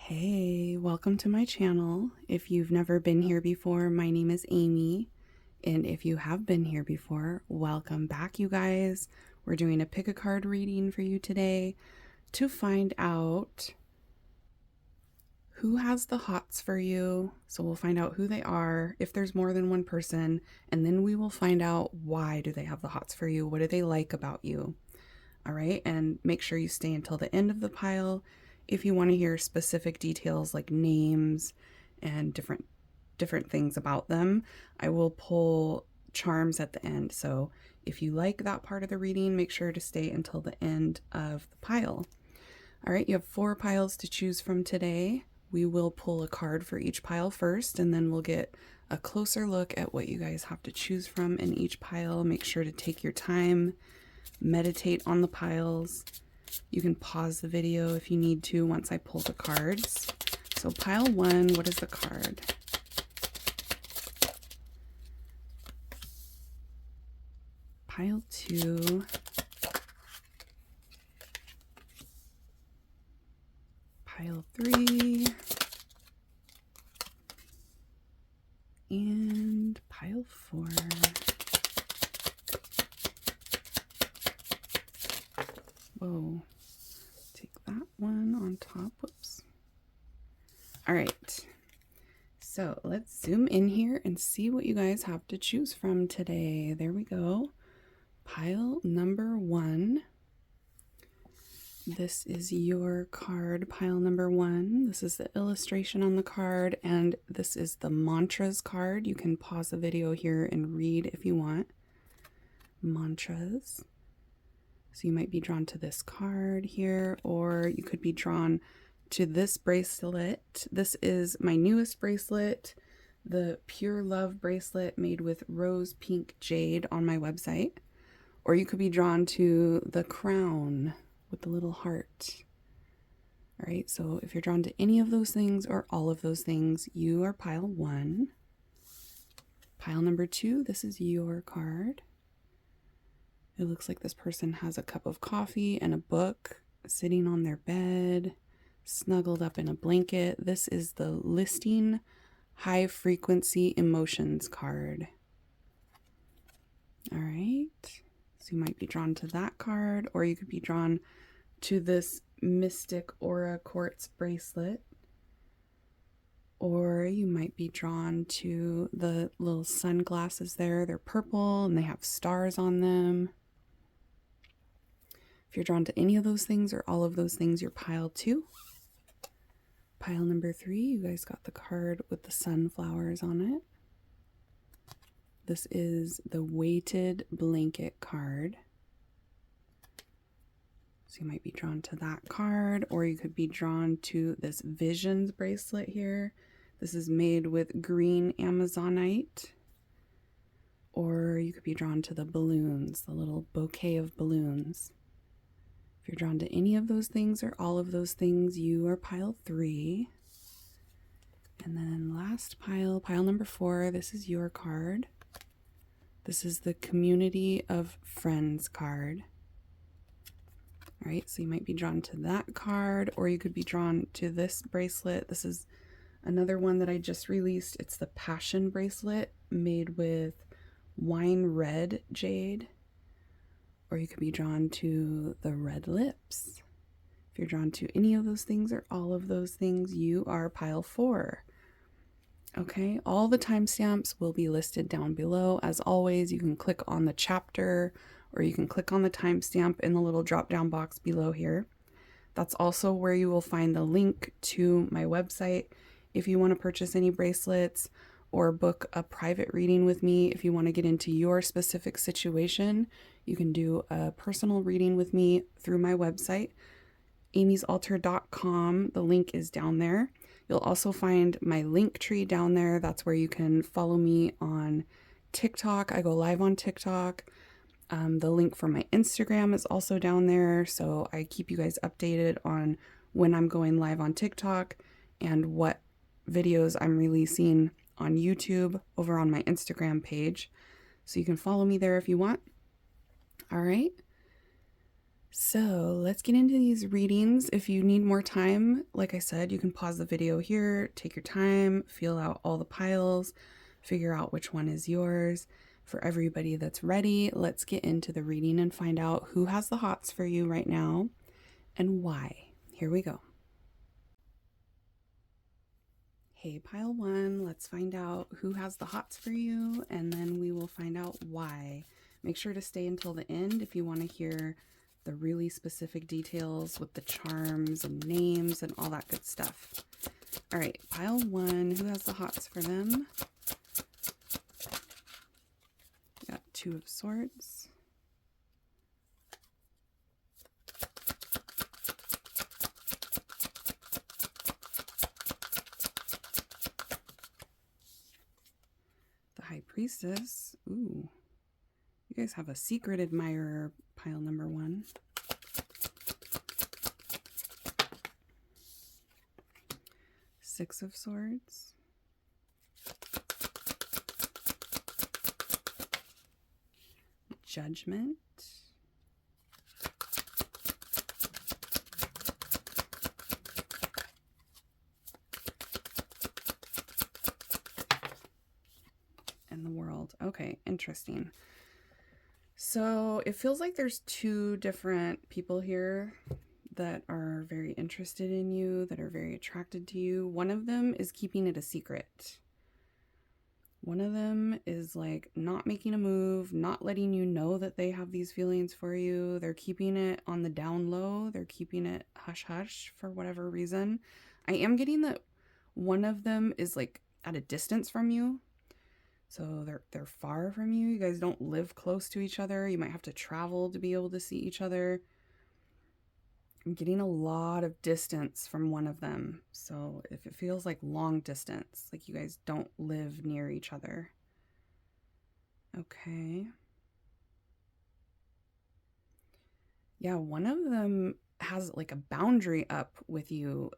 Hey, welcome to my channel. If you've never been here before, my name is Amy. And if you have been here before, welcome back, you guys. We're doing a pick a card reading for you today to find out who has the HOTS for you. So we'll find out who they are, if there's more than one person, and then we will find out why do they have the HOTS for you? What do they like about you? All right, and make sure you stay until the end of the pile if you want to hear specific details like names and different things about them. I will pull charms at the end, so if you like that part of the reading, make sure to stay until the end of the pile. All right, you have 4 piles to choose from today. We will pull a card for each pile first, and then we'll get a closer look at what you guys have to choose from in each pile. Make sure to take your time, meditate on the piles. You can pause the video if you need to once I pull the cards. So pile 1, what is the card? Pile 2. Pile 3. And pile 4. Whoa, take that one on top. Whoops. All right, so let's zoom in here and see what you guys have to choose from today. There we go. Pile number 1. This is your card, pile number 1. This is the illustration on the card, and this is the mantras card. You can pause the video here and read if you want. Mantras. So you might be drawn to this card here, or you could be drawn to this bracelet. This is my newest bracelet, the Pure Love bracelet made with rose pink jade on my website. Or you could be drawn to the crown with the little heart. All right, so if you're drawn to any of those things or all of those things, you are pile 1. Pile number 2, this is your card. It looks like this person has a cup of coffee and a book sitting on their bed, snuggled up in a blanket. This is the listing high frequency emotions card. All right, so you might be drawn to that card, or you could be drawn to this Mystic Aura Quartz bracelet, or you might be drawn to the little sunglasses there. They're purple and they have stars on them. If you're drawn to any of those things or all of those things, you're pile 2. Pile number 3, you guys got the card with the sunflowers on it. This is the weighted blanket card. So you might be drawn to that card, or you could be drawn to this visions bracelet here. This is made with green Amazonite. Or you could be drawn to the balloons, the little bouquet of balloons. If you're drawn to any of those things or all of those things, you are pile 3. And then last pile, pile number 4, this is your card. This is the Community of Friends card. All right, so you might be drawn to that card, or you could be drawn to this bracelet. This is another one that I just released. It's the Passion bracelet made with wine red jade. Or you could be drawn to the red lips. If you're drawn to any of those things or all of those things, you are pile 4. Okay, all the timestamps will be listed down below. As always, you can click on the chapter, or you can click on the timestamp in the little drop-down box below here. That's also where you will find the link to my website if you want to purchase any bracelets, or book a private reading with me. If you want to get into your specific situation, you can do a personal reading with me through my website, amysaltar.com. The link is down there. You'll also find my LinkTree down there. That's where you can follow me on TikTok. I go live on TikTok. The link for my Instagram is also down there. So I keep you guys updated on when I'm going live on TikTok and what videos I'm releasing on YouTube over on my Instagram page. So you can follow me there if you want. All right. So let's get into these readings. If you need more time, like I said, you can pause the video here, take your time, feel out all the piles, figure out which one is yours. For everybody that's ready, let's get into the reading and find out who has the hots for you right now and why. Here we go. Hey, pile one, let's find out who has the hots for you, and then we will find out why. Make sure to stay until the end if you want to hear the really specific details with the charms and names and all that good stuff. All right, pile one, who has the hots for them? Got Two of Swords. The High Priestess. Ooh, you guys have a secret admirer, pile number one. Six of Swords. Judgment. And the World. Okay, interesting. So it feels like there's two different people here that are very interested in you, that are very attracted to you. One of them is keeping it a secret. One of them is like not making a move, not letting you know that they have these feelings for you. They're keeping it on the down low. They're keeping it hush hush for whatever reason. I am getting that one of them is like at a distance from you. So they're far from you. You guys don't live close to each other. You might have to travel to be able to see each other. I'm getting a lot of distance from one of them. So if it feels like long distance, like you guys don't live near each other. Okay. Yeah, one of them has like a boundary up with you.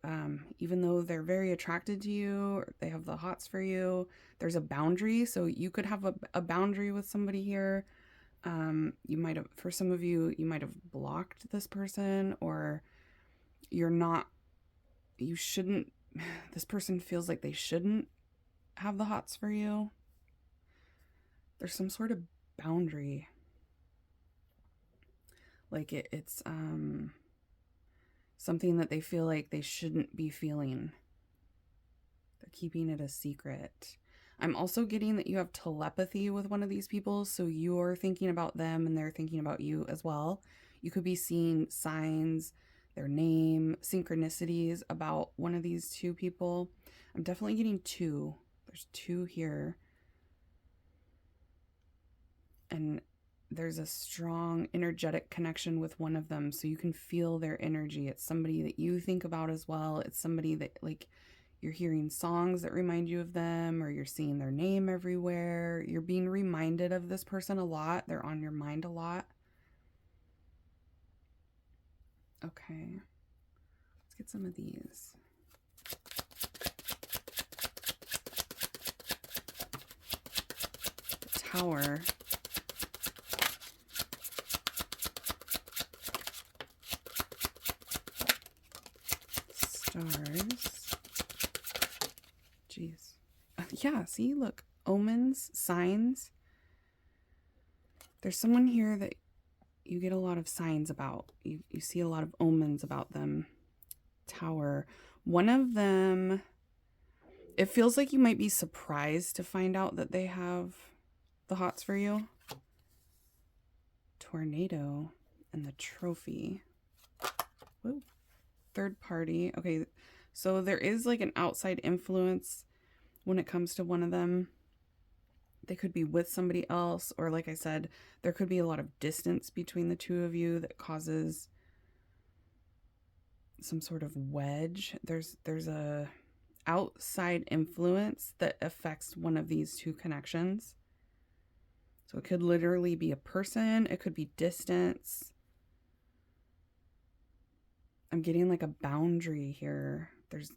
Even though they're very attracted to you, or they have the hots for you, there's a boundary. So you could have a boundary with somebody here. You might have, for some of you, you might have blocked this person, or you shouldn't, this person feels like they shouldn't have the hots for you. There's some sort of boundary. Like it's something that they feel like they shouldn't be feeling. They're keeping it a secret. I'm also getting that you have telepathy with one of these people, so you're thinking about them and they're thinking about you as well. You could be seeing signs, their name, synchronicities about one of these two people. I'm definitely getting two. There's two here. And there's a strong energetic connection with one of them, so you can feel their energy. It's somebody that you think about as well. It's somebody that like you're hearing songs that remind you of them, or you're seeing their name everywhere. You're being reminded of this person a lot. They're on your mind a lot. Okay, let's get some of these. The Tower. Stars. Jeez. Yeah, see, look. Omens, signs. There's someone here that you get a lot of signs about. You see a lot of omens about them. Tower. One of them, it feels like you might be surprised to find out that they have the hots for you. Tornado and the Trophy. Whoa. Third party. Okay, so there is like an outside influence when it comes to one of them. They could be with somebody else, or like I said, there could be a lot of distance between the two of you that causes some sort of wedge. There's a outside influence that affects one of these two connections. So it could literally be a person, it could be distance. I'm getting like a boundary here.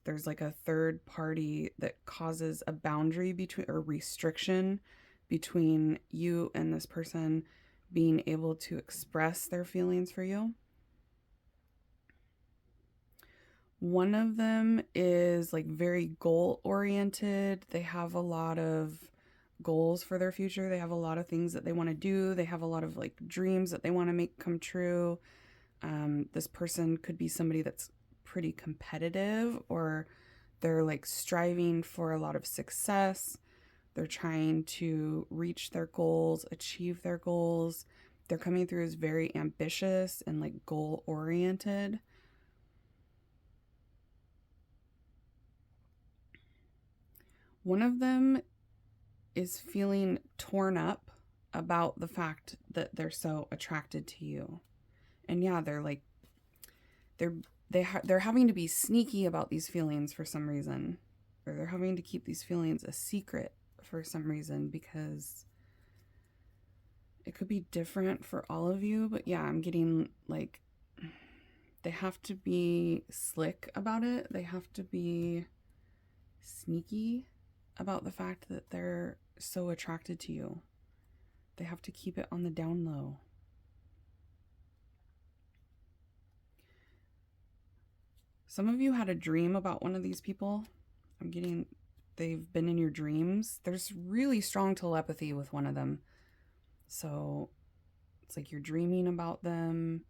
There's like a third party that causes a boundary between, or restriction between you and this person being able to express their feelings for you. One of them is like very goal oriented. They have a lot of goals for their future. They have a lot of things that they want to do. They have a lot of like dreams that they want to make come true. This person could be somebody that's pretty competitive, or they're like striving for a lot of success. They're trying to reach their goals, achieve their goals. They're coming through as very ambitious and like goal oriented. One of them is feeling torn up about the fact that they're so attracted to you. And yeah, they're like they're having to be sneaky about these feelings for some reason, or they're having to keep these feelings a secret for some reason, because it could be different for all of you. But yeah, I'm getting like they have to be slick about it. They have to be sneaky about the fact that they're so attracted to you. They have to keep it on the down low. Some of you had a dream about one of these people. I'm getting they've been in your dreams. There's really strong telepathy with one of them. So it's like you're dreaming about them,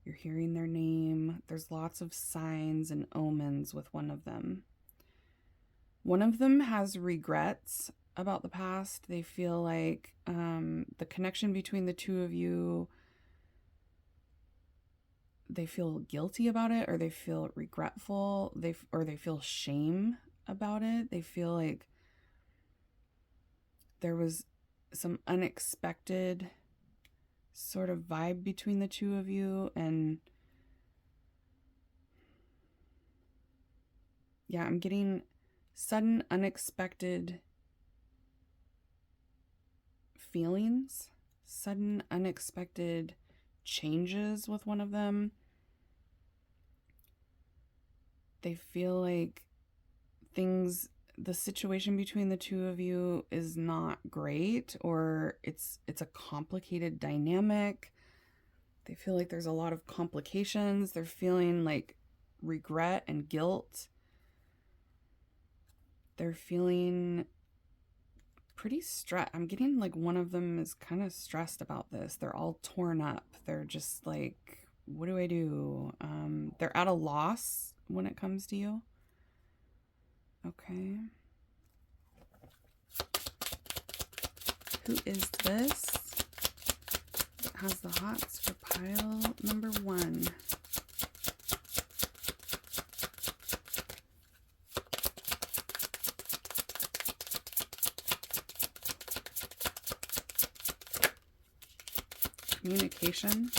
you're hearing their name. There's lots of signs and omens with one of them. One of them has regrets about the past. They feel like the connection between the two of you, they feel guilty about it, or they feel regretful, or they feel shame about it. They feel like there was some unexpected sort of vibe between the two of you, and yeah, I'm getting sudden unexpected feelings, sudden unexpected changes with one of them. They feel like the situation between the two of you is not great, or it's a complicated dynamic. They feel like there's a lot of complications. They're feeling like regret and guilt. They're feeling pretty stressed. I'm getting like one of them is kind of stressed about this. They're all torn up. They're just like, what do I do? They're at a loss when it comes to you. Okay. Who is this that has the HOTS for pile number 1? Communication.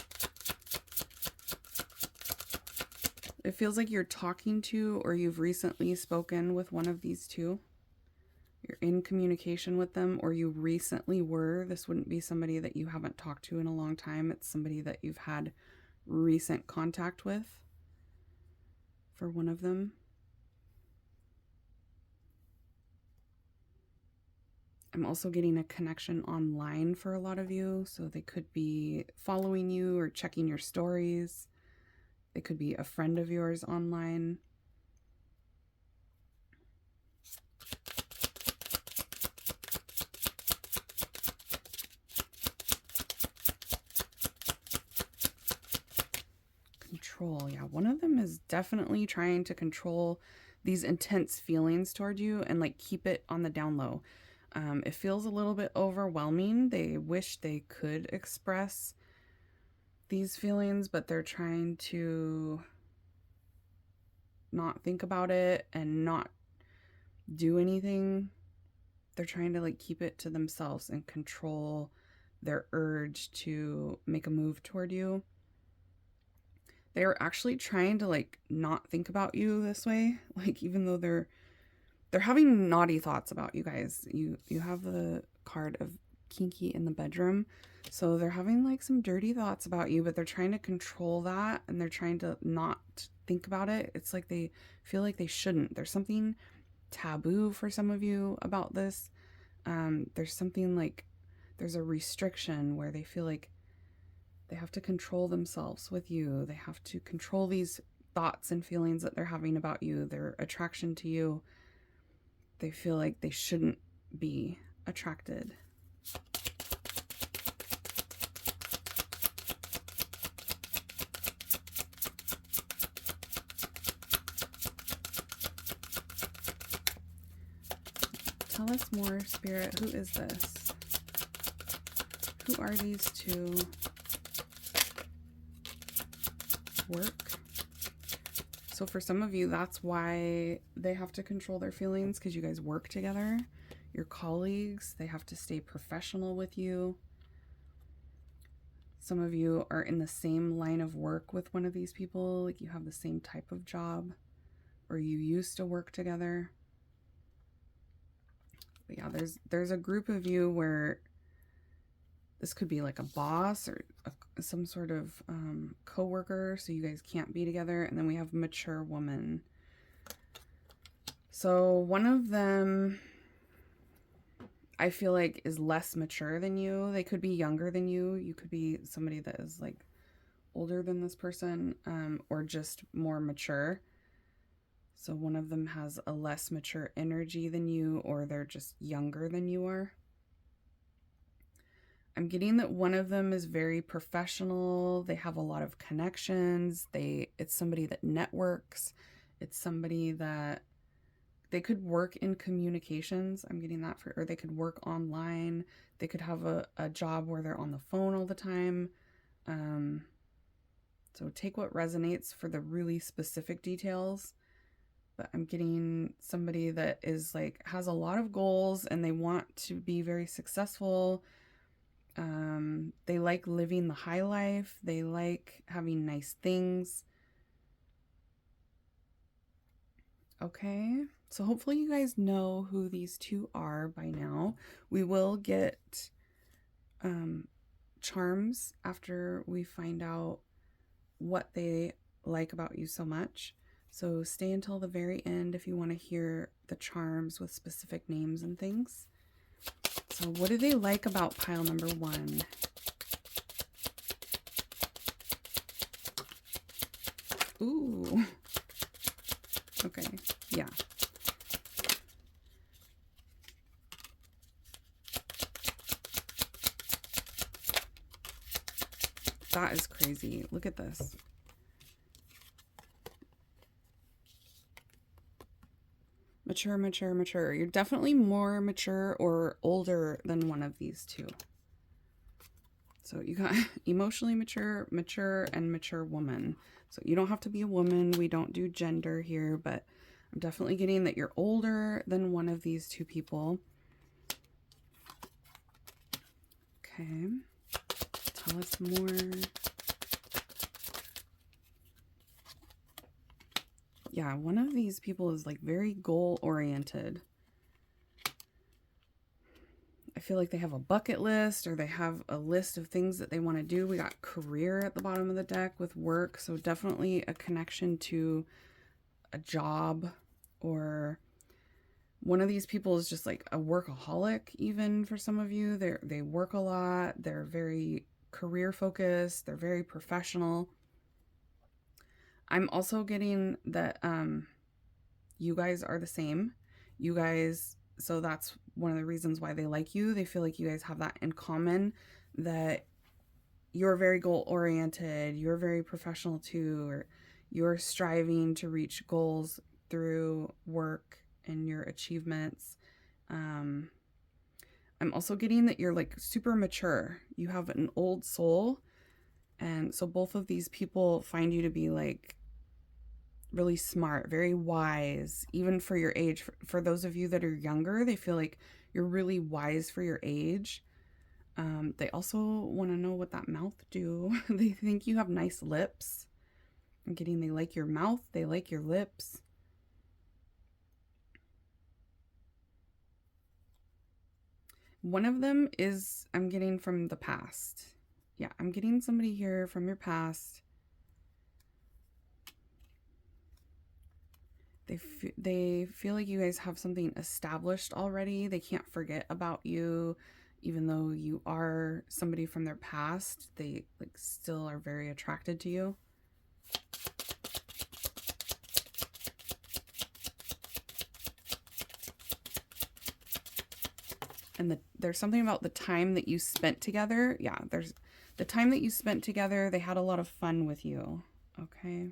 It feels like you're talking to, or you've recently spoken with one of these two. You're in communication with them, or you recently were. This wouldn't be somebody that you haven't talked to in a long time. It's somebody that you've had recent contact with for one of them. I'm also getting a connection online for a lot of you. So they could be following you or checking your stories. It could be a friend of yours online. Control. Yeah, one of them is definitely trying to control these intense feelings toward you and like keep it on the down low. It feels a little bit overwhelming. They wish they could express these feelings, but they're trying to not think about it and not do anything. They're trying to like keep it to themselves and control their urge to make a move toward you. They are actually trying to like not think about you this way. Like, even though they're having naughty thoughts about you guys. You have the card of kinky in the bedroom. So they're having like some dirty thoughts about you, but they're trying to control that, and they're trying to not think about it. It's like they feel like they shouldn't. There's something taboo for some of you about this. There's something like there's a restriction where they feel like they have to control themselves with you. They have to control these thoughts and feelings that they're having about you, their attraction to you. They feel like they shouldn't be attracted. Tell us more, Spirit. Who is this? Who are these two? Work. So for some of you, that's why they have to control their feelings, because you guys work together. Your colleagues, they have to stay professional with you. Some of you are in the same line of work with one of these people, like you have the same type of job, or you used to work together. But yeah, there's a group of you where this could be like a boss or some sort of co-worker, so you guys can't be together. And then we have mature woman. So one of them, I feel like, is less mature than you. They could be younger than you. You could be somebody that is like older than this person, or just more mature. So one of them has a less mature energy than you, or they're just younger than you are. I'm getting that one of them is very professional. They have a lot of connections. It's somebody that networks. It's somebody that they could work in communications. I'm getting that or they could work online. They could have a job where they're on the phone all the time. So take what resonates for the really specific details. But I'm getting somebody that is like, has a lot of goals and they want to be very successful. They like living the high life. They like having nice things. Okay, so hopefully you guys know who these two are by now. We will get charms after we find out what they like about you so much. So stay until the very end if you want to hear the charms with specific names and things. So what do they like about pile number 1? Ooh. Okay, yeah. That is crazy. Look at this. Mature, mature, mature. You're definitely more mature or older than one of these two. So you got emotionally mature, mature, and mature woman. So you don't have to be a woman. We don't do gender here, but I'm definitely getting that you're older than one of these two people. Okay. Tell us more. Yeah, one of these people is like very goal oriented. I feel like they have a bucket list, or they have a list of things that they want to do. We got career at the bottom of the deck with work. So definitely a connection to a job, or one of these people is just like a workaholic. Even for some of you, they work a lot. They're very career focused. They're very professional. I'm also getting that you guys are the same. You guys, so that's one of the reasons why they like you. They feel like you guys have that in common, that you're very goal oriented, you're very professional too, or you're striving to reach goals through work and your achievements. I'm also getting that you're like super mature. You have an old soul. And so both of these people find you to be like really smart, very wise, even for your age. For those of you that are younger, they feel like you're really wise for your age. They also want to know what that mouth do. They think you have nice lips. I'm getting they like your mouth, they like your lips. One of them is, I'm getting from the past. Yeah, I'm getting somebody here from your past. They feel like you guys have something established already. They can't forget about you, even though you are somebody from their past. They like still are very attracted to you. And there's something about the time that you spent together. Yeah, there's the time that you spent together. They had a lot of fun with you. Okay.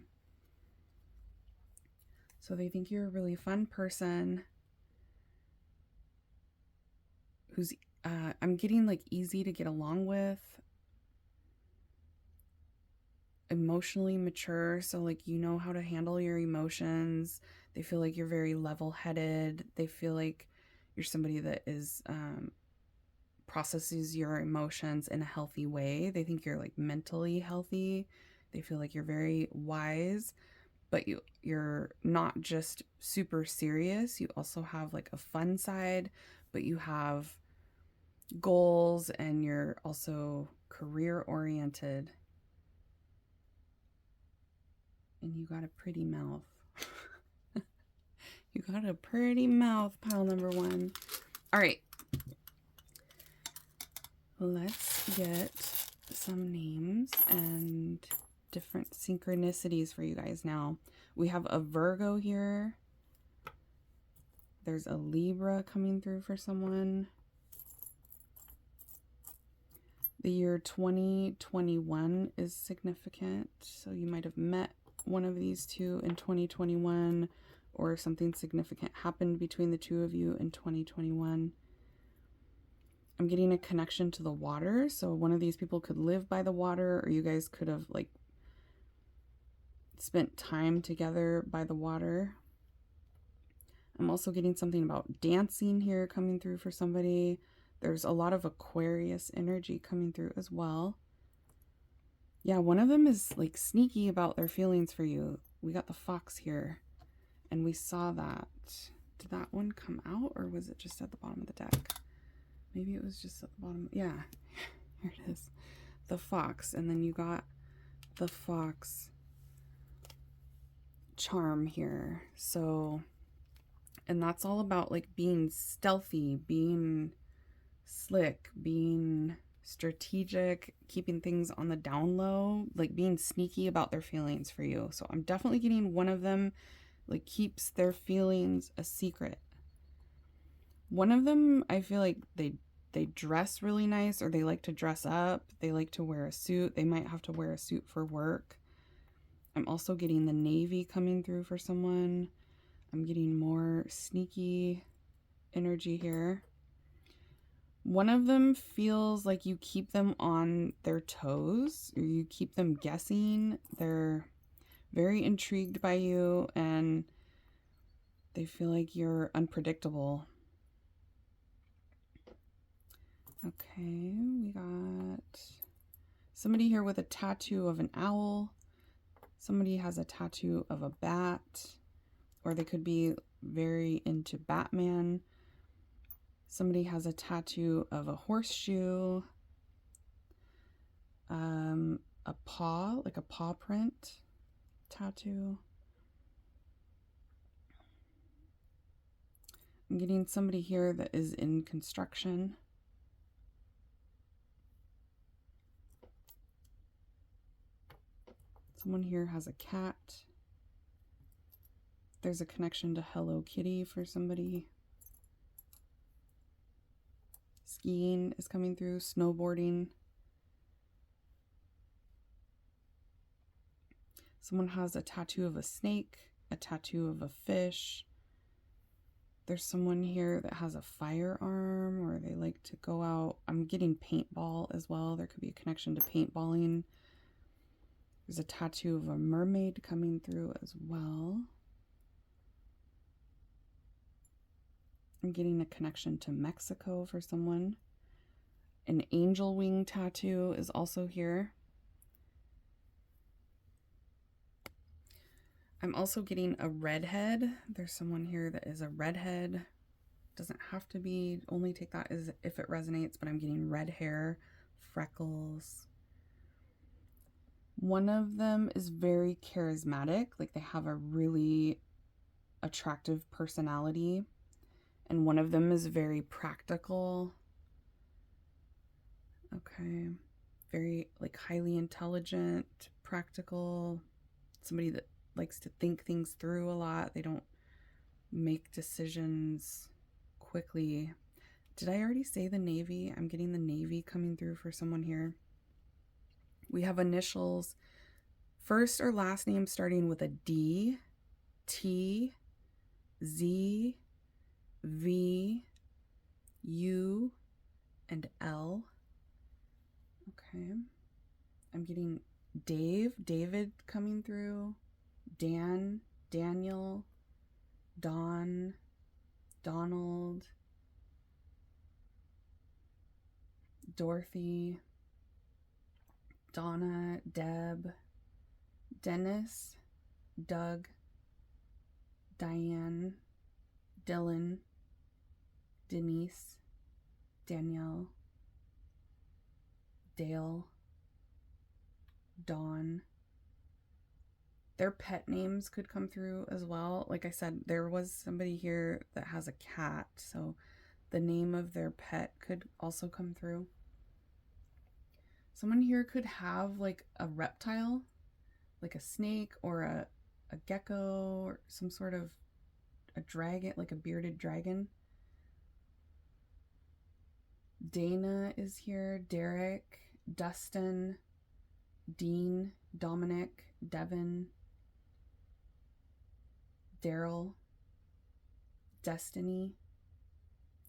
So they think you're a really fun person who's, I'm getting like easy to get along with, emotionally mature. So like, you know how to handle your emotions. They feel like you're very level-headed. They feel like you're somebody that is, processes your emotions in a healthy way. They think you're like mentally healthy. They feel like you're very wise, but you're not just super serious. You also have like a fun side, but you have goals and you're also career oriented. And you got a pretty mouth. You got a pretty mouth, pile number 1. All right. Let's get some names and different synchronicities for you guys now. We have a Virgo here. There's a Libra coming through for someone. The year 2021 is significant. So you might have met one of these two in 2021, or something significant happened between the two of you in 2021. I'm getting a connection to the water. So one of these people could live by the water, or you guys could have like spent time together by the water. I'm also getting something about dancing here coming through for somebody. There's a lot of Aquarius energy coming through as well. Yeah, one of them is like sneaky about their feelings for you. We got the fox here, and we saw that. Did that one come out, or was it just at the bottom of the deck? Maybe it was just at the bottom. Yeah, here it is. The fox, and then you got the fox charm here. So, and that's all about like being stealthy, being slick, being strategic, keeping things on the down low, like being sneaky about their feelings for you. So I'm definitely getting one of them like keeps their feelings a secret. One of them, I feel like they dress really nice, or they like to dress up. They like to wear a suit. They might have to wear a suit for work. I'm also getting the Navy coming through for someone. I'm getting more sneaky energy here. One of them feels like you keep them on their toes, or you keep them guessing. They're very intrigued by you, and they feel like you're unpredictable. Okay, we got somebody here with a tattoo of an owl. Somebody has a tattoo of a bat, or they could be very into Batman. Somebody has a tattoo of a horseshoe, a paw, like a paw print tattoo. I'm getting somebody here that is in construction. Someone here has a cat. There's a connection to Hello Kitty for somebody. Skiing is coming through, snowboarding. Someone has a tattoo of a snake, a tattoo of a fish. There's someone here that has a firearm, or they like to go out. I'm getting paintball as well. There could be a connection to paintballing. There's a tattoo of a mermaid coming through as well. I'm getting a connection to Mexico for someone. An angel wing tattoo is also here. I'm also getting a redhead. There's someone here that is a redhead. Doesn't have to be, only take that as if it resonates, but I'm getting red hair, freckles. One of them is very charismatic, like they have a really attractive personality. And one of them is very practical. Okay. Very like highly intelligent, practical. Somebody that likes to think things through a lot. They don't make decisions quickly. Did I already say the Navy? I'm getting the Navy coming through for someone here. We have initials, first or last name starting with a D, T, Z, V, U, and L. Okay. I'm getting Dave, David coming through, Dan, Daniel, Don, Donald, Dorothy, Donna, Deb, Dennis, Doug, Diane, Dylan, Denise, Danielle, Dale, Dawn. Their pet names could come through as well. Like I said, there was somebody here that has a cat, so the name of their pet could also come through. Someone here could have like a reptile, like a snake or a gecko or some sort of a dragon, like a bearded dragon. Dana is here, Derek, Dustin, Dean, Dominic, Devin, Daryl, Destiny,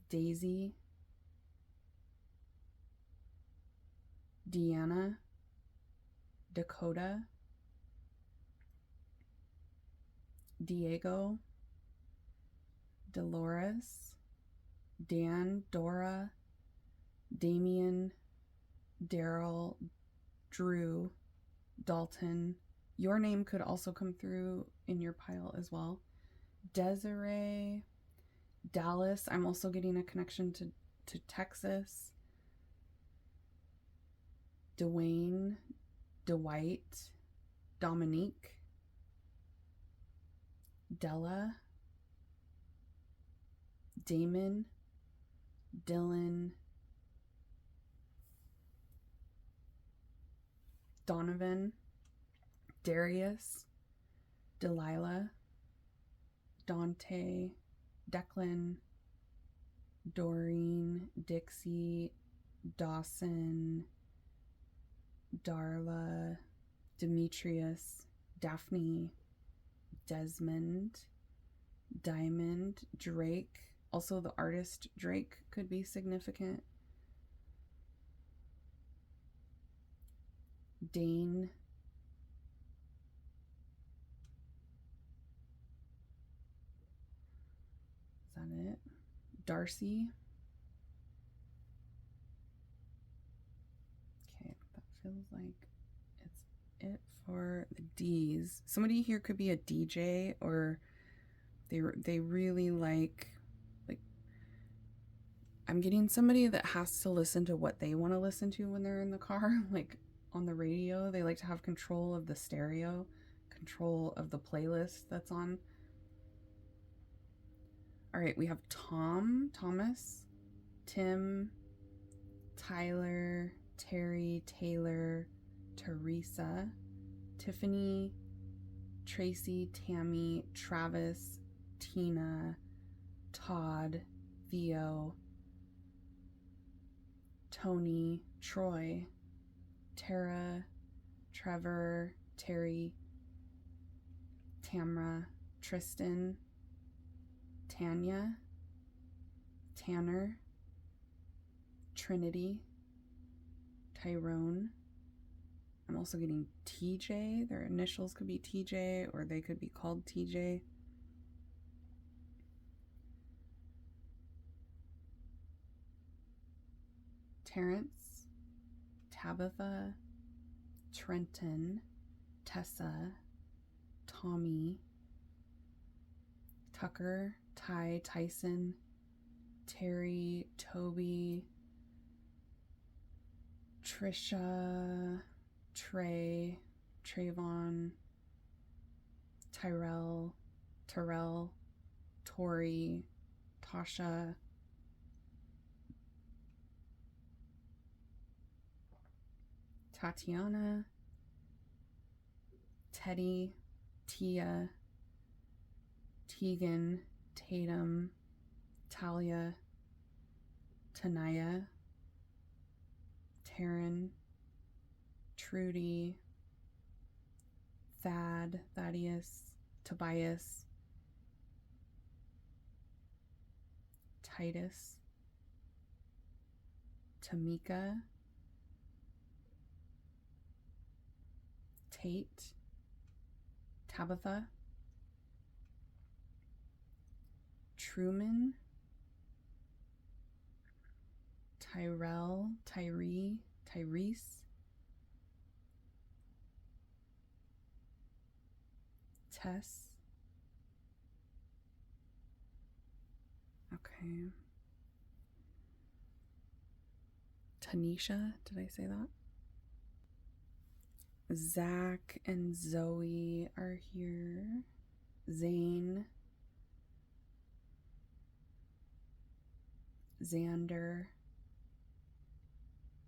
Daisy, Deanna, Dakota, Diego, Dolores, Dan, Dora, Damien, Daryl, Drew, Dalton. Your name could also come through in your pile as well. Desiree, Dallas. I'm also getting a connection to Texas. Dwayne, Dwight, Dominique, Della, Damon, Dylan, Donovan, Darius, Delilah, Dante, Declan, Doreen, Dixie, Dawson, Darla, Demetrius, Daphne, Desmond, Diamond, Drake. Also, the artist Drake could be significant. Dane, is that it? Darcy. Okay, that feels like it's it for the D's. Somebody here could be a DJ, or they really like I'm getting somebody that has to listen to what they want to listen to when they're in the car, like on the radio. They like to have control of the stereo, control of the playlist that's on. All right, we have Tom, Thomas, Tim, Tyler, Terry, Taylor, Teresa, Tiffany, Tracy, Tammy, Travis, Tina, Todd, Theo, Tony, Troy, Tara, Trevor, Terry, Tamra, Tristan, Tanya, Tanner, Trinity, Tyrone. I'm also getting TJ. Their initials could be TJ, or they could be called TJ. Terrence, Tabitha, Trenton, Tessa, Tommy, Tucker, Ty, Tyson, Terry, Toby, Trisha, Trey, Trayvon, Tyrell, Terrell, Tori, Tasha, Tatiana, Teddy, Tia, Tegan, Tatum, Talia, Tanaya, Taryn, Trudy, Thaddeus, Tobias, Titus, Tamika, Tate, Tabitha, Truman, Tyrell, Tyrese, Tess. Okay. Tanisha, did I say that? Zach and Zoe are here. Zane, Xander,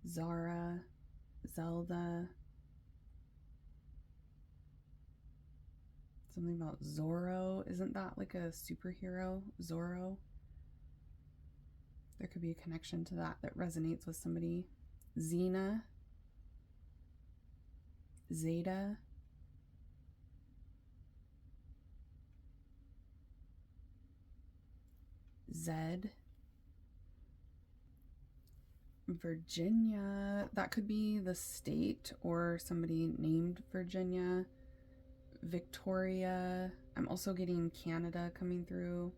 Zara, Zelda, something about Zorro. Isn't that like a superhero? Zorro? There could be a connection to that resonates with somebody. Xena, Zeta, Zed, Virginia. That could be the state or somebody named Virginia. Victoria. I'm also getting Canada coming through.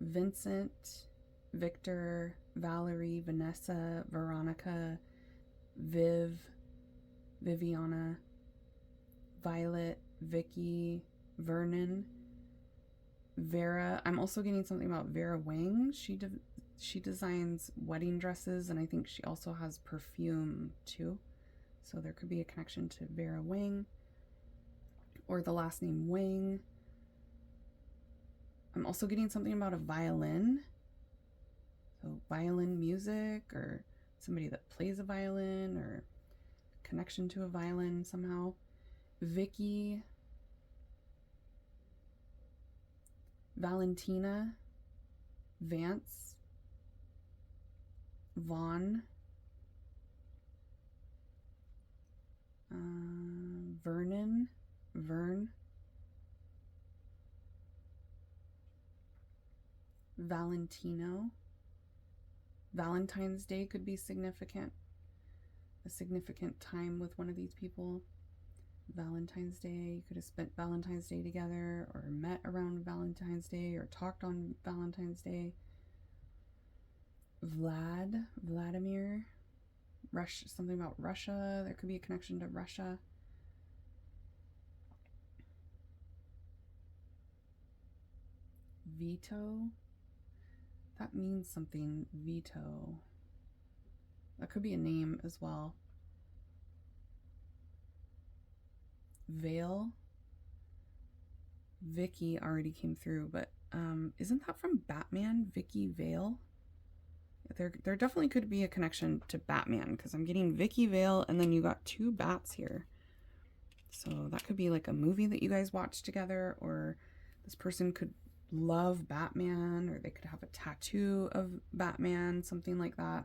Vincent, Victor, Valerie, Vanessa, Veronica, Viviana, Violet, Vicky, Vernon, Vera. I'm also getting something about Vera Wang. She designs wedding dresses, and I think she also has perfume too. So there could be a connection to Vera Wang or the last name Wang. I'm also getting something about a violin. So violin music or somebody that plays a violin or connection to a violin somehow. Vicky, Valentina, Vance, Vaughn, Vern, Valentino. Valentine's Day could be significant. A significant time with one of these people. Valentine's Day, you could have spent Valentine's Day together or met around Valentine's Day or talked on Valentine's Day. Vladimir, something about Russia. There could be a connection to Russia. Vito, that means something. Vito, that could be a name as well. Vale, Vicky already came through, but isn't that from Batman? Vicky Vale. There definitely could be a connection to Batman because I'm getting Vicky Vale and then you got two bats here. So that could be like a movie that you guys watch together, or this person could love Batman, or they could have a tattoo of Batman, something like that.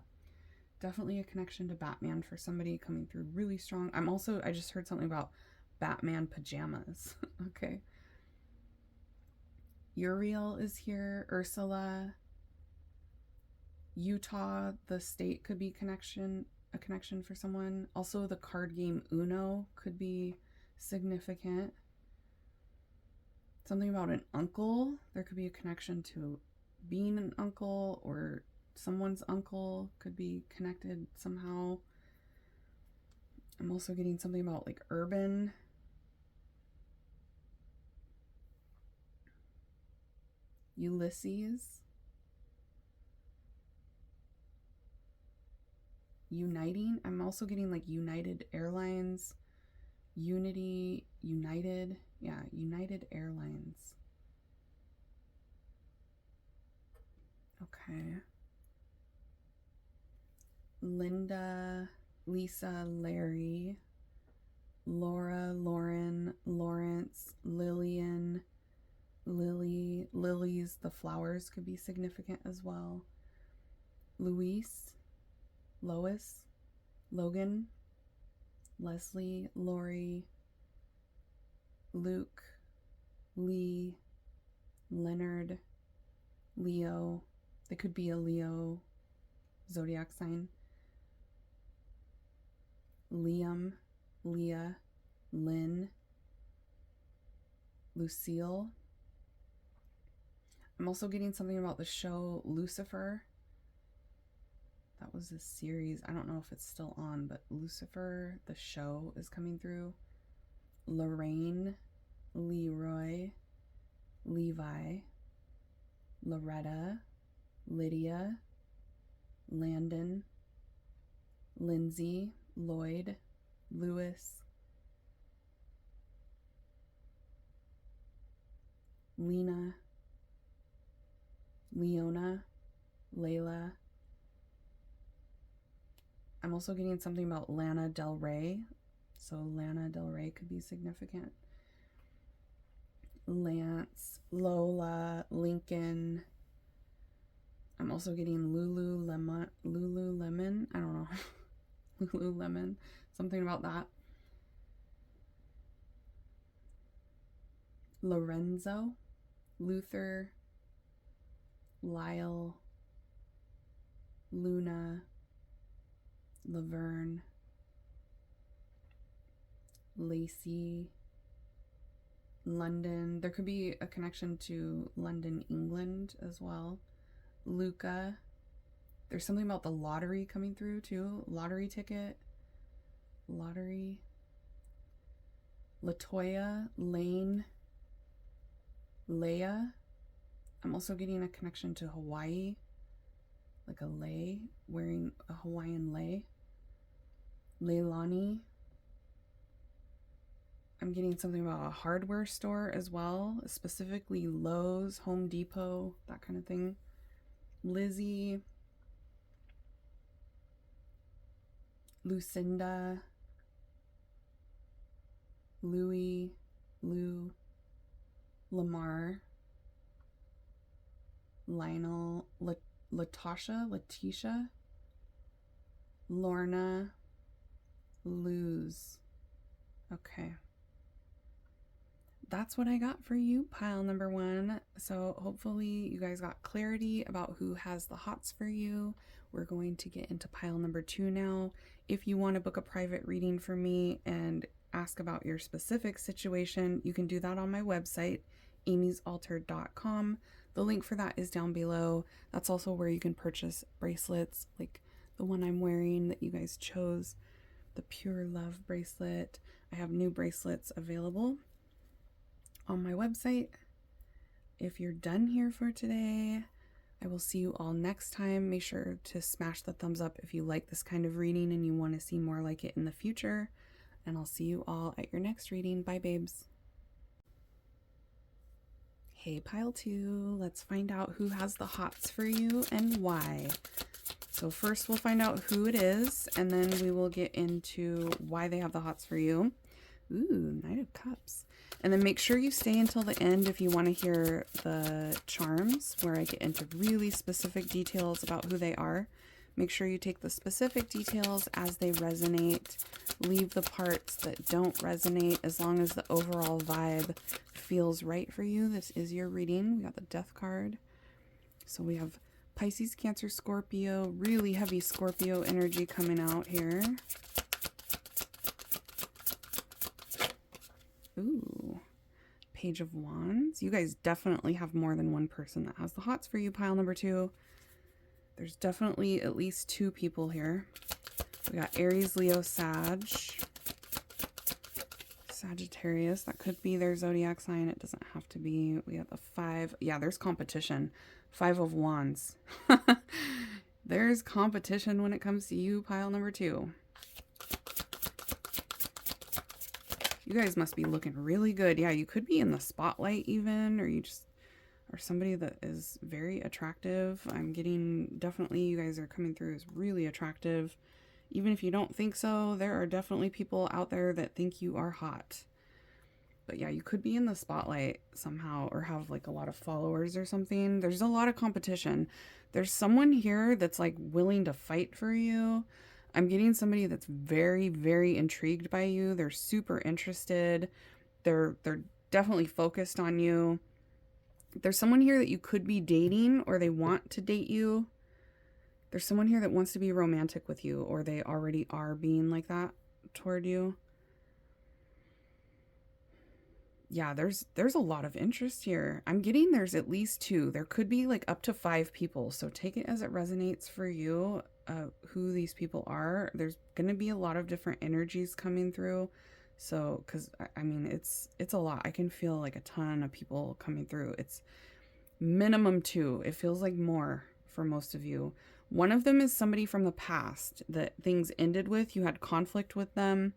Definitely a connection to Batman for somebody coming through really strong. I just heard something about Batman pajamas. Okay. Uriel is here. Ursula. Utah, the state could be a connection for someone. Also, the card game Uno could be significant. Something about an uncle. There could be a connection to being an uncle, or someone's uncle could be connected somehow. I'm also getting something about like urban. Ulysses. Uniting. I'm also getting like United Airlines, Unity, United. Yeah, United Airlines. Okay. Linda, Lisa, Larry, Laura, Lauren, Lawrence, Lillian, Lily. Lilies, the flowers could be significant as well. Luis, Lois, Logan, Leslie, Lori, Luke, Lee, Leonard, Leo. They could be a Leo zodiac sign. Liam, Leah, Lynn, Lucille. I'm also getting something about the show Lucifer. That was a series. I don't know if it's still on, but Lucifer, the show, is coming through. Lorraine, Leroy, Levi, Loretta, Lydia, Landon, Lindsay, Lloyd, Lewis, Lena, Leona, Layla. I'm also getting something about Lana Del Rey. So Lana Del Rey could be significant. Lance, Lola, Lincoln. I'm also getting Lululemon. I don't know. Lululemon. Something about that. Lorenzo, Luther, Lyle, Luna, Laverne, Lacey, London. There could be a connection to London, England as well. Luca. There's something about the lottery coming through too. Lottery ticket. Lottery. Latoya, Lane, Leia. I'm also getting a connection to Hawaii. Like a lei, wearing a Hawaiian lei. Leilani. I'm getting something about a hardware store as well, specifically Lowe's, Home Depot, that kind of thing. Lizzie. Lucinda. Louie. Lou. Lamar. Lionel. Letitia. Lorna. Luz. Okay. That's what I got for you, pile number 1. So hopefully you guys got clarity about who has the hots for you. We're going to get into pile number 2 now. If you want to book a private reading for me and ask about your specific situation, you can do that on my website, amysalter.com. The link for that is down below. That's also where you can purchase bracelets like the one I'm wearing that you guys chose, the Pure Love bracelet. I have new bracelets available on my website. If you're done here for today, I will see you all next time. Make sure to smash the thumbs up if you like this kind of reading and you want to see more like it in the future. And I'll see you all at your next reading. Bye, babes. Hey, pile 2. Let's find out who has the hots for you and why. So first we'll find out who it is, and then we will get into why they have the hots for you. Ooh, Knight of Cups. And then make sure you stay until the end if you want to hear the charms, where I get into really specific details about who they are. Make sure you take the specific details as they resonate. Leave the parts that don't resonate as long as the overall vibe feels right for you. This is your reading. We got the Death card. So we have Pisces, Cancer, Scorpio. Really heavy Scorpio energy coming out here. Ooh, Page of Wands. You guys definitely have more than one person that has the hots for you, pile number 2. There's definitely at least 2 people here. We got Aries, Leo, Sagittarius. That could be their zodiac sign. It doesn't have to be. We have the 5. Yeah, there's competition. 5 of Wands. There's competition when it comes to you, pile number 2. You guys must be looking really good. Yeah, you could be in the spotlight even, or you just are somebody that is very attractive. I'm getting, definitely you guys are coming through as really attractive. Even if you don't think so, there are definitely people out there that think you are hot. But yeah, you could be in the spotlight somehow or have like a lot of followers or something. There's a lot of competition. There's someone here that's like willing to fight for you. I'm getting somebody that's very, very intrigued by you. They're super interested. They're definitely focused on you. There's someone here that you could be dating or they want to date you. There's someone here that wants to be romantic with you or they already are being like that toward you. Yeah, there's a lot of interest here. I'm getting there's at least two. There could be like up to 5 people. So take it as it resonates for you, who these people are. There's going to be a lot of different energies coming through. So, because I mean, it's a lot. I can feel like a ton of people coming through. It's minimum 2. It feels like more for most of you. One of them is somebody from the past that things ended with. You had conflict with them.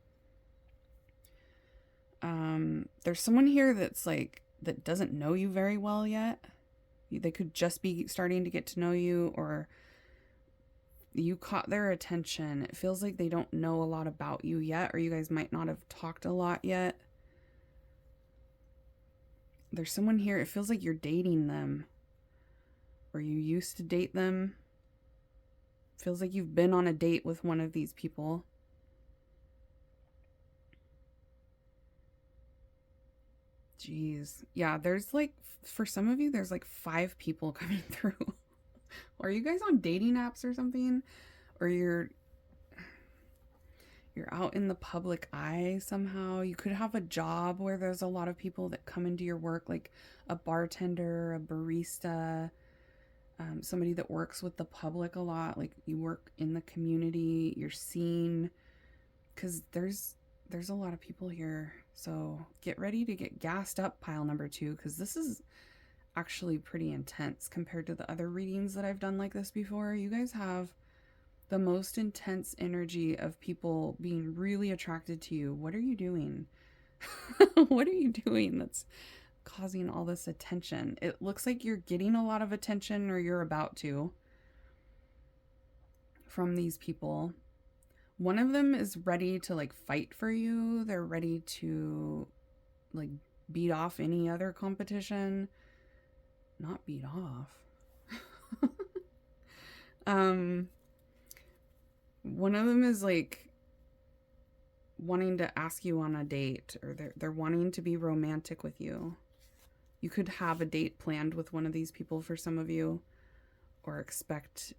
There's someone here that's like, that doesn't know you very well yet. They could just be starting to get to know you, or you caught their attention. It feels like they don't know a lot about you yet, or you guys might not have talked a lot yet. There's someone here, it feels like you're dating them, or you used to date them. It feels like you've been on a date with one of these people. Jeez. Yeah, there's like, for some of you, there's like 5 people coming through. Are you guys on dating apps or something? Or you're out in the public eye somehow. You could have a job where there's a lot of people that come into your work, like a bartender, a barista, somebody that works with the public a lot. Like you work in the community, you're seen, because there's a lot of people here. So get ready to get gassed up, pile number 2, because this is actually pretty intense compared to the other readings that I've done like this before. You guys have the most intense energy of people being really attracted to you. What are you doing? What are you doing that's causing all this attention? It looks like you're getting a lot of attention, or you're about to, from these people. One of them is ready to like fight for you. They're ready to like beat off any other competition. Not beat off. One of them is like wanting to ask you on a date, or they're wanting to be romantic with you. You could have a date planned with one of these people for some of you, or expect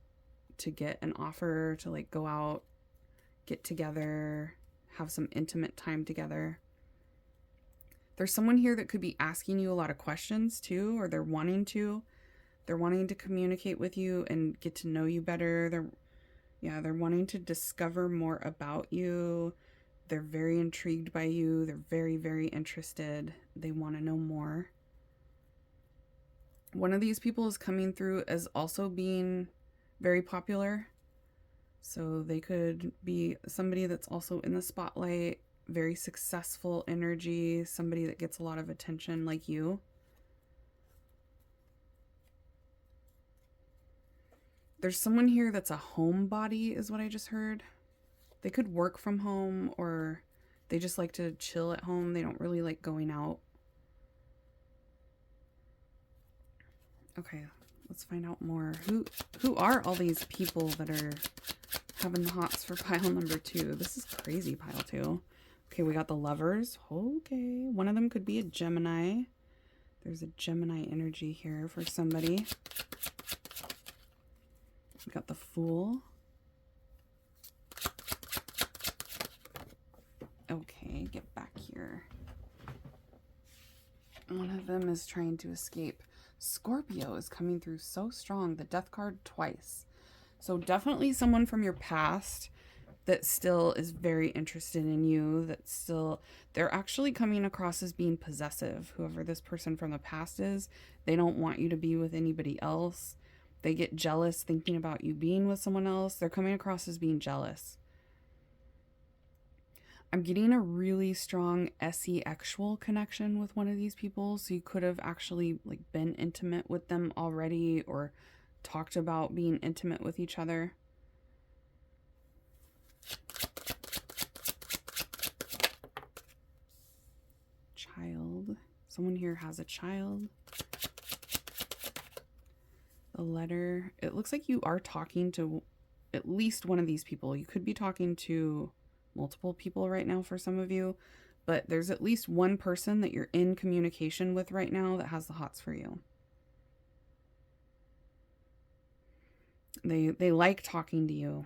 to get an offer to like go out, get together, have some intimate time together. There's someone here that could be asking you a lot of questions too, or they're wanting to communicate with you and get to know you better. They're wanting to discover more about you. They're very intrigued by you. They're very, very interested. They want to know more. One of these people is coming through as also being very popular. So they could be somebody that's also in the spotlight, very successful energy, somebody that gets a lot of attention like you. There's someone here that's a homebody, is what I just heard. They could work from home, or they just like to chill at home. They don't really like going out. Okay, let's find out more. Who are all these people that are having the hots for pile number 2? This is crazy, pile 2. Okay, we got the Lovers. Okay, one of them could be a Gemini. There's a Gemini energy here for somebody. We got the Fool. Okay, get back here. One of them is trying to escape. Scorpio is coming through so strong. The Death card twice. So definitely someone from your past that still is very interested in you, they're actually coming across as being possessive. Whoever this person from the past is, they don't want you to be with anybody else. They get jealous thinking about you being with someone else. They're coming across as being jealous. I'm getting a really strong SE-actual connection with one of these people. So you could have actually like been intimate with them already, or talked about being intimate with each other. child. Someone here has a child. The letter. It looks like you are talking to at least one of these people. You could be talking to multiple people right now for some of you, but there's at least one person that you're in communication with right now that has the hots for you. They like talking to you.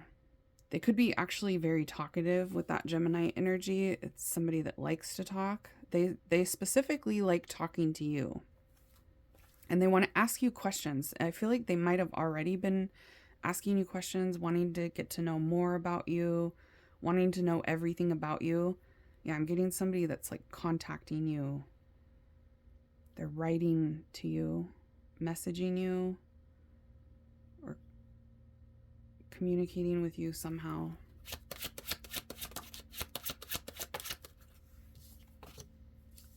They could be actually very talkative with that Gemini energy. It's somebody that likes to talk. They specifically like talking to you. And they want to ask you questions. I feel like they might have already been asking you questions, wanting to get to know more about you, wanting to know everything about you. Yeah, I'm getting somebody that's like contacting you. They're writing to you, messaging you, or communicating with you somehow.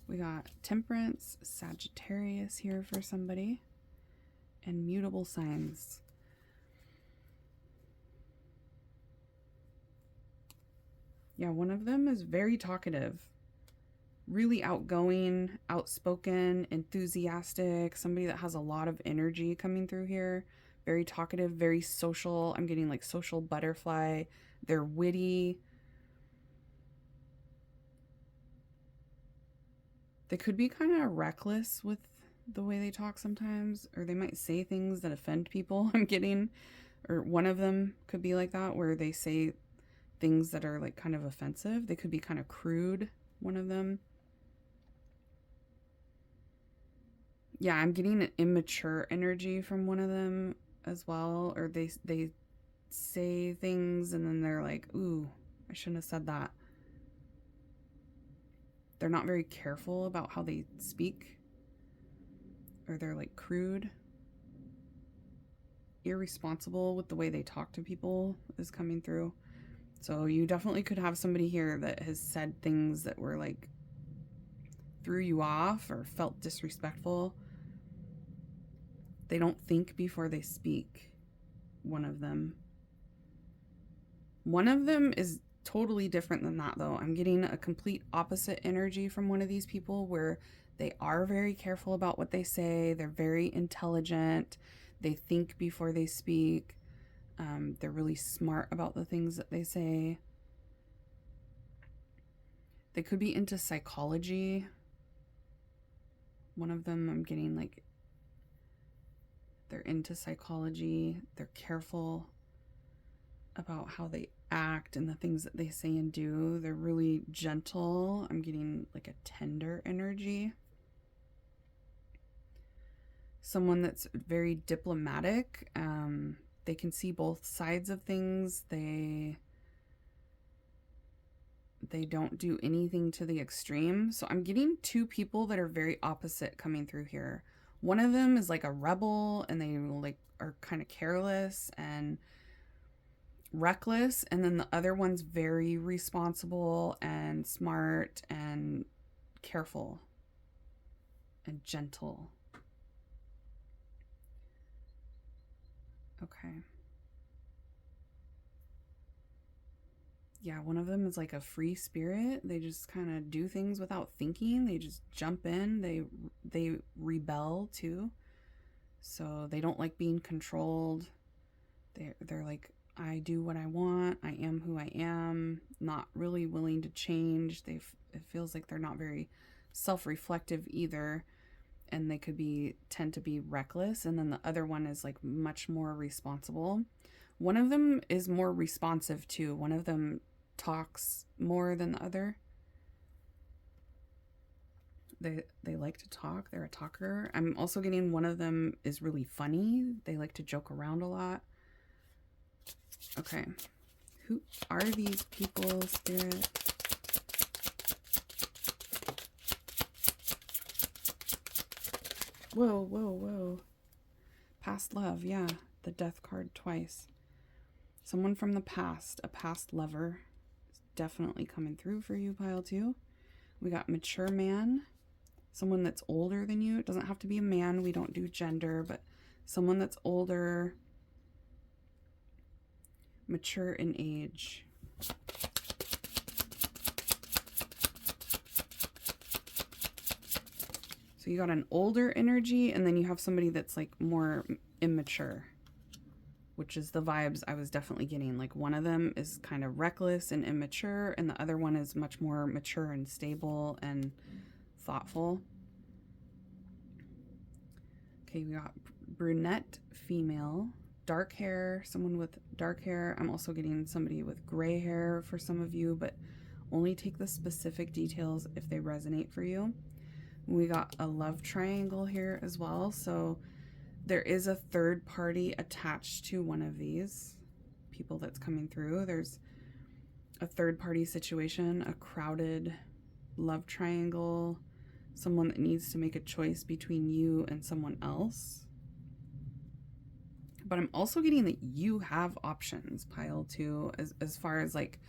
We got Temperance, Sagittarius here for somebody, and mutable signs. Yeah, one of them is very talkative, really outgoing, outspoken, enthusiastic, somebody that has a lot of energy coming through here. Very talkative, very social. I'm getting like social butterfly. They're witty. They could be kind of reckless with the way they talk sometimes, or they might say things that offend people. I'm getting, or one of them could be like that, where they say things that are like kind of offensive. They could be kind of crude, one of them. Yeah, I'm getting an immature energy from one of them as well, or they say things and then they're like, ooh, I shouldn't have said that. They're not very careful about how they speak, or they're like crude, irresponsible with the way they talk to people is coming through. So you definitely could have somebody here that has said things that were like threw you off or felt disrespectful. They don't think before they speak. One of them is totally different than that, though. I'm getting a complete opposite energy from one of these people, where they are very careful about what they say. They're very intelligent. They think before they speak. They're really smart about the things that they say. They could be into psychology. One of them, I'm getting like they're into psychology. They're careful about how they act and the things that they say and do. They're really gentle. I'm getting like a tender energy. Someone that's very diplomatic. They can see both sides of things. They don't do anything to the extreme. So I'm getting two people that are very opposite coming through here. One of them is like a rebel, and they like are kind of careless and reckless, and then the other one's very responsible and smart and careful and gentle. Okay. Yeah, one of them is like a free spirit. They just kind of do things without thinking. They just jump in. They rebel too. So they don't like being controlled. They're like, I do what I want. I am who I am. Not really willing to change. It feels like they're not very self-reflective either, and they could tend to be reckless. And then the other one is like much more responsible. One of them is more responsive too. One of them talks more than the other. They like to talk. They're a talker. I'm also getting one of them is really funny. They like to joke around a lot. Okay. Who are these people, Spirit? Whoa, whoa, whoa. Past love, yeah. The death card twice. Someone from the past, a past lover, is definitely coming through for you, pile 2. We got mature man, someone that's older than you. It doesn't have to be a man. We don't do gender, but someone that's older, mature in age. So you got an older energy, and then you have somebody that's like more immature, which is the vibes I was definitely getting. Like one of them is kind of reckless and immature, and the other one is much more mature and stable and thoughtful. Okay, we got brunette female, dark hair, someone with dark hair. I'm also getting somebody with gray hair for some of you, but only take the specific details if they resonate for you. We got a love triangle here as well. So there is a third party attached to one of these people that's coming through. There's a third party situation, a crowded love triangle, someone that needs to make a choice between you and someone else. But I'm also getting that you have options, pile 2, as far as like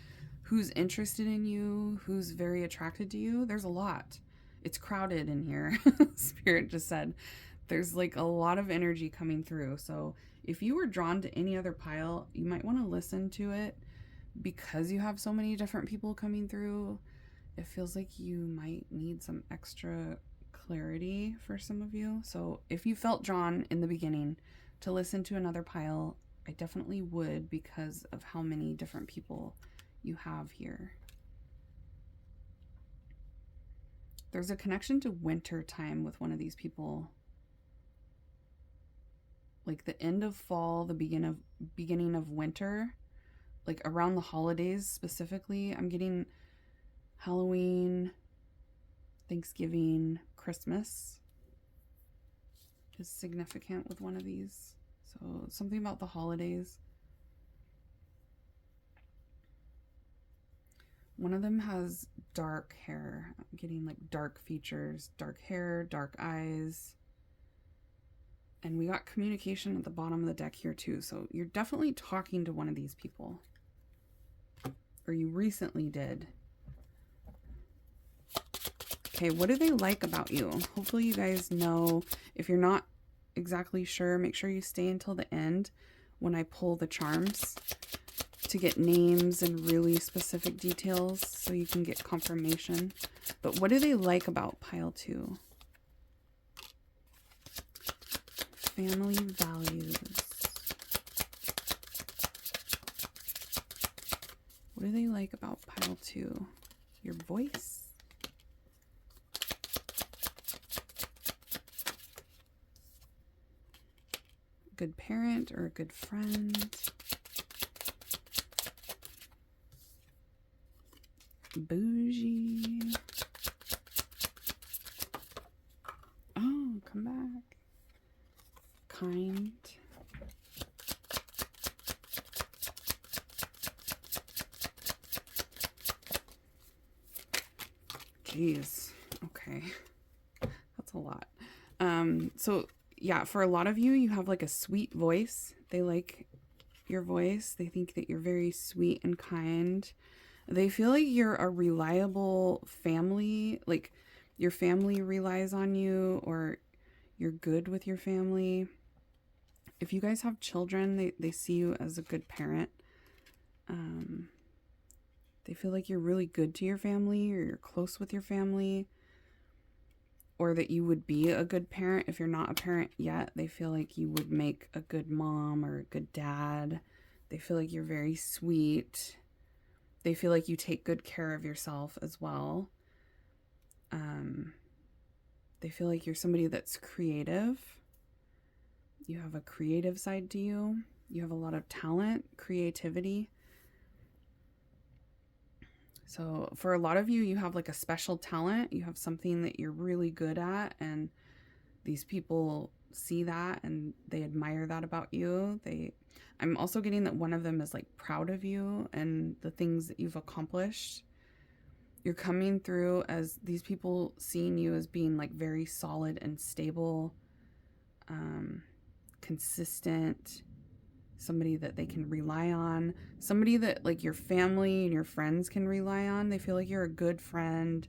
who's interested in you, who's very attracted to you. There's a lot. It's crowded in here. Spirit just said there's like a lot of energy coming through. So if you were drawn to any other pile, you might want to listen to it because you have so many different people coming through. It feels like you might need some extra clarity for some of you. So if you felt drawn in the beginning to listen to another pile, I definitely would because of how many different people you have here. There's a connection to winter time with one of these people. Like the end of fall, the beginning of winter, like around the holidays specifically. I'm getting Halloween, Thanksgiving, Christmas is significant with one of these. So something about the holidays. One of them has dark hair. I'm getting like dark features, dark hair, dark eyes. And we got communication at the bottom of the deck here too. So you're definitely talking to one of these people. Or you recently did. Okay, what do they like about you? Hopefully you guys know. If you're not exactly sure, make sure you stay until the end when I pull the charms to get names and really specific details so you can get confirmation. But what do they like about pile 2? Family values. What do they like about pile 2? Your voice. Good parent or a good friend. Bougie. Oh, come back. Kind. Jeez. Okay. That's a lot. So yeah, for a lot of you, you have like a sweet voice. They like your voice. They think that you're very sweet and kind. They feel like you're a reliable family. Like your family relies on you, or you're good with your family. If you guys have children, they see you as a good parent. They feel like you're really good to your family, or you're close with your family, or that you would be a good parent. If you're not a parent yet, they feel like you would make a good mom or a good dad. They feel like you're very sweet. They feel like you take good care of yourself as well. They feel like you're somebody that's creative. You have a creative side to you. You have a lot of talent, creativity. So for a lot of you, you have like a special talent. You have something that you're really good at, and these people see that and they admire that about you. I'm also getting that one of them is like proud of you and the things that you've accomplished. You're coming through as these people seeing you as being like very solid and stable, consistent, somebody that they can rely on, somebody that like your family and your friends can rely on. They feel like you're a good friend,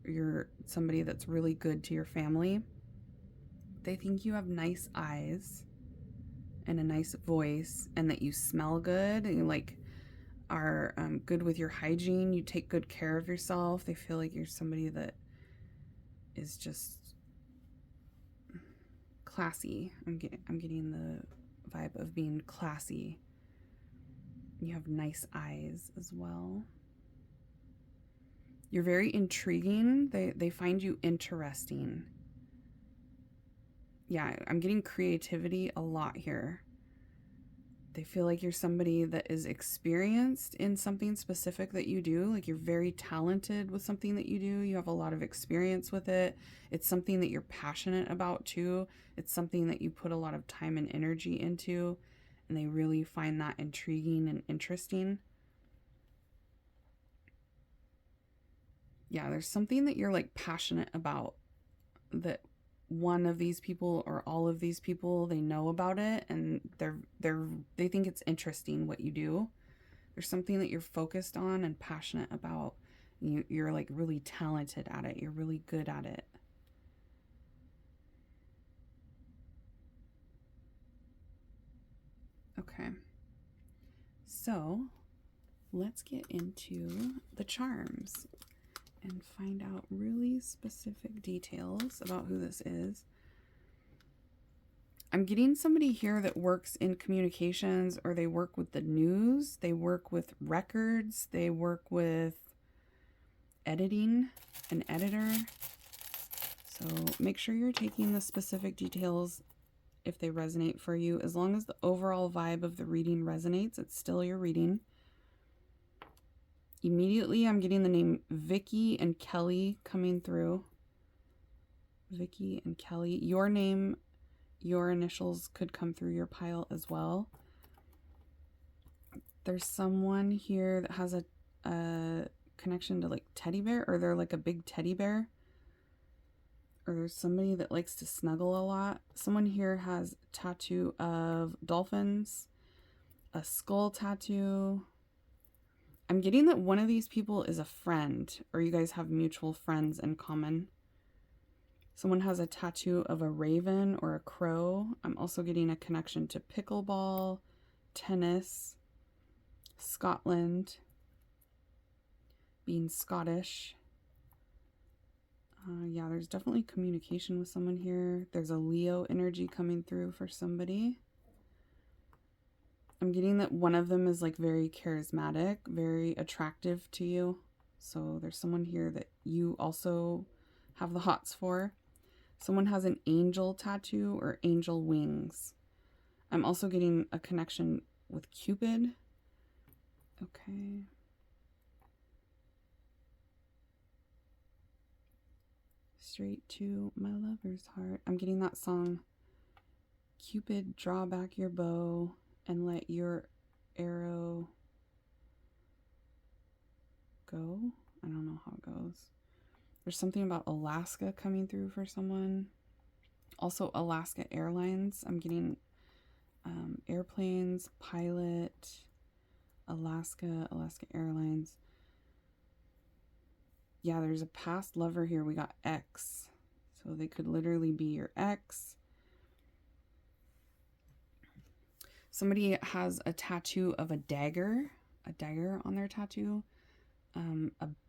or you're somebody that's really good to your family. They think you have nice eyes and a nice voice, and that you smell good, and you like are good with your hygiene. You take good care of yourself. They feel like you're somebody that is just classy. I'm getting the vibe of being classy. You have nice eyes as well. You're very intriguing. They find you interesting. Yeah, I'm getting creativity a lot here. They feel like you're somebody that is experienced in something specific that you do. Like you're very talented with something that you do. You have a lot of experience with it. It's something that you're passionate about too. It's something that you put a lot of time and energy into, and they really find that intriguing and interesting. Yeah, there's something that you're like passionate about that one of these people or all of these people, they know about it, and they think it's interesting what you do. There's something that you're focused on and passionate about. You're like really talented at it. You're really good at it. Okay. So let's get into the charms and find out really specific details about who this is. I'm getting somebody here that works in communications, or they work with the news, they work with records, they work with editing, an editor. So make sure you're taking the specific details if they resonate for you. As long as the overall vibe of the reading resonates, it's still your reading. Immediately, I'm getting the name Vicky and Kelly coming through. Vicky and Kelly. Your name, your initials could come through your pile as well. There's someone here that has a connection to like teddy bear, or they're like a big teddy bear. Or there's somebody that likes to snuggle a lot. Someone here has a tattoo of dolphins, a skull tattoo. I'm getting that one of these people is a friend, or you guys have mutual friends in common. Someone has a tattoo of a raven or a crow. I'm also getting a connection to pickleball, tennis, Scotland, being Scottish. Yeah, there's definitely communication with someone here. There's a Leo energy coming through for somebody. I'm getting that one of them is like very charismatic, very attractive to you. So there's someone here that you also have the hots for. Someone has an angel tattoo or angel wings. I'm also getting a connection with Cupid. Okay. Straight to my lover's heart. I'm getting that song, Cupid, draw back your bow and let your arrow go. I don't know how it goes. There's something about Alaska coming through for someone. Also Alaska Airlines. I'm getting airplanes, pilot, Alaska Airlines. Yeah, there's a past lover here. We got ex. So they could literally be your ex. Somebody has a tattoo of a dagger on their tattoo.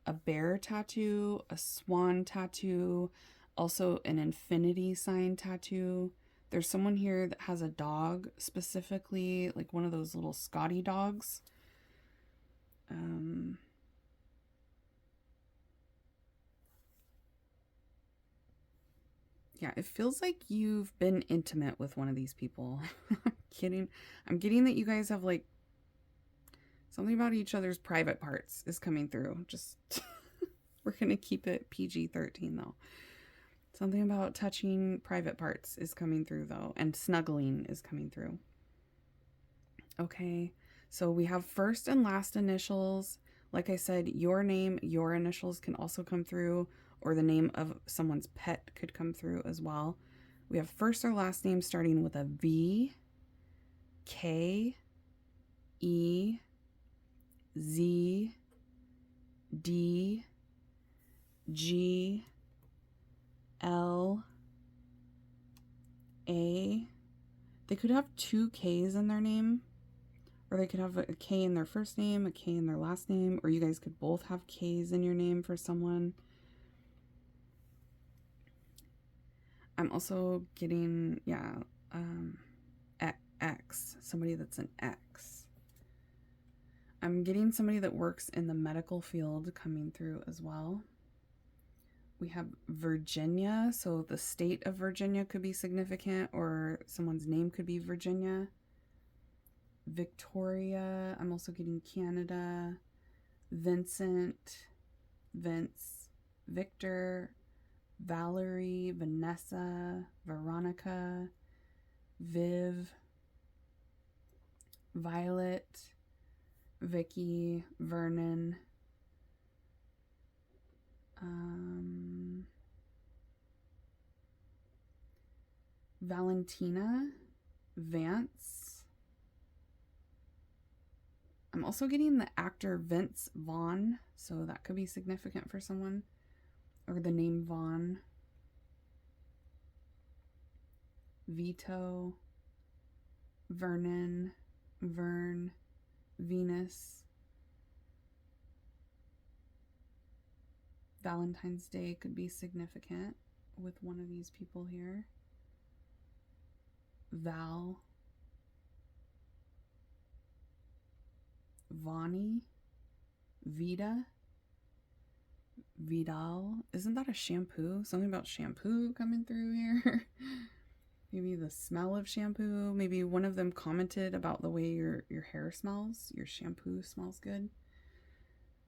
A bear tattoo, a swan tattoo, also an infinity sign tattoo. There's someone here that has a dog, specifically like one of those little Scotty dogs. Yeah, it feels like you've been intimate with one of these people. I'm kidding. I'm getting that you guys have like something about each other's private parts is coming through. Just we're gonna keep it PG-13 though. Something about touching private parts is coming through though, and snuggling is coming through. Okay, so we have first and last initials. Like I said, your name, your initials can also come through, or the name of someone's pet could come through as well. We have first or last name starting with a V, K, E, Z, D, G, L, A. They could have two K's in their name, or they could have a K in their first name, a K in their last name, or you guys could both have K's in your name for someone. I'm also getting, yeah, X, somebody that's an X. I'm getting somebody that works in the medical field coming through as well. We have Virginia, so the state of Virginia could be significant, or someone's name could be Virginia. Victoria, I'm also getting Canada. Vincent, Vince, Victor, Valerie, Vanessa, Veronica, Viv, Violet, Vicky, Vernon, Valentina, Vance. I'm also getting the actor Vince Vaughn, so that could be significant for someone, or the name Vaughn. Vito, Vernon, Vern, Venus. Valentine's Day could be significant with one of these people here. Val, Vani, Vita, Vidal. Isn't that a shampoo? Something about shampoo coming through here. Maybe the smell of shampoo. Maybe one of them commented about the way your hair smells. Your shampoo smells good.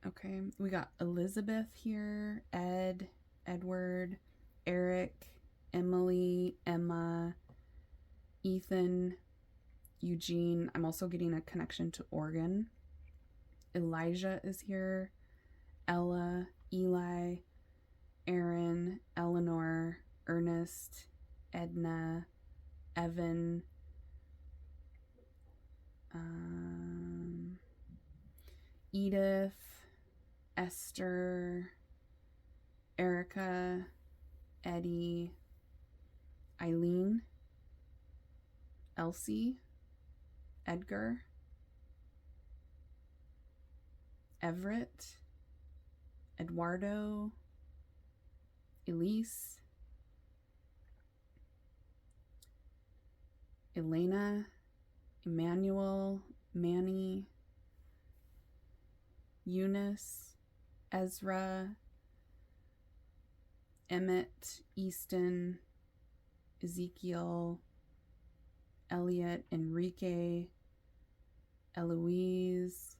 Okay, we got Elizabeth here, Ed, Edward, Eric, Emily, Emma, Ethan, Eugene. I'm also getting a connection to Oregon. Elijah is here, Ella, Eli, Aaron, Eleanor, Ernest, Edna, Evan, Edith, Esther, Erica, Eddie, Eileen, Elsie, Edgar, Everett, Eduardo, Elise, Elena, Emmanuel, Manny, Eunice, Ezra, Emmett, Easton, Ezekiel, Elliot, Enrique, Eloise,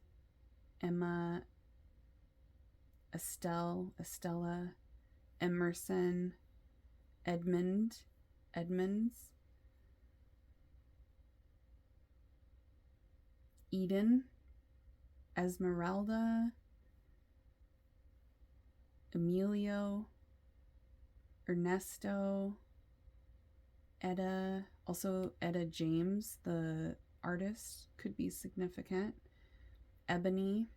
Emma, Estelle, Estella, Emerson, Edmund, Edmonds, Eden, Esmeralda, Emilio, Ernesto, Etta, also Etta James, the artist, could be significant. Ebony,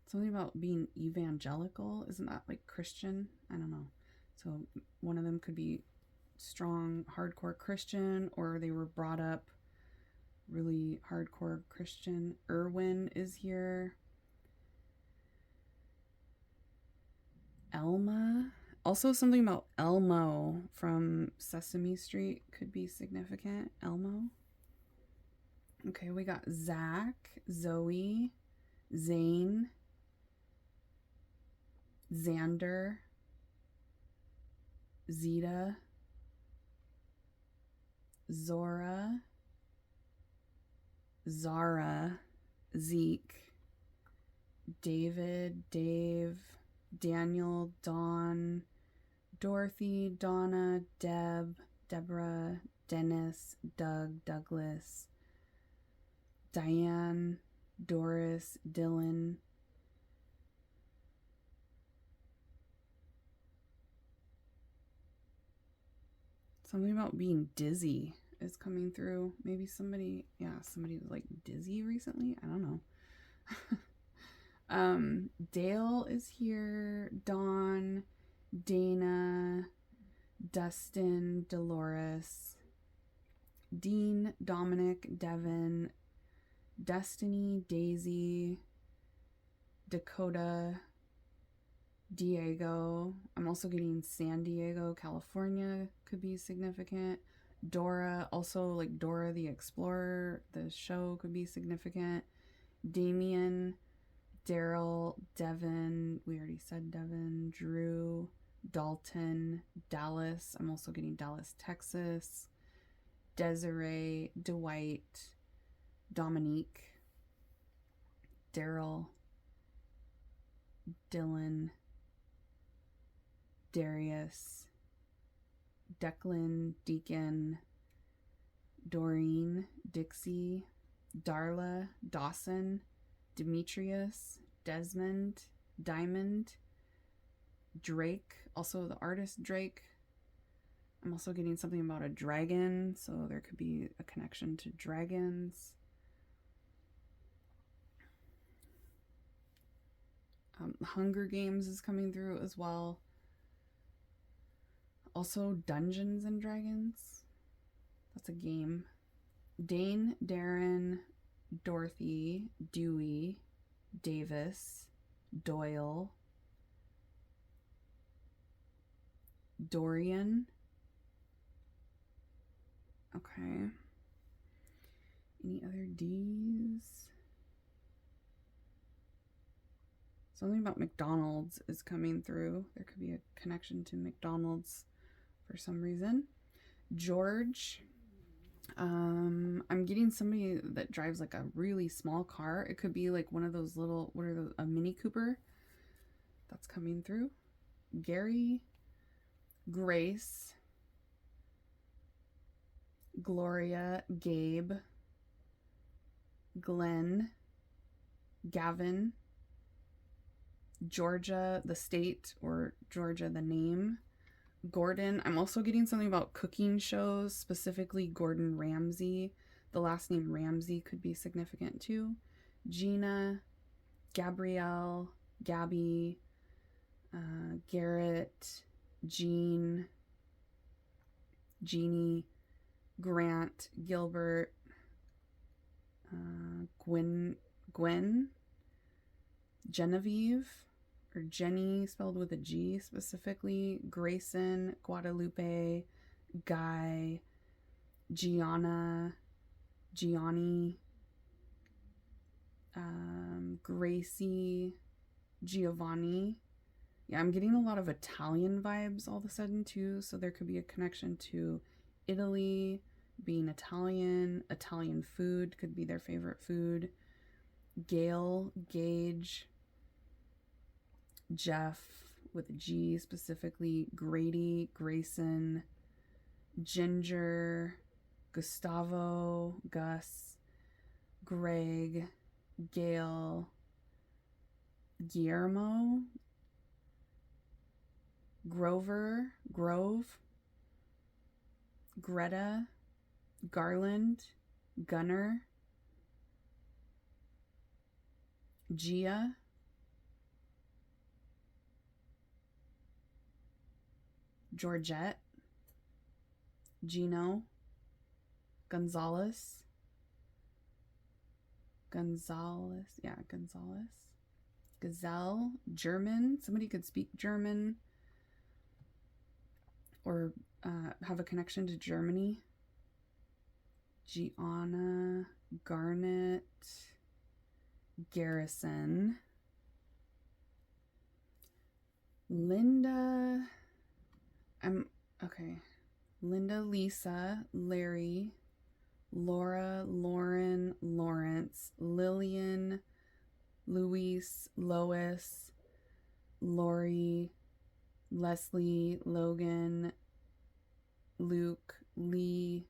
something about being evangelical. Isn't that like Christian? I don't know. So one of them could be strong, hardcore Christian, or they were brought up really hardcore Christian. Erwin is here. Elma. Also something about Elmo from Sesame Street could be significant. Elmo. Okay, we got Zach, Zoe, Zane, Xander, Zeta, Zora, Zara, Zeke, David, Dave, Daniel, Dawn, Dorothy, Donna, Deb, Deborah, Dennis, Doug, Douglas, Diane, Doris, Dylan, something about being dizzy is coming through. Maybe somebody was like dizzy recently. I don't know. Dale is here. Dawn, Dana, Dustin, Dolores, Dean, Dominic, Devin, Destiny, Daisy, Dakota, Diego. I'm also getting San Diego, California could be significant. Dora, also like Dora the Explorer, the show could be significant. Damien, Daryl, Devin, we already said Devin, Drew, Dalton, Dallas. I'm also getting Dallas, Texas. Desiree, Dwight, Dominique, Daryl, Dylan, Darius, Declan, Deacon, Doreen, Dixie, Darla, Dawson, Demetrius, Desmond, Diamond, Drake, also the artist Drake. I'm also getting something about a dragon, so there could be a connection to dragons. Hunger Games is coming through as well. Also Dungeons and Dragons. That's a game. Dane, Darren, Dorothy, Dewey, Davis, Doyle, Dorian. Okay. Any other D's? Something about McDonald's is coming through. There could be a connection to McDonald's for some reason. George. I'm getting somebody that drives like a really small car. It could be like one of those little, what are those, a Mini Cooper. That's coming through. Gary, Grace, Gloria, Gabe, Glenn, Gavin, Georgia, the state, or Georgia, the name. Gordon. I'm also getting something about cooking shows, specifically Gordon Ramsay. The last name Ramsay could be significant too. Gina, Gabrielle, Gabby, Garrett, Jean, Jeannie, Grant, Gilbert, Gwen, Genevieve, or Jenny spelled with a G specifically, Grayson, Guadalupe, Guy, Gianna, Gianni, Gracie, Giovanni. Yeah, I'm getting a lot of Italian vibes all of a sudden too, so there could be a connection to Italy, being Italian, Italian food could be their favorite food. Gail, Gage, Jeff with a G specifically, Grady, Grayson, Ginger, Gustavo, Gus, Greg, Gail, Guillermo, Grover, Grove, Greta, Garland, Gunner, Gia, Georgette, Gino, Gonzalez, Gazelle, German. Somebody could speak German or have a connection to Germany. Gianna, Garnet, Garrison, Linda. Linda, Lisa, Larry, Laura, Lauren, Lawrence, Lillian, Luis, Lois, Lori, Leslie, Logan, Luke, Lee,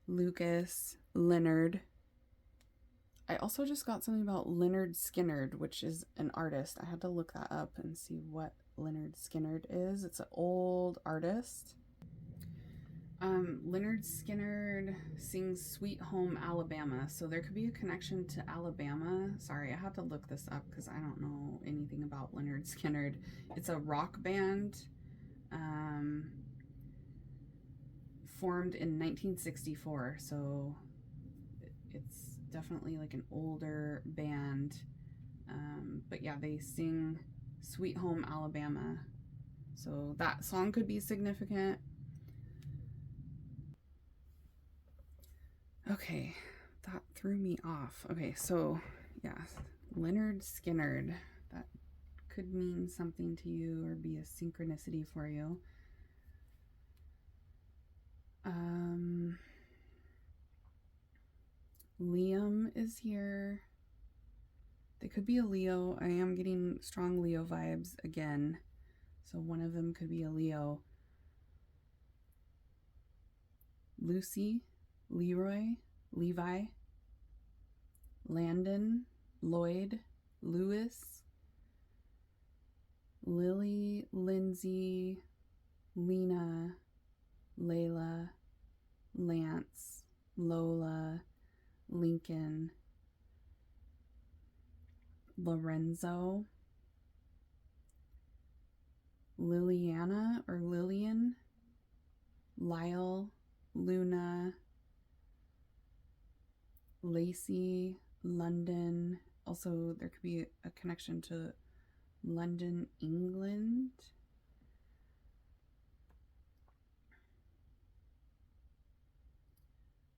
Lucas, Leonard. I also just got something about Leonard Skinnard, which is an artist. I had to look that up and see what Leonard Skinnard is. It's an old artist. Leonard Skinnard sings Sweet Home Alabama, so there could be a connection to Alabama. Sorry, I had to look this up because I don't know anything about Leonard Skinnard. It's a rock band formed in 1964, so it's definitely like an older band. But yeah, they sing Sweet Home Alabama. So that song could be significant. Okay, that threw me off. Okay, so yeah, Leonard Skinnard. That could mean something to you or be a synchronicity for you. Liam is here. They could be a Leo. I am getting strong Leo vibes again. So one of them could be a Leo. Lucy, Leroy, Levi, Landon, Lloyd, Lewis, Lily, Lindsay, Lena, Layla, Lance, Lola, Lincoln, Lorenzo, Liliana or Lillian, Lyle, Luna, Lacey, London. Also, there could be a connection to London, England.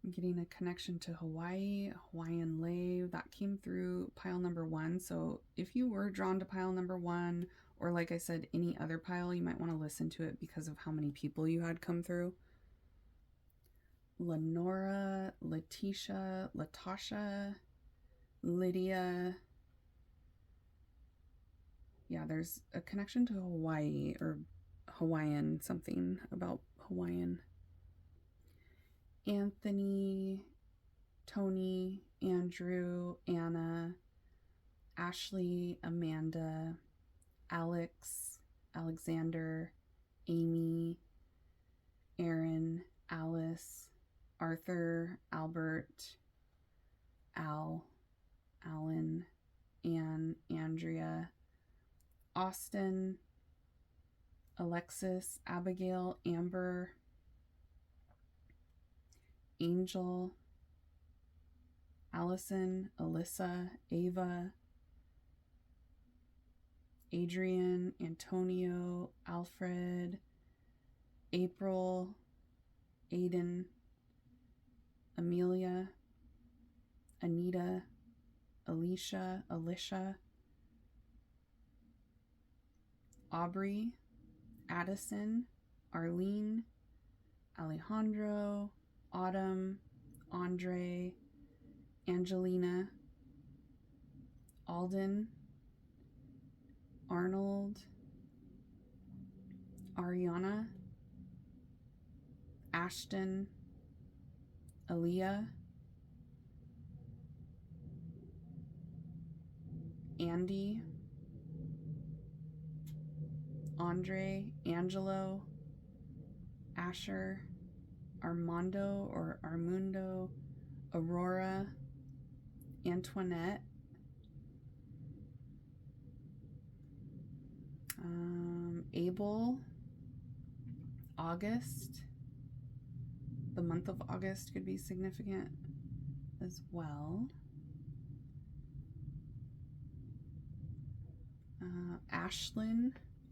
I'm getting a connection to Hawaii, Hawaiian Lei. That came through pile number 1. So if you were drawn to pile number 1, or like I said, any other pile, you might want to listen to it because of how many people you had come through. Lenora, Letitia, Latasha, Lydia. Yeah, there's a connection to Hawaii or Hawaiian, something about Hawaiian. Anthony, Tony, Andrew, Anna, Ashley, Amanda, Alex, Alexander, Amy, Aaron, Alice, Arthur, Albert, Al, Alan, Anne, Andrea, Austin, Alexis, Abigail, Amber, Angel, Allison, Alyssa, Ava, Adrian, Antonio, Alfred, April, Aiden, Amelia, Anita, Alicia, Aubrey, Addison, Arlene, Alejandro, Autumn, Andre, Angelina, Alden, Arnold, Ariana, Ashton, Aaliyah, Andy, Andre, Angelo, Asher, Armando or Armundo, Aurora, Antoinette, Abel, August. The month of August could be significant as well. Ashlyn,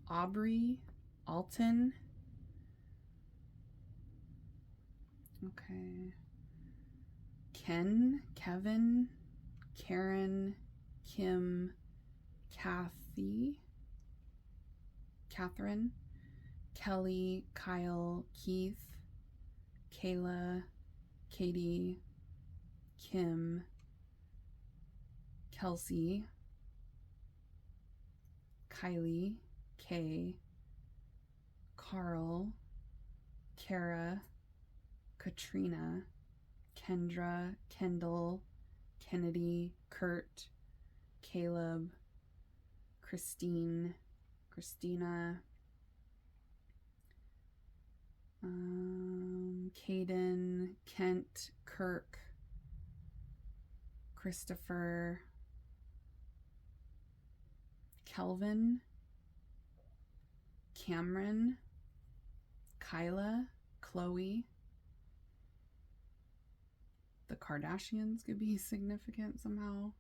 Aubrey, Alton. Okay. Ken, Kevin, Karen, Kim, Kathy, Catherine, Kelly, Kyle, Keith, Kayla, Katie, Kim, Kelsey, Kylie, Kay, Carl, Kara, Katrina, Kendra, Kendall, Kennedy, Kurt, Caleb, Christine, Christina, Caden, Kent, Kirk, Christopher, Kelvin, Cameron, Kyla, Chloe, the Kardashians could be significant somehow.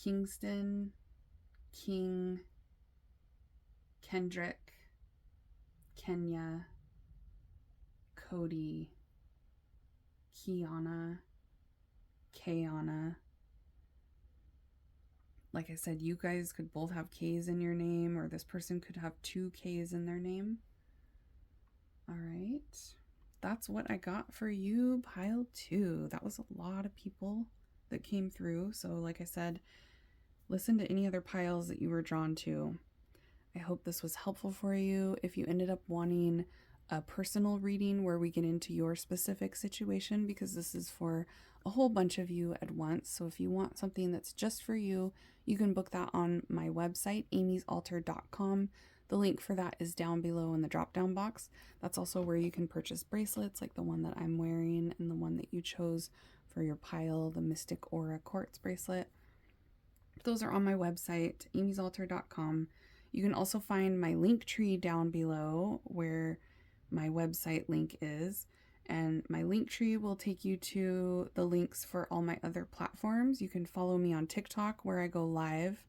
Kingston, King, Kendrick, Kenya, Cody, Kiana, Kayana. Like I said, you guys could both have K's in your name, or this person could have 2 K's in their name. All right. That's what I got for you, pile 2. That was a lot of people that came through. So like I said, listen to any other piles that you were drawn to. I hope this was helpful for you. If you ended up wanting a personal reading where we get into your specific situation, because this is for a whole bunch of you at once. So if you want something that's just for you, you can book that on my website, amysaltar.com. The link for that is down below in the drop down box. That's also where you can purchase bracelets like the one that I'm wearing and the one that you chose for your pile, the Mystic Aura Quartz bracelet. Those are on my website, amysaltar.com. You can also find my LinkTree down below where my website link is. And my LinkTree will take you to the links for all my other platforms. You can follow me on TikTok where I go live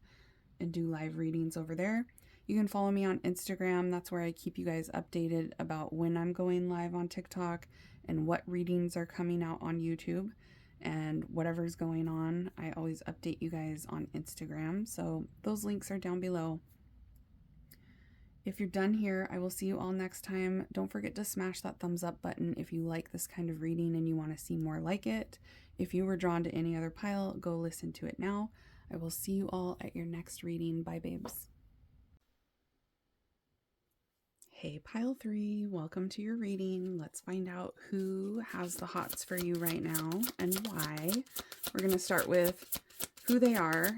and do live readings over there. You can follow me on Instagram. That's where I keep you guys updated about when I'm going live on TikTok and what readings are coming out on YouTube and whatever's going on. I always update you guys on Instagram. So those links are down below. If you're done here, I will see you all next time. Don't forget to smash that thumbs up button if you like this kind of reading and you want to see more like it. If you were drawn to any other pile, go listen to it now. I will see you all at your next reading. Bye, babes. Hey, pile 3, welcome to your reading. Let's find out who has the hots for you right now and why. We're going to start with who they are,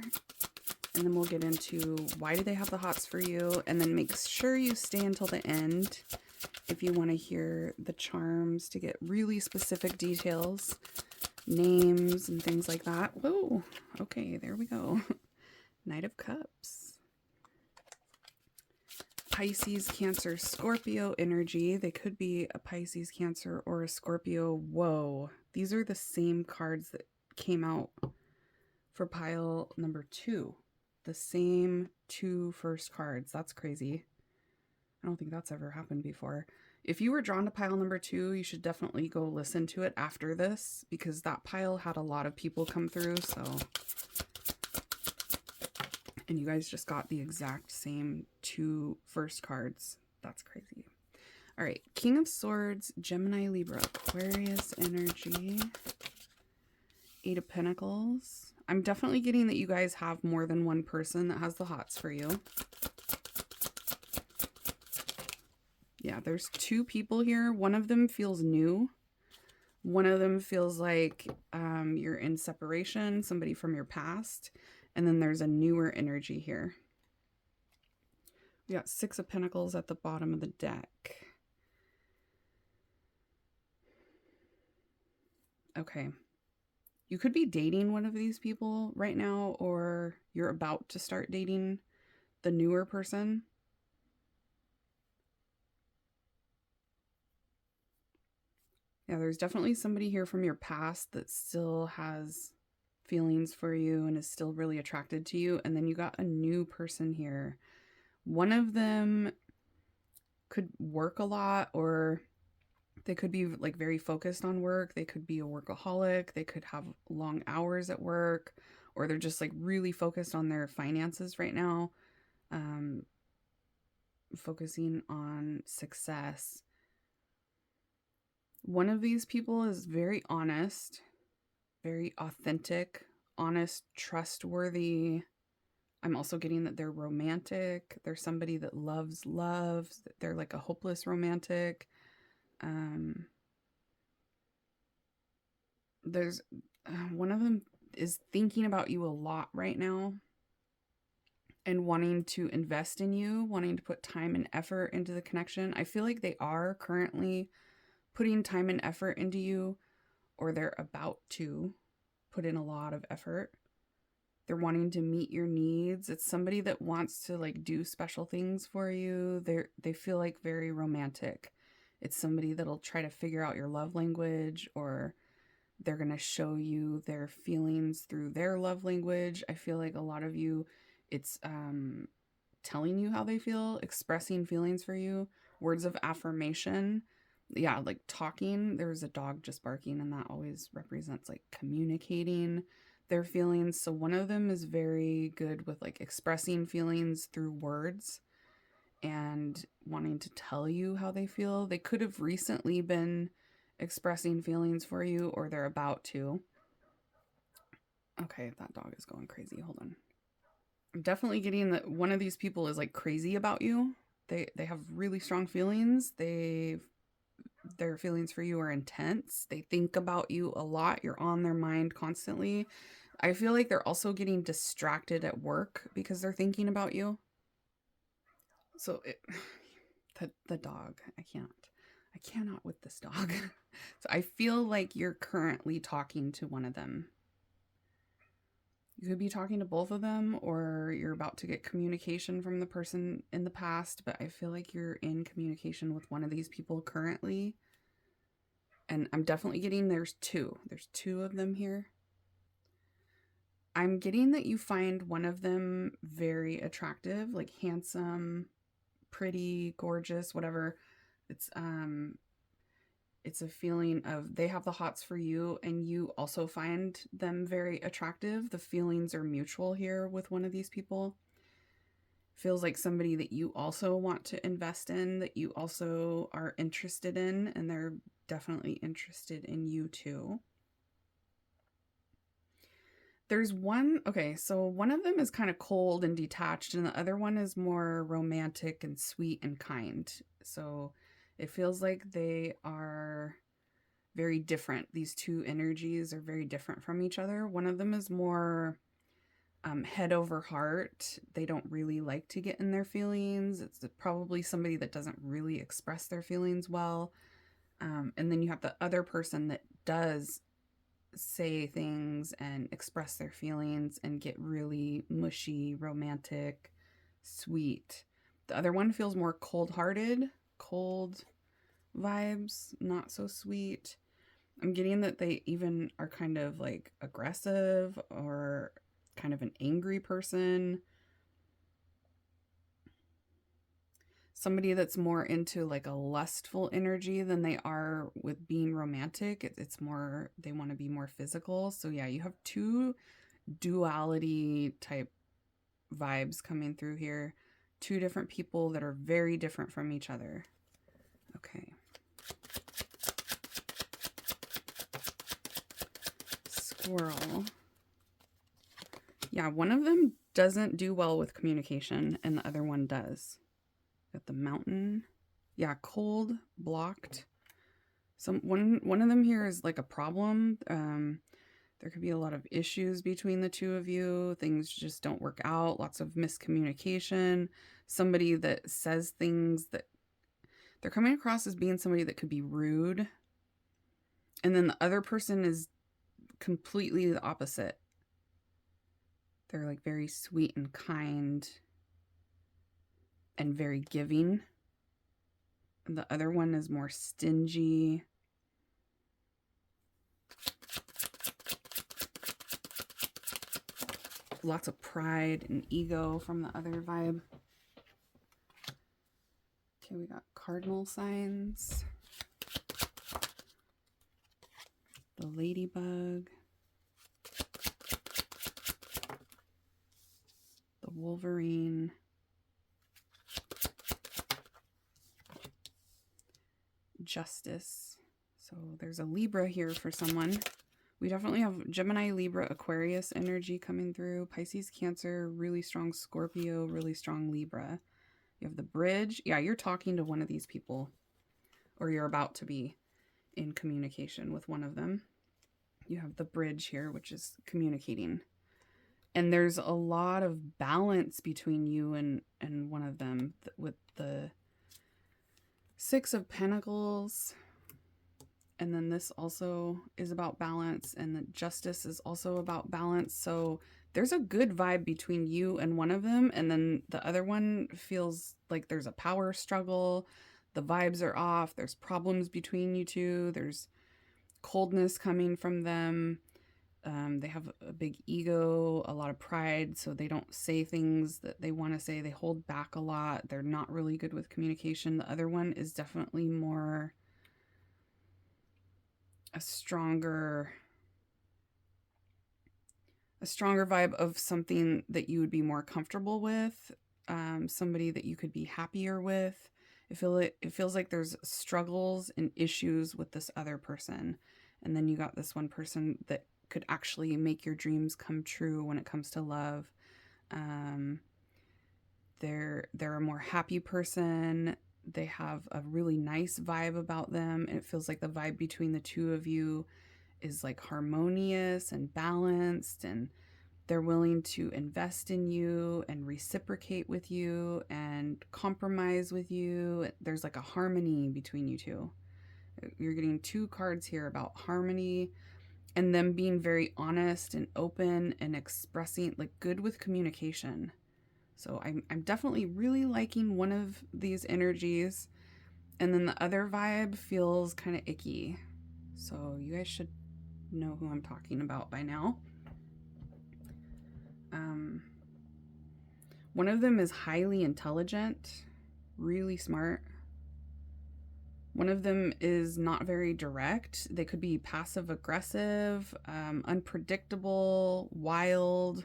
and then we'll get into why do they have the hots for you, and then make sure you stay until the end if you want to hear the charms to get really specific details, names, and things like that. Whoa, okay, there we go. Knight of Cups. Pisces, Cancer, Scorpio energy. They could be a Pisces, Cancer, or a Scorpio. Whoa. These are the same cards that came out for pile number 2. The same 2 first cards. That's crazy. I don't think that's ever happened before. If you were drawn to pile number 2, you should definitely go listen to it after this, because that pile had a lot of people come through, so... And you guys just got the exact same 2 first cards. That's crazy. All right. King of Swords, Gemini, Libra, Aquarius energy. 8 of Pentacles. I'm definitely getting that you guys have more than one person that has the hots for you. Yeah, there's 2 people here. One of them feels new. One of them feels like you're in separation, somebody from your past. And then there's a newer energy here. We got 6 of Pentacles at the bottom of the deck. Okay. You could be dating one of these people right now, or you're about to start dating the newer person. Yeah, there's definitely somebody here from your past that still has feelings for you and is still really attracted to you. And then you got a new person here. One of them could work a lot, or they could be like very focused on work. They could be a workaholic. They could have long hours at work, or they're just like really focused on their finances right now. Focusing on success. One of these people is very honest, very authentic, honest, trustworthy. I'm also getting that they're romantic. They're somebody that loves. They're like a hopeless romantic. There's one of them is thinking about you a lot right now and wanting to invest in you, wanting to put time and effort into the connection. I feel like they are currently putting time and effort into you, or they're about to put in a lot of effort. They're wanting to meet your needs. It's somebody that wants to like do special things for you. They feel like very romantic. It's somebody that'll try to figure out your love language, or They're going to show you their feelings through their love language. I feel like a lot of you, it's telling you how they feel, expressing feelings for you, words of affirmation. Yeah, like talking. There's a dog just barking, and that always represents like communicating their feelings. So one of them is very good with like expressing feelings through words and wanting to tell you how they feel. They could have recently been expressing feelings for you, or they're about to. Okay, that dog is going crazy. Hold on. I'm definitely getting that one of these people is like crazy about you. They have really strong feelings. Their feelings for you are intense. They think about you a lot. You're on their mind constantly. I feel like they're also getting distracted at work because they're thinking about you. So the dog, I cannot with this dog. So I feel like you're currently talking to one of them. You could be talking to both of them, or you're about to get communication from the person in the past, but I feel like you're in communication with one of these people currently. And I'm definitely getting there's two of them here. I'm getting that you find one of them very attractive, like handsome, pretty, gorgeous, whatever. It's a feeling of they have the hots for you, and you also find them very attractive. The feelings are mutual here with one of these people. Feels like somebody that you also want to invest in, that you also are interested in, and they're definitely interested in you too. There's one, okay, so one of them is kind of cold and detached, and the other one is more romantic and sweet and kind. So it feels like they are very different. These two energies are very different from each other. One of them is more head over heart. They don't really like to get in their feelings. It's probably somebody that doesn't really express their feelings well. And then you have the other person that does say things and express their feelings and get really mushy, romantic, sweet. The other one feels more cold-hearted, cold vibes, not so sweet. I'm getting that they even are kind of like aggressive or kind of an angry person. Somebody that's more into like a lustful energy than they are with being romantic. It's more, they want to be more physical. So yeah, you have two duality type vibes coming through here. Two different people that are very different from each other. Okay. Squirrel. Yeah, one of them doesn't do well with communication and the other one does. Got the mountain. Yeah, cold, blocked. One of them here is like a problem. There could be a lot of issues between the two of you. Things just don't work out. Lots of miscommunication. Somebody that says things that they're coming across as being somebody that could be rude. And then the other person is completely the opposite. They're like very sweet and kind and very giving. And the other one is more stingy. Lots of pride and ego from the other vibe. Okay, we got cardinal signs. The ladybug. The wolverine. Justice. So there's a Libra here for someone. We definitely have Gemini, Libra, Aquarius energy coming through. Pisces, Cancer, really strong Scorpio, really strong Libra. You have the bridge. Yeah, you're talking to one of these people, or you're about to be in communication with one of them. You have the bridge here, which is communicating. And there's a lot of balance between you and one of them with the Six of Pentacles. And then this also is about balance, and the Justice is also about balance. So there's a good vibe between you and one of them, and then the other one feels like there's a power struggle. The vibes are off. There's problems between you two. There's coldness coming from them. They have a big ego, a lot of pride, so they don't say things that they want to say. They hold back a lot. They're not really good with communication. The other one is definitely more a stronger vibe of something that you would be more comfortable with, somebody that you could be happier with. It feels like there's struggles and issues with this other person, and then you got this one person that could actually make your dreams come true when it comes to love. Um, they're a more happy person. They have a really nice vibe about them, and it feels like the vibe between the two of you is like harmonious and balanced, and they're willing to invest in you and reciprocate with you and compromise with you. There's like a harmony between you two. You're getting two cards here about harmony and them being very honest and open and expressing, like, good with communication. So I'm definitely really liking one of these energies, and then the other vibe feels kind of icky. So you guys should know who I'm talking about by now. One of them is highly intelligent, really smart. One of them is not very direct. They could be passive aggressive, unpredictable, wild.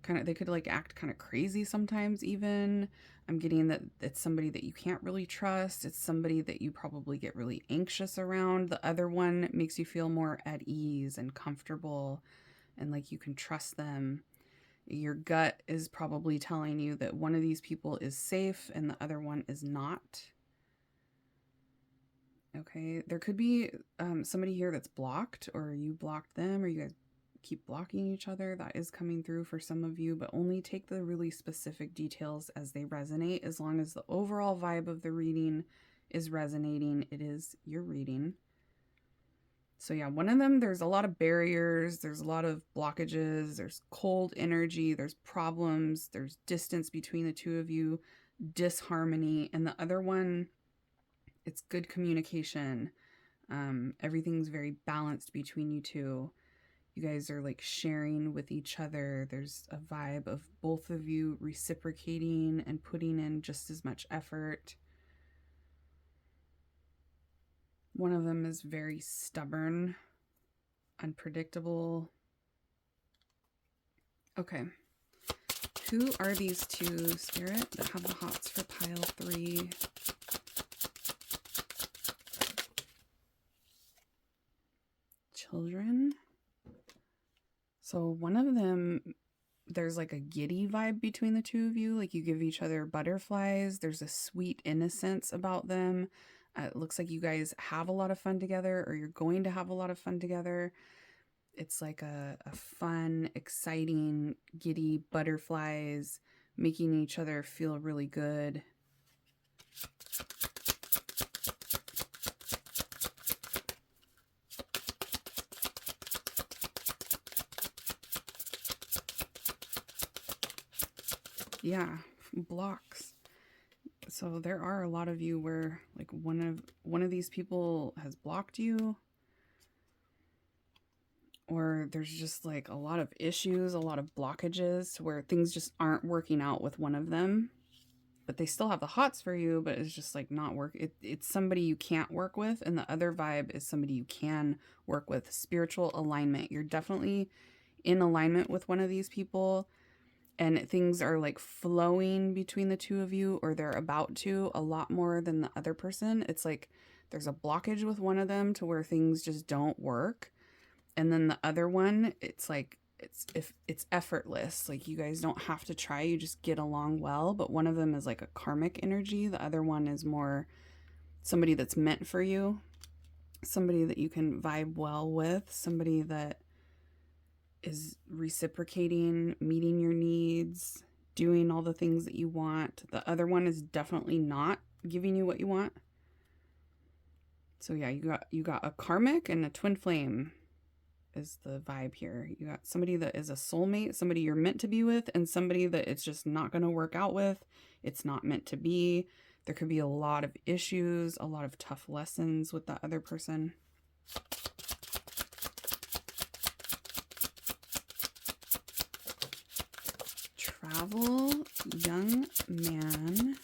They could like act kind of crazy sometimes even. I'm getting that it's somebody that you can't really trust. It's somebody that you probably get really anxious around. The other one makes you feel more at ease and comfortable and like you can trust them. Your gut is probably telling you that one of these people is safe and the other one is not. Okay, there could be somebody here that's blocked, or you blocked them, or you guys keep blocking each other. That is coming through for some of you, but only take the really specific details as they resonate. As long as the overall vibe of the reading is resonating, it is your reading. So yeah, one of them, there's a lot of barriers, there's a lot of blockages, there's cold energy, there's problems, there's distance between the two of you, disharmony. And the other one, it's good communication. Everything's very balanced between you two. You guys are like sharing with each other. There's a vibe of both of you reciprocating and putting in just as much effort. One of them is very stubborn, unpredictable. Okay. Who are these two, Spirit, that have the HOTS for pile 3? Children. So one of them, there's like a giddy vibe between the two of you. Like you give each other butterflies. There's a sweet innocence about them. It looks like you guys have a lot of fun together, or you're going to have a lot of fun together. It's like a fun, exciting, giddy butterflies, making each other feel really good. Yeah, blocks. So there are a lot of you where like one of these people has blocked you, or there's just like a lot of issues, a lot of blockages where things just aren't working out with one of them, but they still have the HOTS for you, but it's just like not work. It's somebody you can't work with, and the other vibe is somebody you can work with. Spiritual alignment. You're definitely in alignment with one of these people, and things are like flowing between the two of you, or they're about to, a lot more than the other person. It's like there's a blockage with one of them to where things just don't work. And then the other one, it's like it's effortless. Like you guys don't have to try, you just get along well. But one of them is like a karmic energy. The other one is more somebody that's meant for you, somebody that you can vibe well with, somebody that is reciprocating, meeting your needs, doing all the things that you want. The other one is definitely not giving you what you want. So yeah, you got a karmic and a twin flame is the vibe here. You got somebody that is a soulmate, somebody you're meant to be with, and somebody that it's just not going to work out with. It's not meant to be. There could be a lot of issues, a lot of tough lessons with that other person. travel, young man,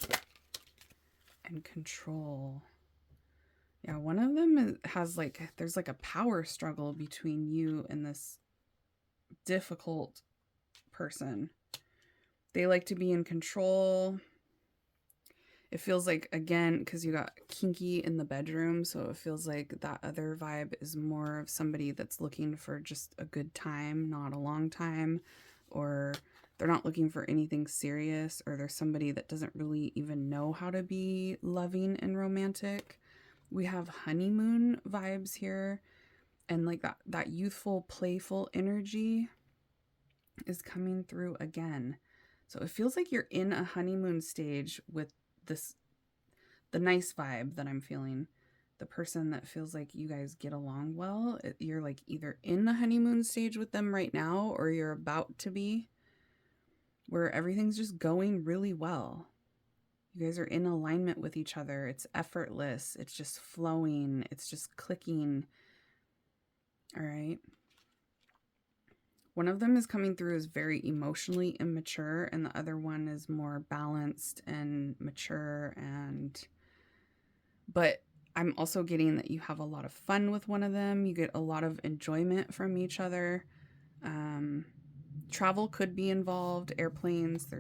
and control. Yeah, one of them has like, there's like a power struggle between you and this difficult person. They like to be in control. It feels like, again, because you got kinky in the bedroom, so it feels like that other vibe is more of somebody that's looking for just a good time, not a long time, or they're not looking for anything serious, or there's somebody that doesn't really even know how to be loving and romantic. We have honeymoon vibes here, and like that youthful, playful energy is coming through again. So it feels like you're in a honeymoon stage with this, the nice vibe that I'm feeling. The person that feels like you guys get along well. You're like either in the honeymoon stage with them right now, or you're about to be, where everything's just going really well. You guys are in alignment with each other. It's effortless. It's just flowing. It's just clicking. All right. One of them is coming through as very emotionally immature, and the other one is more balanced and mature. But I'm also getting that you have a lot of fun with one of them. You get a lot of enjoyment from each other. Travel could be involved. Airplanes. I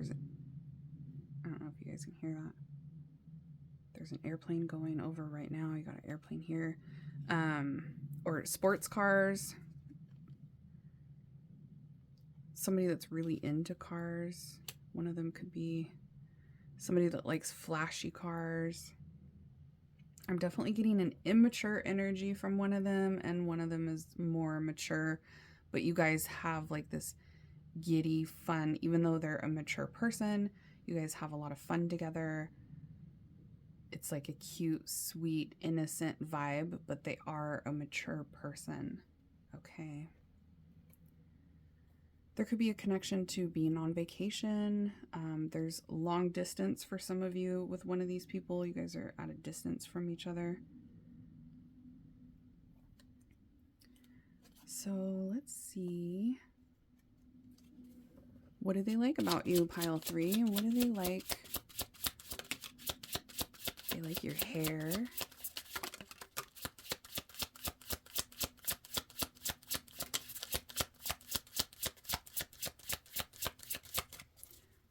don't know if you guys can hear that. There's an airplane going over right now. You got an airplane here. Or sports cars. Somebody that's really into cars. One of them could be somebody that likes flashy cars. I'm definitely getting an immature energy from one of them, and one of them is more mature. But you guys have like this giddy fun, even though they're a mature person. You guys have a lot of fun together. It's like a cute, sweet, innocent vibe, but they are a mature person. Okay. There could be a connection to being on vacation. There's long distance for some of you with one of these people. You guys are at a distance from each other. So let's see. What do they like about you, pile 3? What do they like? They like your hair.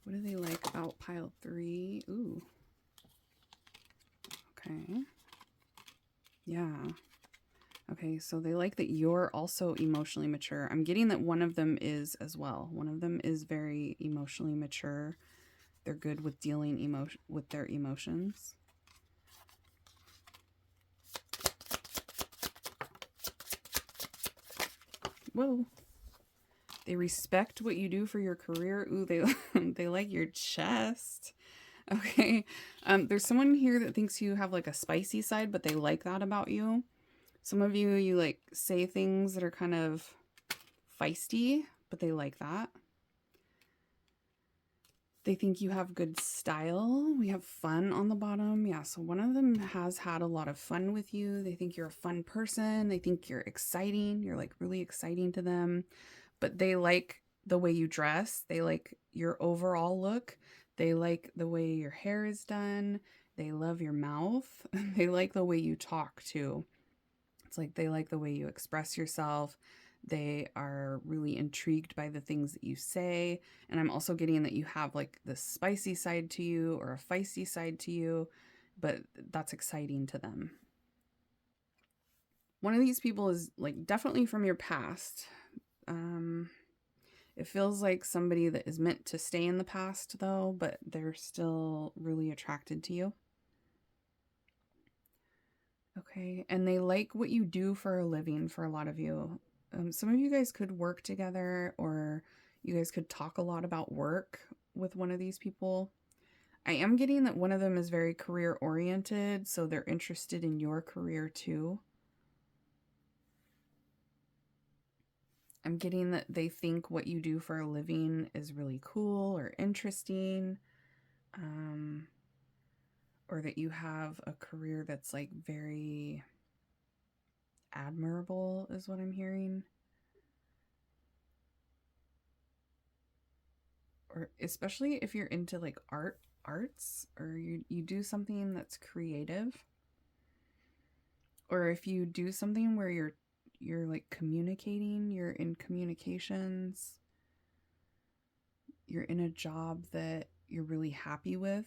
What do they like about pile 3? Ooh. Okay. Yeah. Okay, so they like that you're also emotionally mature. I'm getting that one of them is as well. One of them is very emotionally mature. They're good with dealing with their emotions. Whoa. They respect what you do for your career. Ooh, they like your chest. Okay. There's someone here that thinks you have like a spicy side, but they like that about you. Some of you like say things that are kind of feisty, but they like that. They think you have good style. We have fun on the bottom. Yeah, so one of them has had a lot of fun with you. They think you're a fun person. They think you're exciting. You're like really exciting to them. But they like the way you dress. They like your overall look. They like the way your hair is done. They love your mouth. They like the way you talk too. It's like they like the way you express yourself. They are really intrigued by the things that you say. And I'm also getting that you have like this spicy side to you or a feisty side to you, but that's exciting to them. One of these people is like definitely from your past. It feels like somebody that is meant to stay in the past though, but they're still really attracted to you. Okay, and they like what you do for a living for a lot of you. Some of you guys could work together, or you guys could talk a lot about work with one of these people. I am getting that one of them is very career oriented, so they're interested in your career too. I'm getting that they think what you do for a living is really cool or interesting. Or that you have a career that's like very admirable is what I'm hearing. or especially if you're into like arts, or you do something that's creative, or if you do something where you're like communicating, you're in communications, you're in a job that you're really happy with,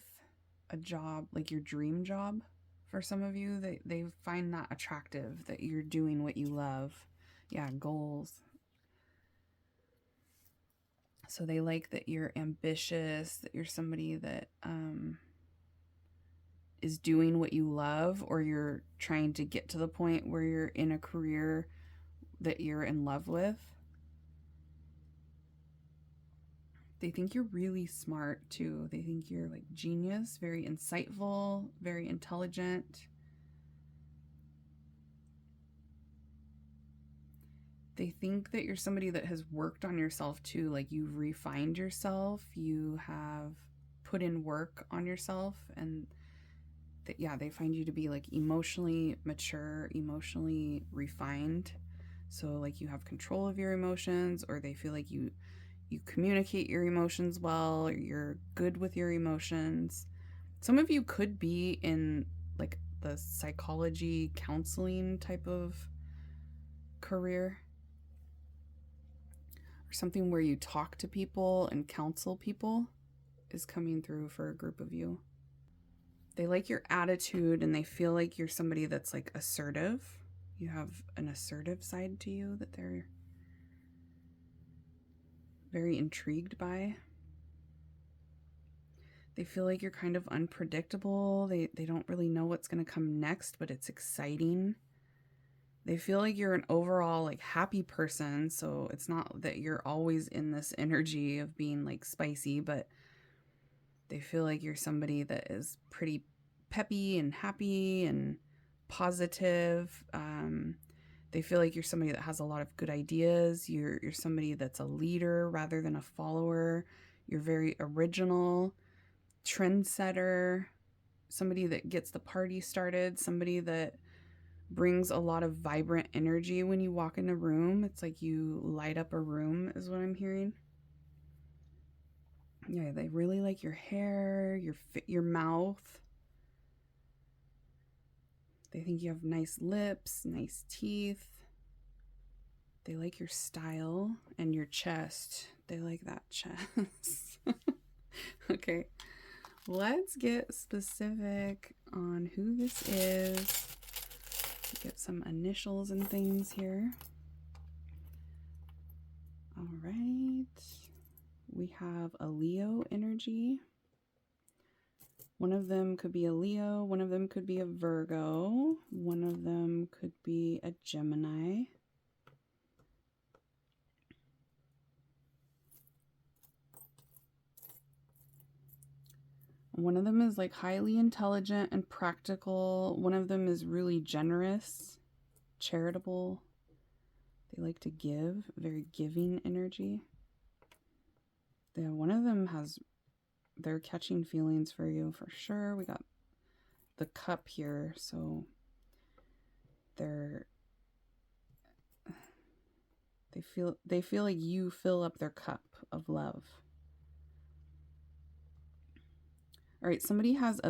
a job like your dream job. For some of you, they find that attractive, that you're doing what you love. Yeah, goals. So they like that you're ambitious, that you're somebody that is doing what you love, or you're trying to get to the point where you're in a career that you're in love with. They think you're really smart too. They think you're like genius, very insightful, very intelligent. They think that you're somebody that has worked on yourself too. Like you've refined yourself, you have put in work on yourself, and that, yeah, they find you to be like emotionally mature, emotionally refined. So like you have control of your emotions, or they feel like you communicate your emotions well, or you're good with your emotions. Some of you could be in like the psychology counseling type of career, or something where you talk to people and counsel people is coming through for a group of you. They like your attitude, and they feel like you're somebody that's like assertive. You have an assertive side to you that they're very intrigued by. They feel like you're kind of unpredictable. They don't really know what's going to come next, but it's exciting. They feel like you're an overall like happy person, so it's not that you're always in this energy of being like spicy, but they feel like you're somebody that is pretty peppy and happy and positive. They feel like you're somebody that has a lot of good ideas. You're somebody that's a leader rather than a follower. You're very original, trendsetter, somebody that gets the party started, somebody that brings a lot of vibrant energy when you walk in a room. It's like you light up a room, is what I'm hearing. Yeah, they really like your hair, your mouth. They think you have nice lips, nice teeth. They like your style and your chest. They like that chest. Okay, let's get specific on who this is. Get some initials and things here. All right. We have a Leo energy. One of them could be a Leo. One of them could be a Virgo. One of them could be a Gemini. One of them is like highly intelligent and practical. One of them is really generous, charitable. They like to give, very giving energy. Yeah, one of them they're catching feelings for you for sure. We got the cup here, so they feel like you fill up their cup of love. All right, somebody has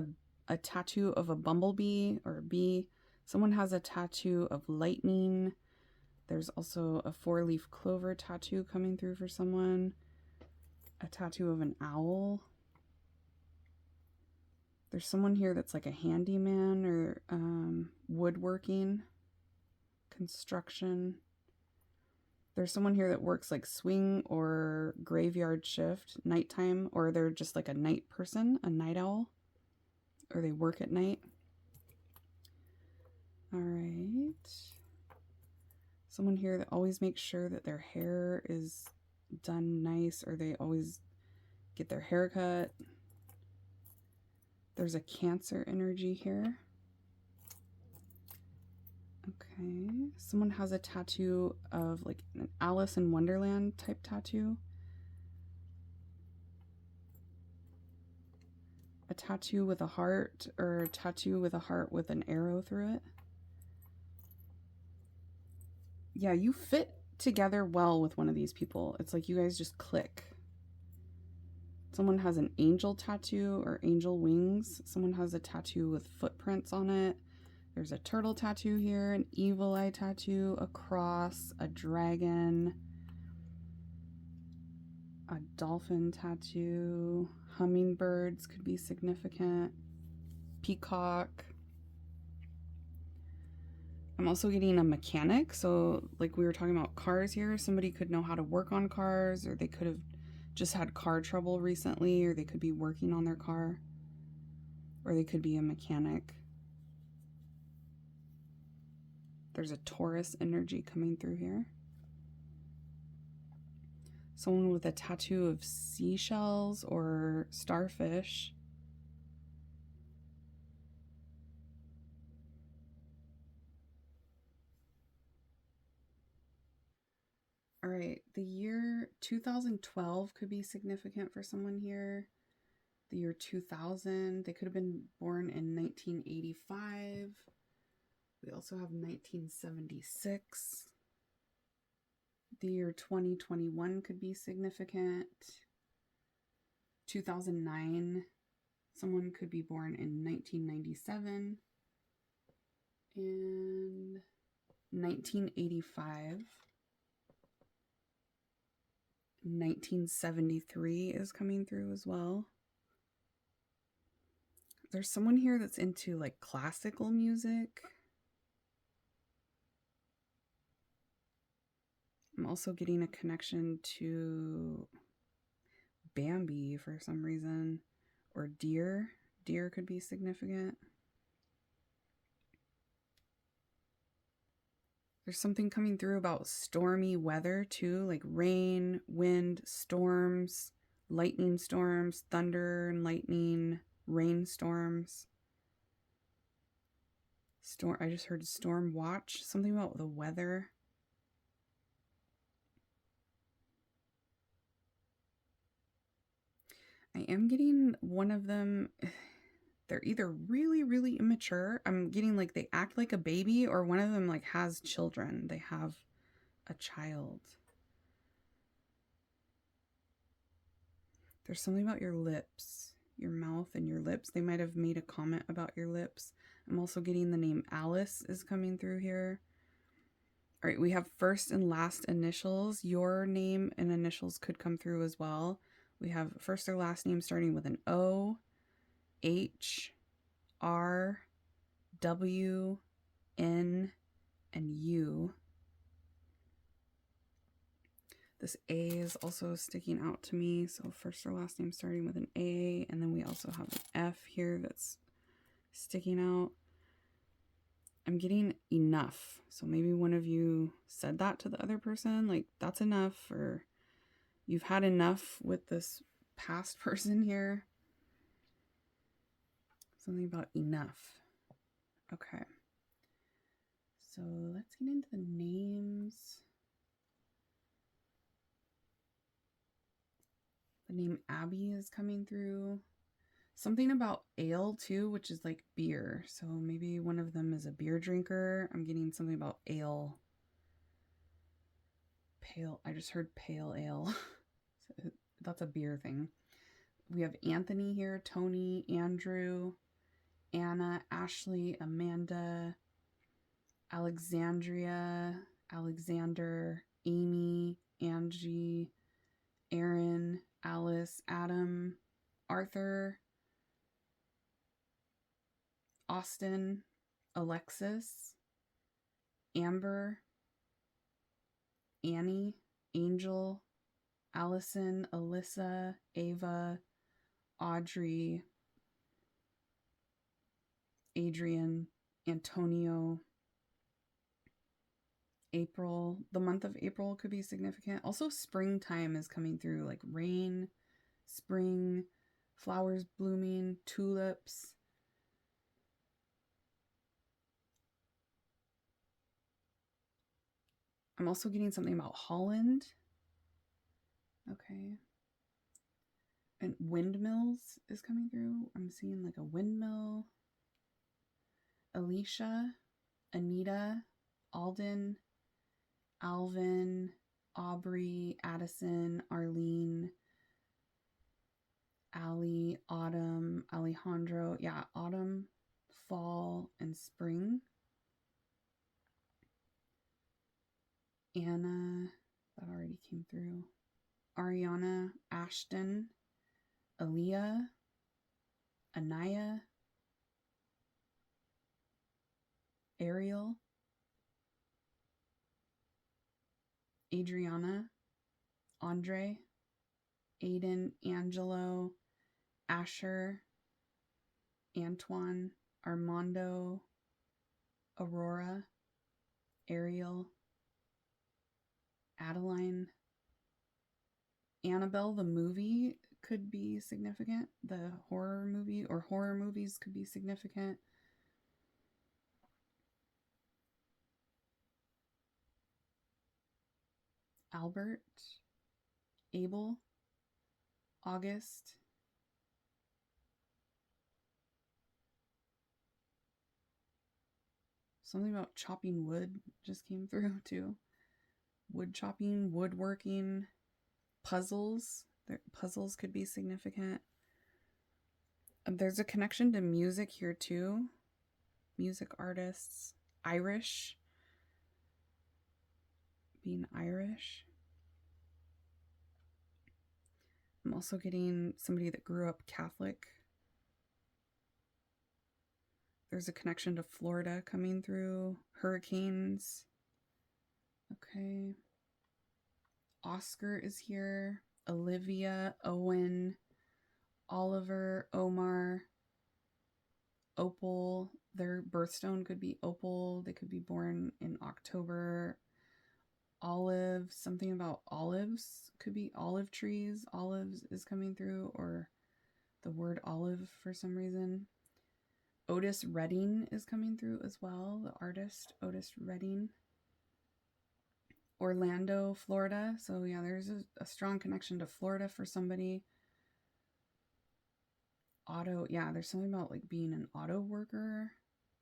a tattoo of a bumblebee or a bee. Someone has a tattoo of lightning. There's also a 4-leaf clover tattoo coming through for someone. A tattoo of an owl. There's someone here that's like a handyman or woodworking, construction. There's someone here that works like swing or graveyard shift, nighttime, or they're just like a night person, a night owl, or they work at night. All right. Someone here that always makes sure that their hair is done nice, or they always get their hair cut. There's a Cancer energy here. Okay. Someone has a tattoo of like an Alice in Wonderland type tattoo. A tattoo with a heart, or a tattoo with a heart with an arrow through it. Yeah, you fit together well with one of these people. It's like you guys just click. Someone has an angel tattoo or angel wings. Someone has a tattoo with footprints on it. There's a turtle tattoo here, an evil eye tattoo, a cross, a dragon, a dolphin tattoo, hummingbirds could be significant, peacock. I'm also getting a mechanic. So like we were talking about cars here, somebody could know how to work on cars, or they could have just had car trouble recently, or they could be working on their car, or they could be a mechanic. There's a Taurus energy coming through here. Someone with a tattoo of seashells or starfish. All right, the year 2012 could be significant for someone here. The year 2000, they could have been born in 1985. We also have 1976. The year 2021 could be significant. 2009, someone could be born in 1997. And 1985. 1973 is coming through as well. There's someone here that's into like classical music. I'm also getting a connection to Bambi for some reason, or deer. Deer could be significant. There's something coming through about stormy weather too, like rain, wind, storms, lightning storms, thunder and lightning, rainstorms. I just heard storm watch, something about the weather. I am getting one of them, they're either really, really immature. I'm getting like they act like a baby, or one of them like has children. They have a child. There's something about your lips, your mouth and your lips. They might have made a comment about your lips. I'm also getting the name Alice is coming through here. All right, we have first and last initials. Your name and initials could come through as well. We have first or last name starting with an O, H, R, W, N, and U. This A is also sticking out to me. So first or last name starting with an A, and then we also have an F here that's sticking out. I'm getting enough. So maybe one of you said that to the other person, like that's enough, or you've had enough with this past person here. Something about enough. Okay. So let's get into the names. The name Abby is coming through. Something about ale too, which is like beer. So maybe one of them is a beer drinker. I'm getting something about ale. Pale. I just heard pale ale. So that's a beer thing. We have Anthony here, Tony, Andrew, Anna, Ashley, Amanda, Alexandria, Alexander, Amy, Angie, Aaron, Alice, Adam, Arthur, Austin, Alexis, Amber, Annie, Angel, Allison, Alyssa, Ava, Audrey, Adrian, Antonio, April. The month of April could be significant. Also, springtime is coming through, like rain, spring, flowers blooming, tulips. I'm also getting something about Holland. Okay. And windmills is coming through. I'm seeing like a windmill. Alicia, Anita, Alden, Alvin, Aubrey, Addison, Arlene, Ali, autumn, Alejandro. Yeah, autumn, fall, and spring. Anna, that already came through. Ariana, Ashton, Aaliyah, Anaya, Ariel, Adriana, Andre, Aiden, Angelo, Asher, Antoine, Armando, Aurora, Ariel, Adeline, Annabelle, the movie could be significant. The horror movie or horror movies could be significant. Albert, Abel, August. Something about chopping wood just came through too. Wood chopping, woodworking, puzzles. Puzzles could be significant. There's a connection to music here too. Music artists. Irish. Being Irish. I'm also getting somebody that grew up Catholic. There's a connection to Florida coming through. Hurricanes. Okay. Oscar is here. Olivia, Owen, Oliver, Omar, Opal. Their birthstone could be Opal. They could be born in October. Olive, something about olives. Could be olive trees. Olives is coming through, or the word olive for some reason. Otis Redding is coming through as well. The artist, Otis Redding. Orlando, Florida. So yeah, there's a strong connection to Florida for somebody. Auto, yeah, there's something about like being an auto worker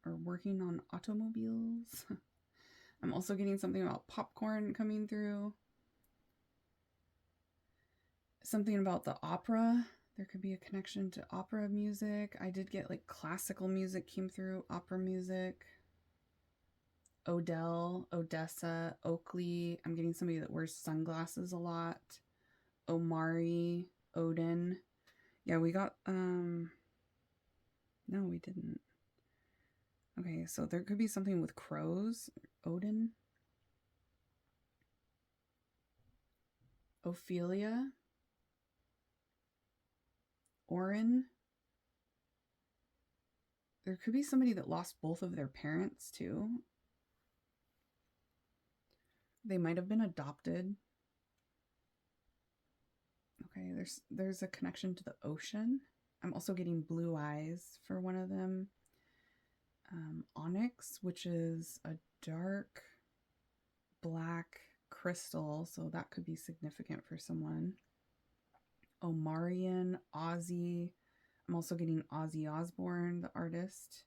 or working on automobiles. I'm also getting something about popcorn coming through. Something about the opera. There could be a connection to opera music. I did get like classical music came through, opera music. Odell, Odessa, Oakley. I'm getting somebody that wears sunglasses a lot. Omari, Odin. Yeah, we got no, we didn't. Okay, so there could be something with crows. Odin. Ophelia. Orin. There could be somebody that lost both of their parents too. They might have been adopted. Okay, there's a connection to the ocean. I'm also getting blue eyes for one of them. Onyx, which is a dark black crystal, so that could be significant for someone. Omarion, Ozzy. I'm also getting Ozzy Osbourne, the artist.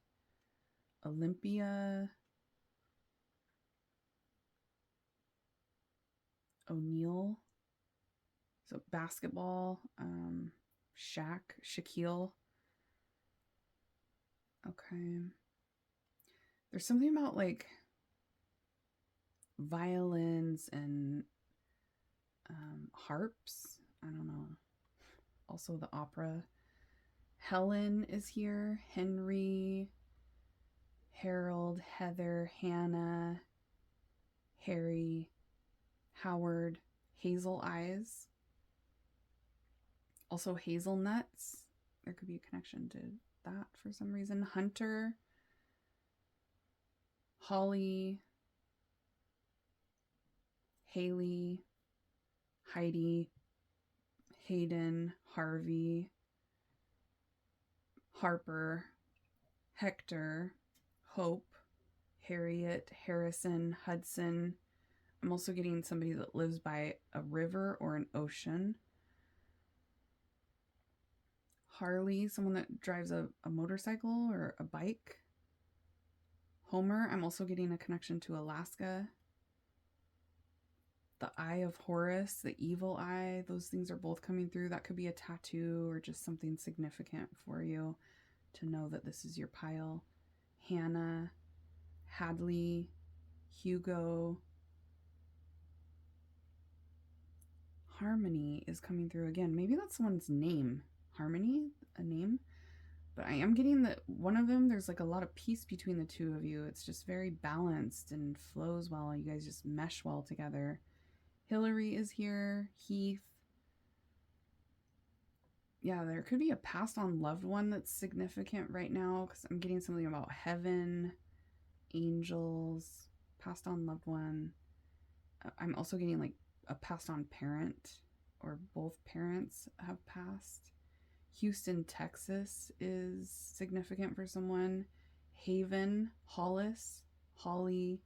Olympia. O'Neal. So basketball. Shaquille. Okay. There's something about like violins and harps. I don't know. Also the opera. Helen is here. Henry, Harold, Heather, Hannah, Harry, Howard, Hazel Eyes. Also hazelnuts. There could be a connection to that for some reason. Hunter, Holly, Haley, Heidi, Hayden, Harvey, Harper, Hector, Hope, Harriet, Harrison, Hudson. I'm also getting somebody that lives by a river or an ocean. Harley, someone that drives a motorcycle or a bike. Homer, I'm also getting a connection to Alaska. The Eye of Horus, the evil eye, those things are both coming through. That could be a tattoo or just something significant for you to know that this is your pile. Hannah, Hadley, Hugo. Harmony is coming through again. Maybe that's someone's name. Harmony, a name. But I am getting that one of them, there's like a lot of peace between the two of you. It's just very balanced and flows well. You guys just mesh well together. Hillary is here. Heath. Yeah, there could be a passed on loved one that's significant right now because I'm getting something about heaven, angels, passed on loved one. I'm also getting like a passed on parent or both parents have passed. Houston, Texas is significant for someone. Haven, Hollis, Holly,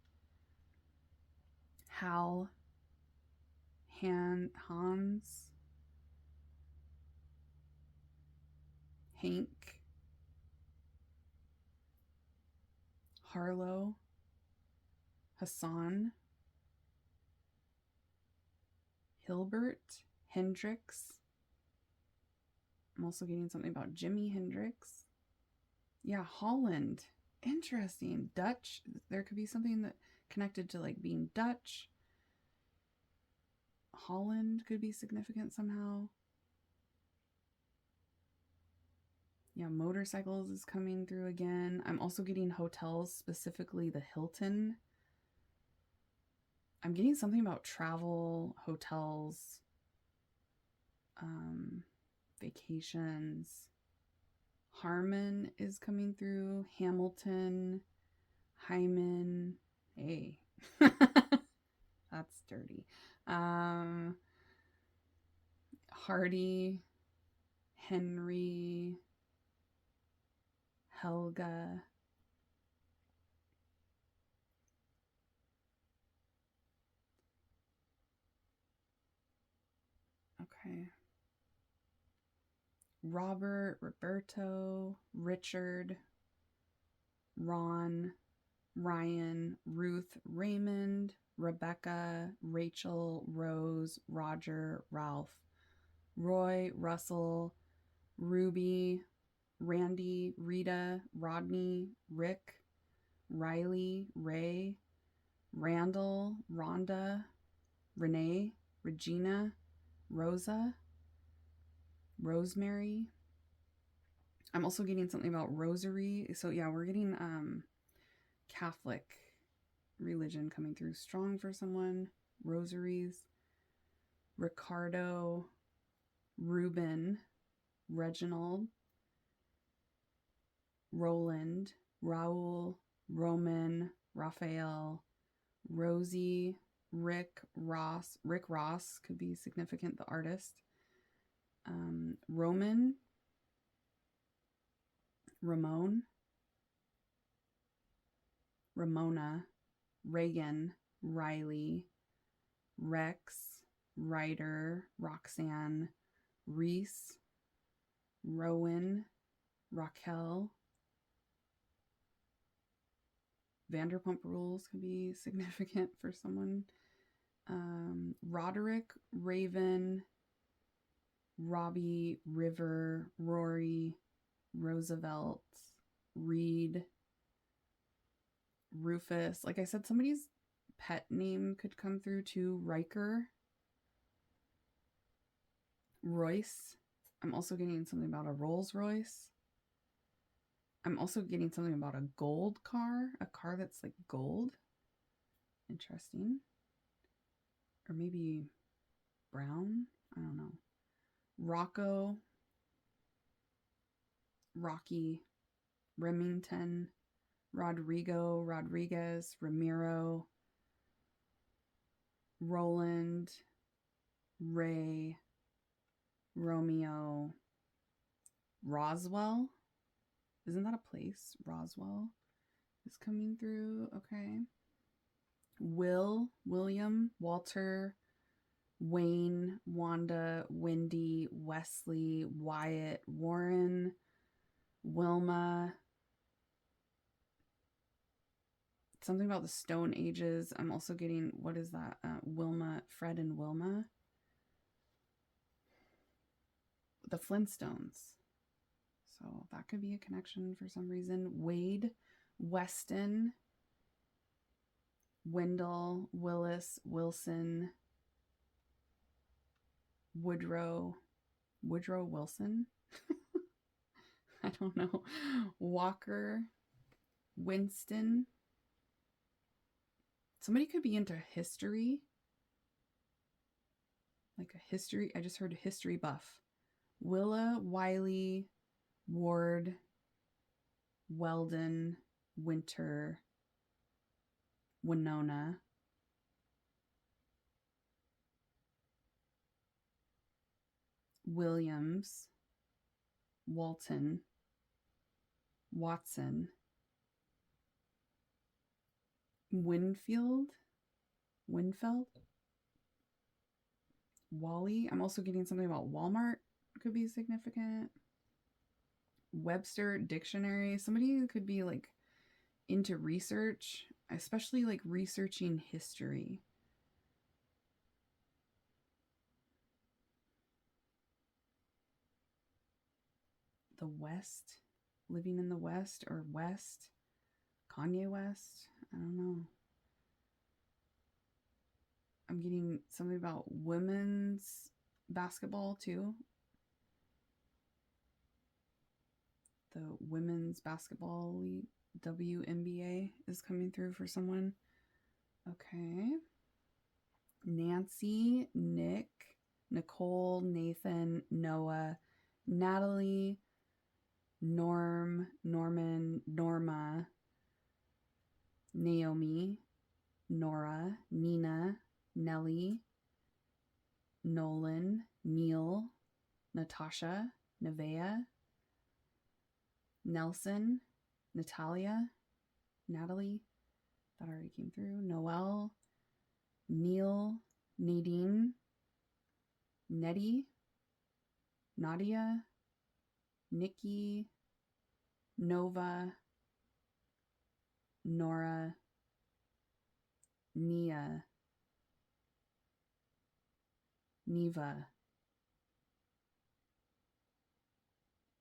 Hal, Hans, Hank, Harlow, Hassan, Hilbert, Hendricks. I'm also getting something about Jimi Hendrix. Yeah, Holland. Interesting. Dutch. There could be something that connected to like being Dutch. Holland could be significant somehow. Yeah, motorcycles is coming through again. I'm also getting hotels, specifically the Hilton. I'm getting something about travel, hotels, vacations. Harmon is coming through. Hamilton, Hyman. Hey, that's dirty. Hardy, Henry, Helga. Okay. Robert, Roberto, Richard, Ron, Ryan, Ruth, Raymond, Rebecca, Rachel, Rose, Roger, Ralph, Roy, Russell, Ruby, Randy, Rita, Rodney, Rick, Riley, Ray, Randall, Rhonda, Renee, Regina, Rosa, Rosemary. I'm also getting something about rosary. So yeah, we're getting Catholic religion coming through strong for someone. Rosaries. Ricardo, Ruben, Reginald, Roland, Raul, Roman, Raphael, Rosie, Rick Ross. Rick Ross could be significant, the artist. Roman, Ramon, Ramona, Reagan, Riley, Rex, Ryder, Roxanne, Reese, Rowan, Raquel. Vanderpump Rules can be significant for someone. Roderick, Raven, Robbie, River, Rory, Roosevelt, Reed, Rufus. Like I said, somebody's pet name could come through too. Riker, Royce. I'm also getting something about a Rolls Royce. I'm also getting something about a gold car, a car that's like gold. Interesting. Or maybe brown. I don't know. Rocco, Rocky, Remington, Rodrigo, Rodriguez, Ramiro, Roland, Ray, Romeo, Roswell. Isn't that a place? Roswell is coming through. Okay. Will, William, Walter, Wayne, Wanda, Wendy, Wesley, Wyatt, Warren, Wilma, something about the Stone Ages. I'm also getting, what is that? Wilma, Fred and Wilma. The Flintstones. So that could be a connection for some reason. Wade, Weston, Wendell, Willis, Wilson, Woodrow Wilson. I don't know. Walker, Winston. Somebody could be into history. Like a history. I just heard a history buff. Willa, Wiley, Ward, Weldon, Winter, Winona. Williams, Walton, Watson, Winfeld, Wally. I'm also getting something about Walmart could be significant. Webster Dictionary. Somebody could be like into research, especially like researching history. The West, living in the West or West, Kanye West. I don't know. I'm getting something about women's basketball too. The women's basketball league, WNBA, is coming through for someone. Okay. Nancy, Nick, Nicole, Nathan, Noah, Natalie, Norm, Norman, Norma, Naomi, Nora, Nina, Nellie, Nolan, Neil, Natasha, Nevea, Nelson, Natalia, Natalie, that already came through, Noel, Neil, Nadine, Nettie, Nadia, Nikki, Nova, Nora, Nia, Neva,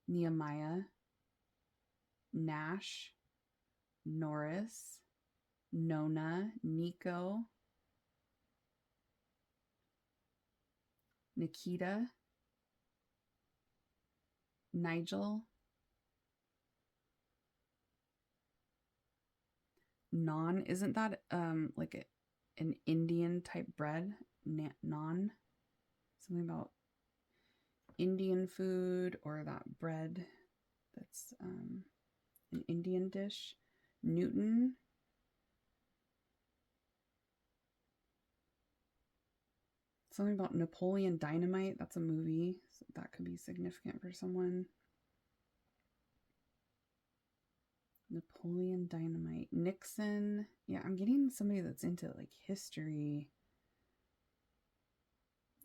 Nehemiah, Nash, Norris, Nona, Nico, Nikita, Nigel, naan. Isn't that like an Indian type bread? Naan. Something about Indian food or that bread that's an Indian dish. Newton. Something about Napoleon Dynamite. That's a movie. So that could be significant for someone. Napoleon Dynamite. Nixon. Yeah, I'm getting somebody that's into like history.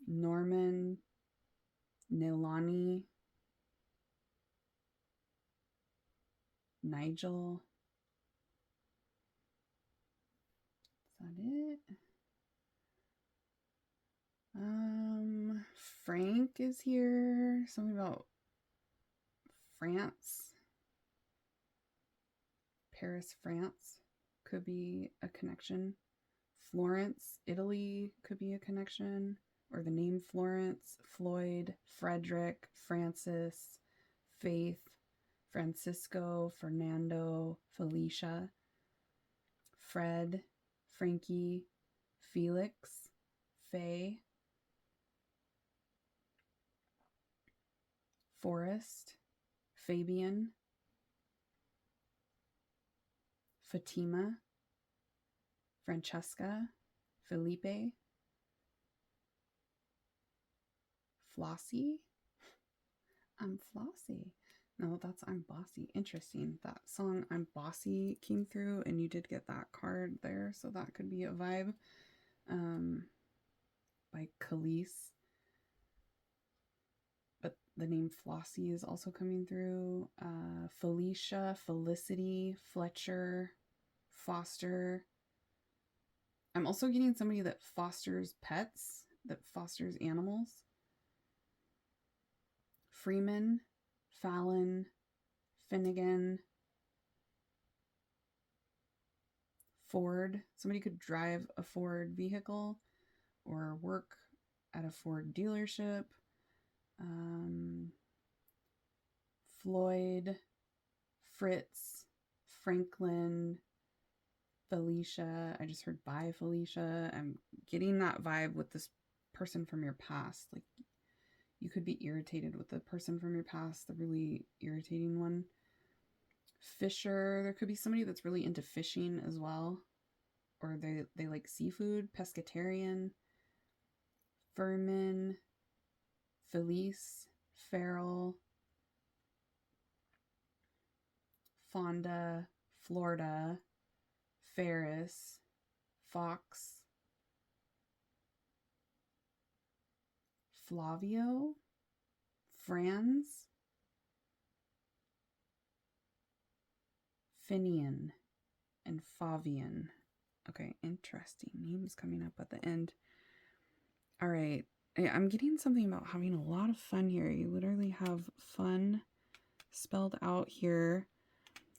Norman. Nilani. Nigel. Is that it? Frank is here. Something about France. Paris, France could be a connection. Florence, Italy could be a connection. Or the name Florence, Floyd, Frederick, Francis, Faith, Francisco, Fernando, Felicia, Fred, Frankie, Felix, Faye, Forrest, Fabian, Fatima, Francesca, Felipe, Flossie. I'm Flossie. No, that's I'm Bossy. Interesting. That song I'm Bossy came through and you did get that card there, so that could be a vibe. By Khalees. But the name Flossie is also coming through. Felicia, Felicity, Fletcher, foster. I'm also getting somebody that fosters pets, that fosters animals. Freeman, Fallon, Finnegan, Ford. Somebody could drive a Ford vehicle or work at a Ford dealership. Floyd, Fritz, Franklin, Felicia. I just heard bye, Felicia. I'm getting that vibe with this person from your past. Like, you could be irritated with the person from your past, the really irritating one. Fisher, there could be somebody that's really into fishing as well. Or they like seafood, pescatarian. Furman, Felice, Farrell, Fonda, Florida, Ferris, Fox, Flavio, Franz, Finian, and Fabian. Okay, interesting names coming up at the end. All right, I'm getting something about having a lot of fun here. You literally have fun spelled out here.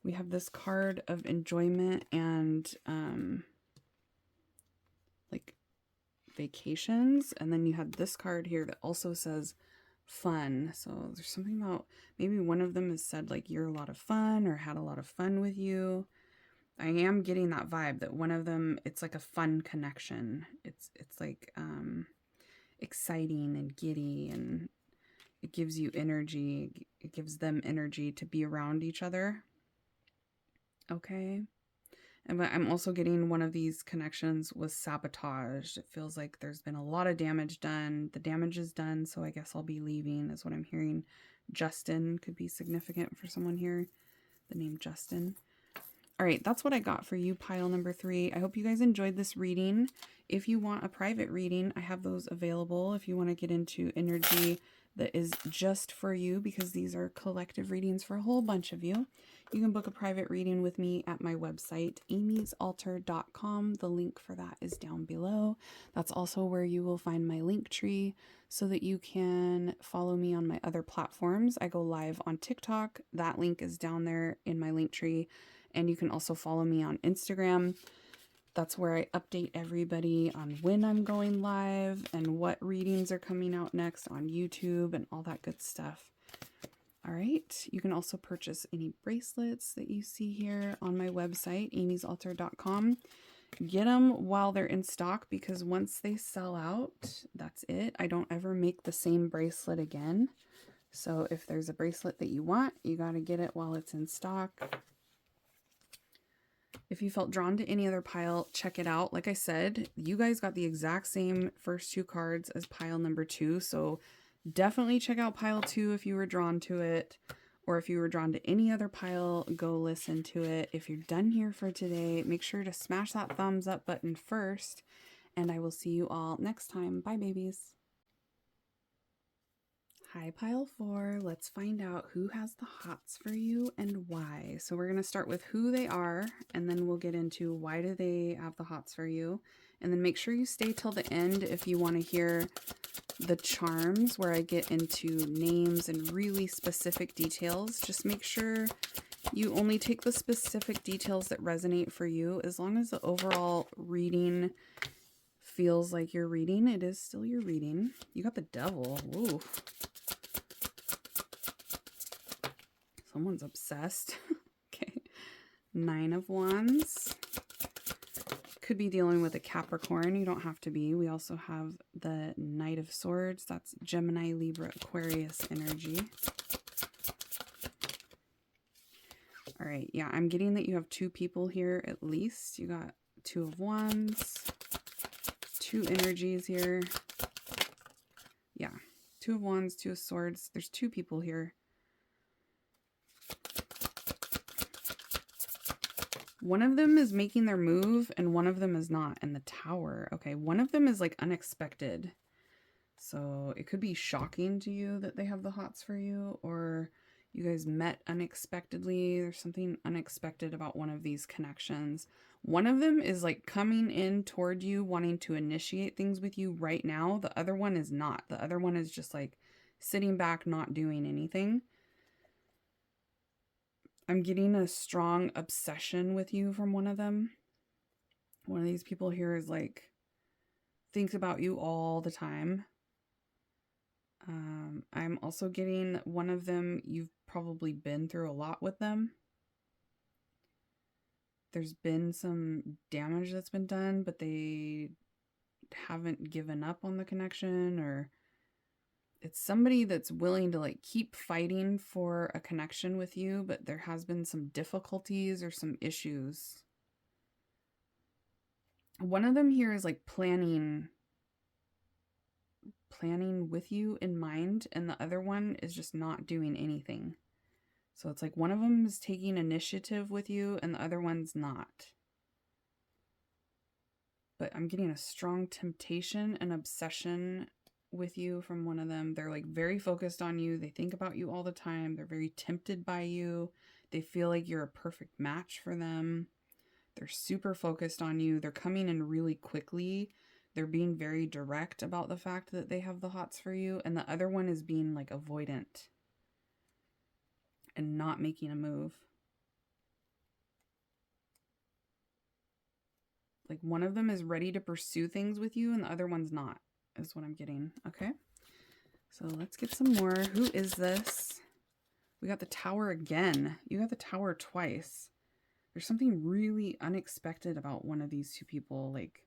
We have this card of enjoyment and like vacations, and then you have this card here that also says fun. So there's something about, maybe one of them has said like you're a lot of fun or had a lot of fun with you. I am getting that vibe that one of them, it's like a fun connection. It's like exciting and giddy, and it gives you energy. It gives them energy to be around each other. Okay. And I'm also getting one of these connections was sabotaged. It feels like there's been a lot of damage done. The damage is done, so I guess I'll be leaving is what I'm hearing. Justin could be significant for someone here. The name Justin. All right, that's what I got for you, pile number 3. I hope you guys enjoyed this reading. If you want a private reading, I have those available. If you want to get into energy that is just for you, because these are collective readings for a whole bunch of you, you can book a private reading with me at my website, amysaltar.com. The link for that is down below. That's also where you will find my LinkTree so that you can follow me on my other platforms. I go live on TikTok. That link is down there in my LinkTree. And you can also follow me on Instagram. That's where I update everybody on when I'm going live and what readings are coming out next on YouTube and all that good stuff. All right. You can also purchase any bracelets that you see here on my website, amysaltar.com. Get them while they're in stock, because once they sell out, that's it. I don't ever make the same bracelet again. So if there's a bracelet that you want, you got to get it while it's in stock. If you felt drawn to any other pile, check it out. Like I said, you guys got the exact same first 2 cards as pile number 2. So definitely check out pile 2 if you were drawn to it. Or if you were drawn to any other pile, go listen to it. If you're done here for today, make sure to smash that thumbs up button first. And I will see you all next time. Bye, babies. Hi, pile 4. Let's find out who has the hots for you and why. So we're going to start with who they are, and then we'll get into why do they have the hots for you. And then make sure you stay till the end if you want to hear the charms where I get into names and really specific details. Just make sure you only take the specific details that resonate for you. As long as the overall reading feels like you're reading, it is still your reading. You got the devil. Ooh. Someone's obsessed. Okay. 9 of Wands. Could be dealing with a Capricorn. You don't have to be. We also have the Knight of Swords. That's Gemini, Libra, Aquarius energy. All right. Yeah, I'm getting that you have 2 people here at least. You got 2 of Wands. 2 energies here. Yeah. 2 of Wands, 2 of Swords. There's 2 people here. One of them is making their move and one of them is not. And the Tower. Okay, one of them is like unexpected. So it could be shocking to you that they have the hots for you, or You guys met unexpectedly. There's something unexpected about one of these connections. One of them is like coming in toward you, wanting to initiate things with you right now. The other one is not. The other one is just like sitting back, not doing anything. I'm getting a strong obsession with you from one of them. One of these people here is like, thinks about you all the time. I'm also getting one of them, you've probably been through a lot with them. There's been some damage that's been done, but they haven't given up on the connection, or it's somebody that's willing to like keep fighting for a connection with you, but there has been some difficulties or some issues. One of them here is like planning with you in mind, and the other one is just not doing anything. So it's like one of them is taking initiative with you and the other one's not. But I'm getting a strong temptation and obsession with you from one of them. They're like very focused on you. They think about you all the time. They're very tempted by you. They feel like you're a perfect match for them. They're super focused on you. They're coming in really quickly. They're being very direct about the fact that they have the hots for you. And the other one is being like avoidant and not making a move. Like one of them is ready to pursue things with you and the other one's not, is what I'm getting. Okay. So let's get some more. Who is this? We got the Tower again. You got the Tower twice. There's something really unexpected about one of these two people. Like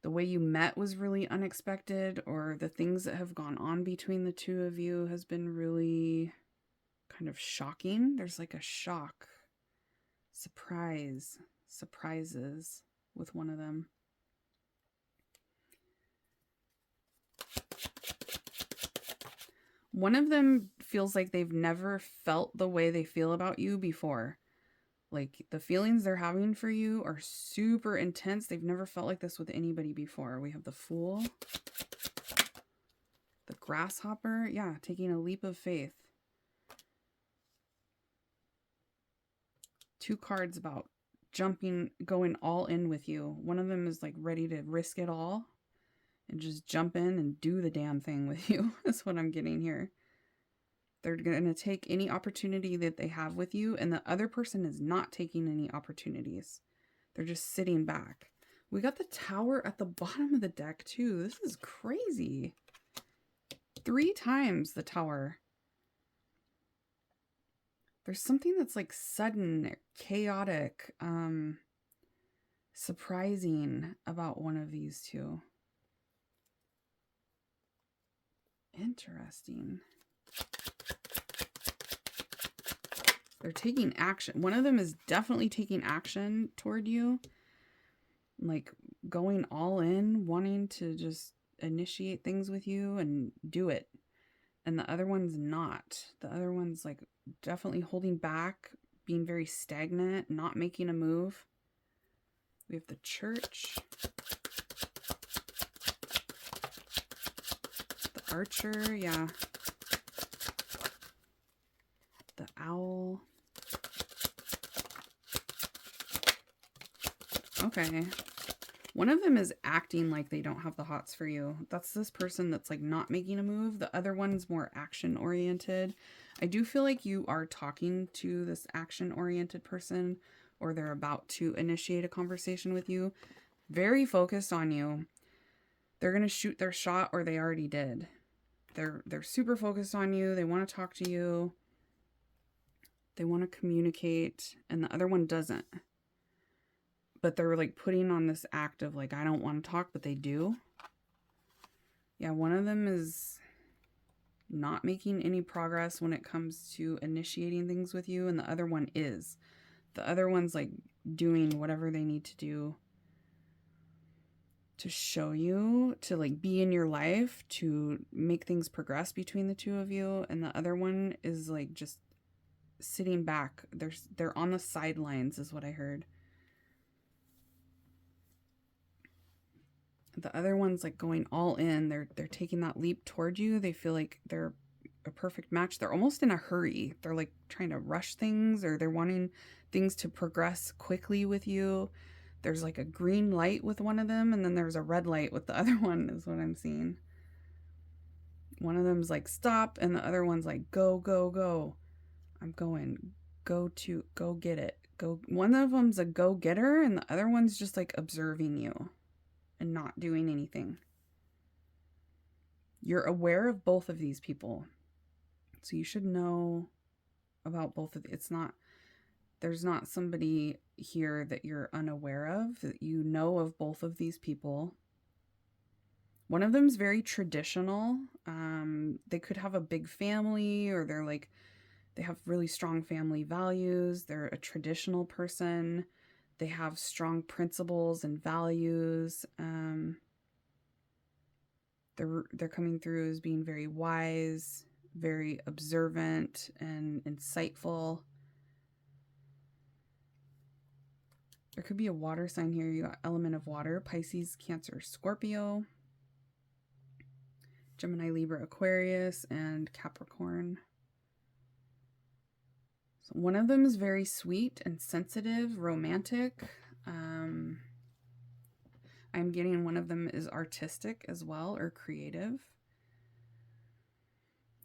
the way you met was really unexpected, or the things that have gone on between the two of you has been really kind of shocking. There's like a shock, surprises with one of them. One of them feels like they've never felt the way they feel about you before. Like the feelings they're having for you are super intense. They've never felt like this with anybody before. We have the Fool, the Grasshopper. Yeah, taking a leap of faith. Two cards about jumping, going all in with you. One of them is like ready to risk it all and just jump in and do the damn thing with you. That's what I'm getting here. They're going to take any opportunity that they have with you, and the other person is not taking any opportunities. They're just sitting back. We got the Tower at the bottom of the deck too. This is crazy. 3 times the Tower. There's something that's like sudden, chaotic, surprising about one of these two. Interesting. They're taking action. One of them is definitely taking action toward you. Like going all in, wanting to just initiate things with you and do it. And the other one's not. The other one's like definitely holding back, being very stagnant, not making a move. We have the Church, the Archer, yeah. The Owl. Okay. One of them is acting like they don't have the hots for you. That's this person that's like not making a move. The other one's more action oriented. I do feel like you are talking to this action oriented person, or they're about to initiate a conversation with you. Very focused on you. They're going to shoot their shot, or they already did. They're super focused on you. They want to talk to you. They want to communicate, and the other one doesn't. But they're like putting on this act of like, I don't want to talk, but they do. Yeah, one of them is not making any progress when it comes to initiating things with you, and the other one is. The other one's like doing whatever they need to do to show you, to like be in your life, to make things progress between the two of you, and the other one is like just sitting back. They're on the sidelines is what I heard. The other one's like going all in. They're taking that leap toward you. They feel like they're a perfect match. They're almost in a hurry. They're like trying to rush things, or they're wanting things to progress quickly with you. There's like a green light with one of them, and then there's a red light with the other one, is what I'm seeing. One of them's like stop, and the other one's like go, go, go. I'm going. Go get it. Go. One of them's a go getter, and the other one's just like observing you and not doing anything. You're aware of both of these people, so you should know about both of it's not there's not somebody here that you're unaware of, that you know of both of these people. One of them's very traditional. They could have a big family, or they have really strong family values. They're a traditional person. They have strong principles and values. They're coming through as being very wise, very observant and insightful. There could be a water sign here. You got element of water: Pisces, Cancer, Scorpio, Gemini, Libra, Aquarius, and Capricorn. So one of them is very sweet and sensitive, romantic. I'm getting one of them is artistic as well, or creative.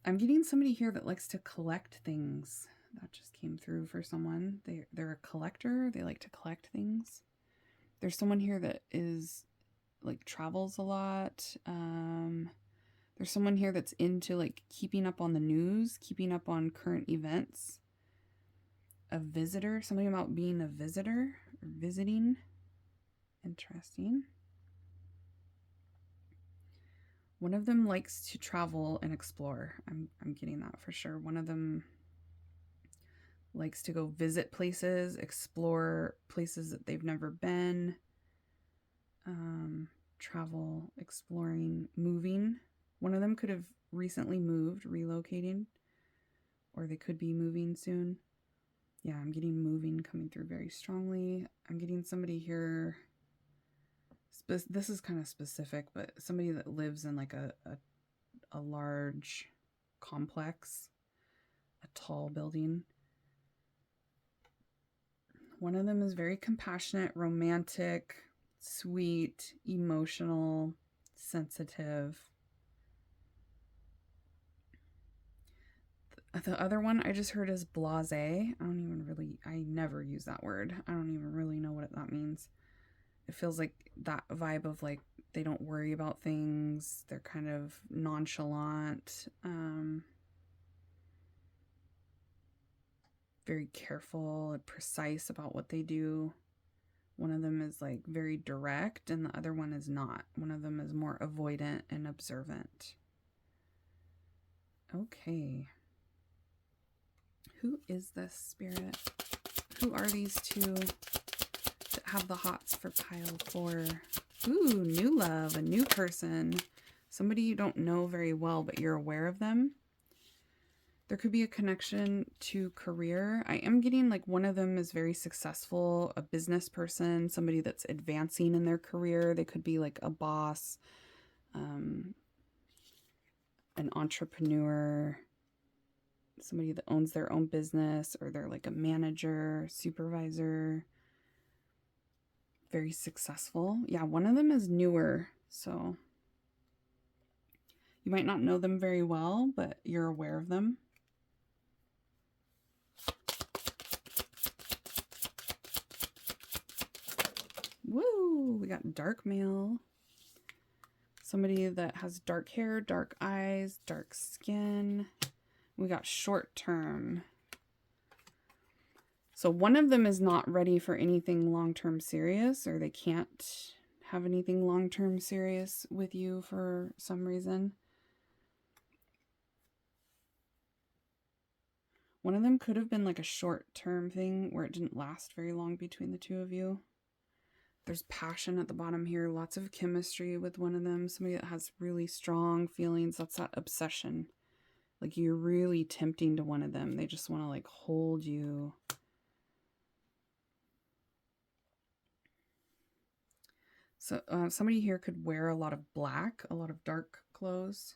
I'm getting somebody here that likes to collect things. That just came through for someone. They're a collector. They like to collect things. There's someone here that is like travels a lot. There's someone here that's into like keeping up on the news, keeping up on current events. A visitor, something about being a visitor or visiting. Interesting. One of them likes to travel and explore. I'm getting that for sure. One of them likes to go visit places, explore places that they've never been. Travel, exploring, moving. One of them could have recently moved, relocating, or they could be moving soon. Yeah, I'm getting moving coming through very strongly. I'm getting somebody here. This is kind of specific, but somebody that lives in like a large complex, a tall building. One of them is very compassionate, romantic, sweet, emotional, sensitive. The other one I just heard is blasé. I never use that word. I don't even really know what that means. It feels like that vibe of like they don't worry about things. They're kind of nonchalant. Very careful and precise about what they do. One of them is like very direct, and the other one is not. One of them is more avoidant and observant. Okay. Who is this spirit? Who are these two that have the HOTS for pile 4? Ooh, new love, a new person. Somebody you don't know very well, but you're aware of them. There could be a connection to career. I am getting like one of them is very successful, a business person, somebody that's advancing in their career. They could be like a boss, an entrepreneur, somebody that owns their own business, or they're like a manager, supervisor. Very successful. Yeah, one of them is newer, so you might not know them very well, but you're aware of them. Woo! We got dark male. Somebody that has dark hair, dark eyes, dark skin. We got short term. So one of them is not ready for anything long-term serious, or they can't have anything long-term serious with you for some reason. One of them could have been like a short-term thing where it didn't last very long between the two of you. There's passion at the bottom here, lots of chemistry with one of them. Somebody that has really strong feelings. That's that obsession. Like you're really tempting to one of them. They just want to like hold you. So somebody here could wear a lot of black, a lot of dark clothes.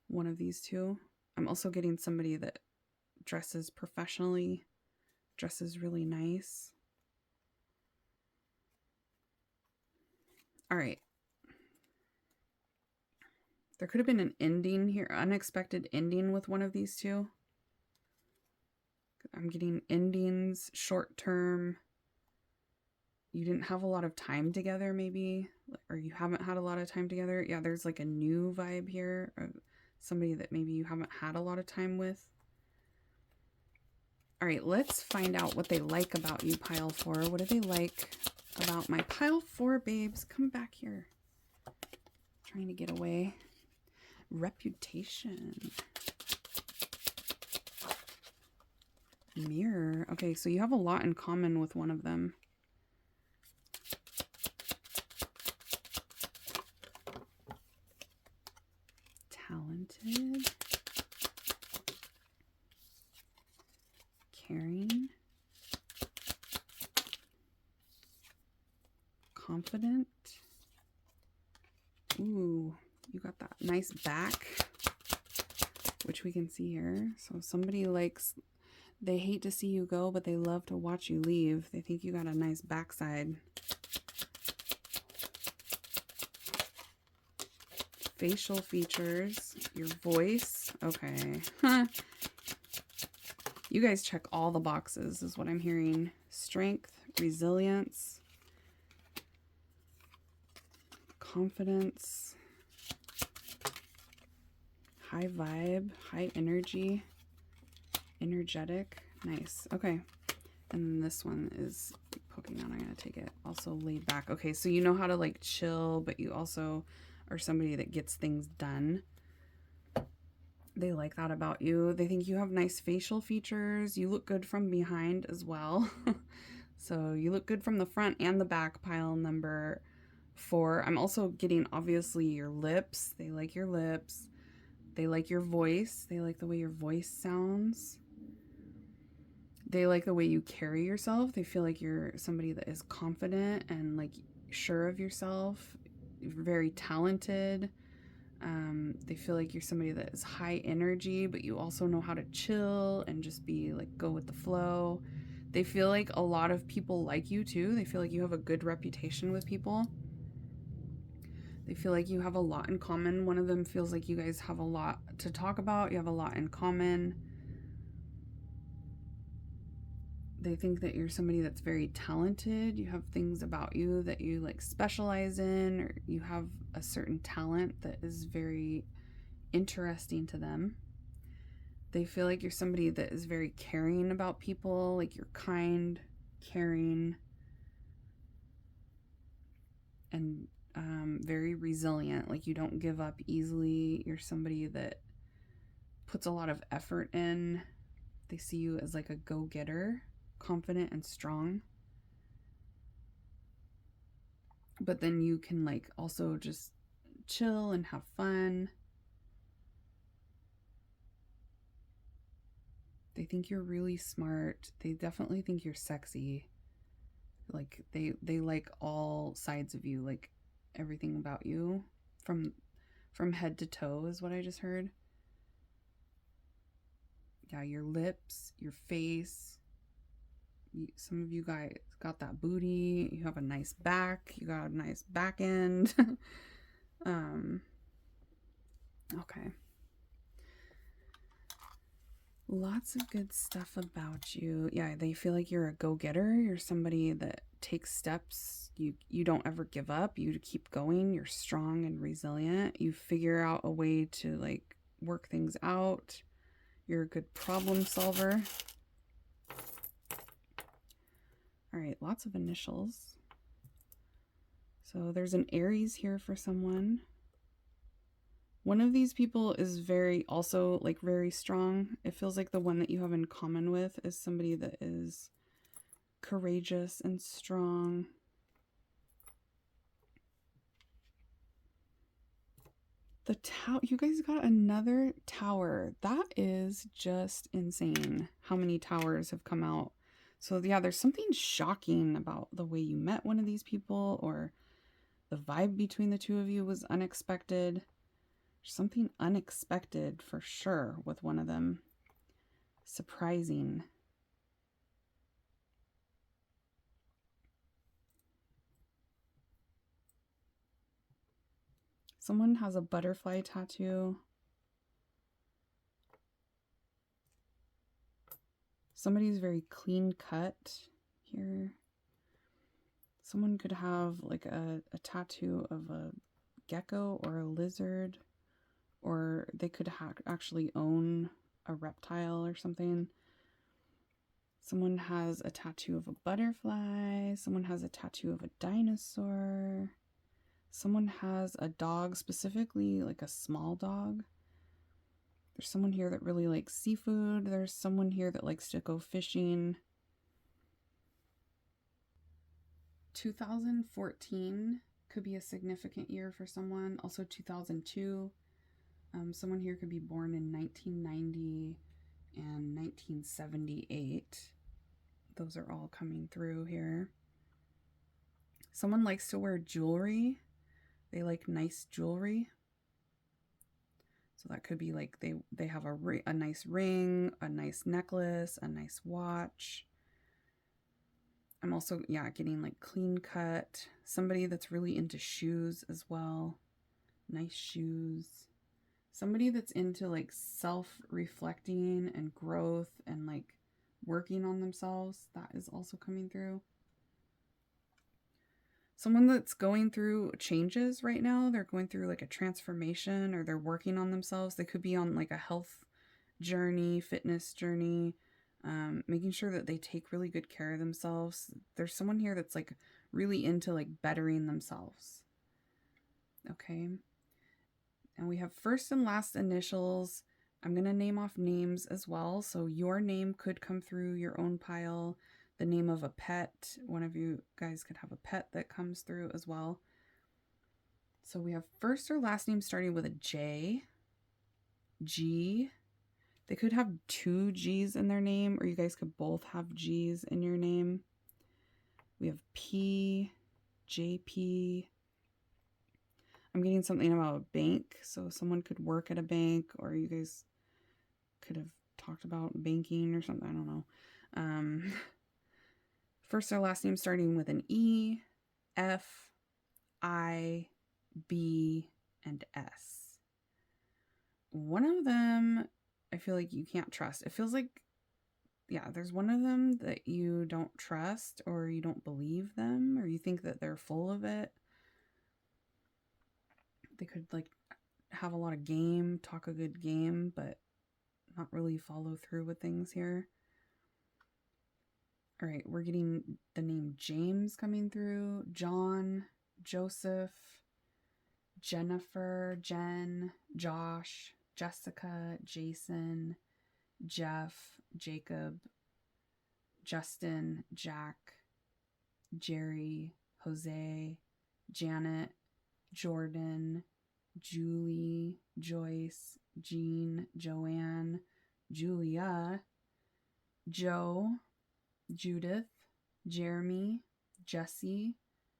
One of these two. I'm also getting somebody that dresses professionally, dresses really nice. All right. There could have been an ending here, unexpected ending with one of these two. I'm getting endings, short term. You didn't have a lot of time together, maybe, or you haven't had a lot of time together. Yeah, there's like a new vibe here, or somebody that maybe you haven't had a lot of time with. All right, let's find out what they like about you, pile 4. What do they like about my pile 4 babes? Come back here. Trying to get away. Reputation. Mirror. Okay, so you have a lot in common with one of them. Talented. Caring. Confident. Ooh, you got that nice back, which we can see here. So somebody likes, they hate to see you go, but they love to watch you leave. They think you got a nice backside. Facial features, your voice. Okay. You guys check all the boxes is what I'm hearing. Strength, resilience, confidence, high vibe, high energy, energetic. Nice. Okay. And this one is poking out. I'm going to take it. Also laid back. Okay, so you know how to like chill, but you also are somebody that gets things done. They like that about you. They think you have nice facial features. You look good from behind as well. So you look good from the front and the back, pile number 4. I'm also getting obviously your lips. They like your lips. They like your voice. They like the way your voice sounds. They like the way you carry yourself. They feel like you're somebody that is confident and like sure of yourself. You're very talented. They feel like you're somebody that is high energy, but you also know how to chill and just be like, go with the flow. They feel like a lot of people like you too. They feel like you have a good reputation with people. They feel like you have a lot in common. One of them feels like you guys have a lot to talk about. You have a lot in common. They think that you're somebody that's very talented. You have things about you that you like specialize in, or you have a certain talent that is very interesting to them. They feel like you're somebody that is very caring about people, like you're kind, caring, and very resilient. Like you don't give up easily. You're somebody that puts a lot of effort in. They see you as like a go-getter, confident and strong. But then you can like also just chill and have fun. They think you're really smart. They definitely think you're sexy. Like they like all sides of you, like everything about you from head to toe is what I just heard. Yeah, your lips, your face. Some of you guys got that booty. You have a nice back. You got a nice back end. Okay. Lots of good stuff about you. Yeah, they feel like you're a go-getter. You're somebody that takes steps. You don't ever give up. You keep going. You're strong and resilient. You figure out a way to like work things out. You're a good problem solver. All right, lots of initials. So there's an Aries here for someone. One of these people is also like very strong. It feels like the one that you have in common with is somebody that is courageous and strong. You guys got another tower. That is just insane how many towers have come out. So yeah, there's something shocking about the way you met one of these people, or the vibe between the two of you was unexpected. Something unexpected for sure with one of them. Surprising. Someone has a butterfly tattoo. Somebody's very clean cut here. Someone could have like a tattoo of a gecko or a lizard, or they could actually own a reptile or something. Someone has a tattoo of a butterfly. Someone has a tattoo of a dinosaur. Someone has a dog, specifically like a small dog. There's someone here that really likes seafood. There's someone here that likes to go fishing. 2014 could be a significant year for someone. Also 2002. Someone here could be born in 1990 and 1978. Those are all coming through here. Someone likes to wear jewelry. They like nice jewelry. So that could be like they have a nice ring, a nice necklace, a nice watch. I'm also, getting like clean cut. Somebody that's really into shoes as well. Nice shoes. Somebody that's into like self-reflecting and growth and like working on themselves. That is also coming through. Someone that's going through changes right now. They're going through like a transformation, or they're working on themselves. They could be on like a health journey, fitness journey, making sure that they take really good care of themselves. There's someone here that's like really into like bettering themselves. Okay. And we have first and last initials. I'm going to name off names as well. So your name could come through your own pile. The name of a pet. One of you guys could have a pet that comes through as well. So we have first or last name starting with a J, G. They could have two G's in their name, or you guys could both have G's in your name. We have P, JP. I'm getting something about a bank. So someone could work at a bank, or you guys could have talked about banking or something. I don't know. First or last name starting with an E, F, I, B, and S. One of them, I feel like you can't trust. It feels like, there's one of them that you don't trust, or you don't believe them, or you think that they're full of it. They could like have a lot of game, talk a good game, but not really follow through with things here. All right, we're getting the name James coming through, John, Joseph, Jennifer, Jen, Josh, Jessica, Jason, Jeff, Jacob, Justin, Jack, Jerry, Jose, Janet, Jordan, Julie, Joyce, Jean, Joanne, Julia, Joe, Judith, Jeremy, Jesse,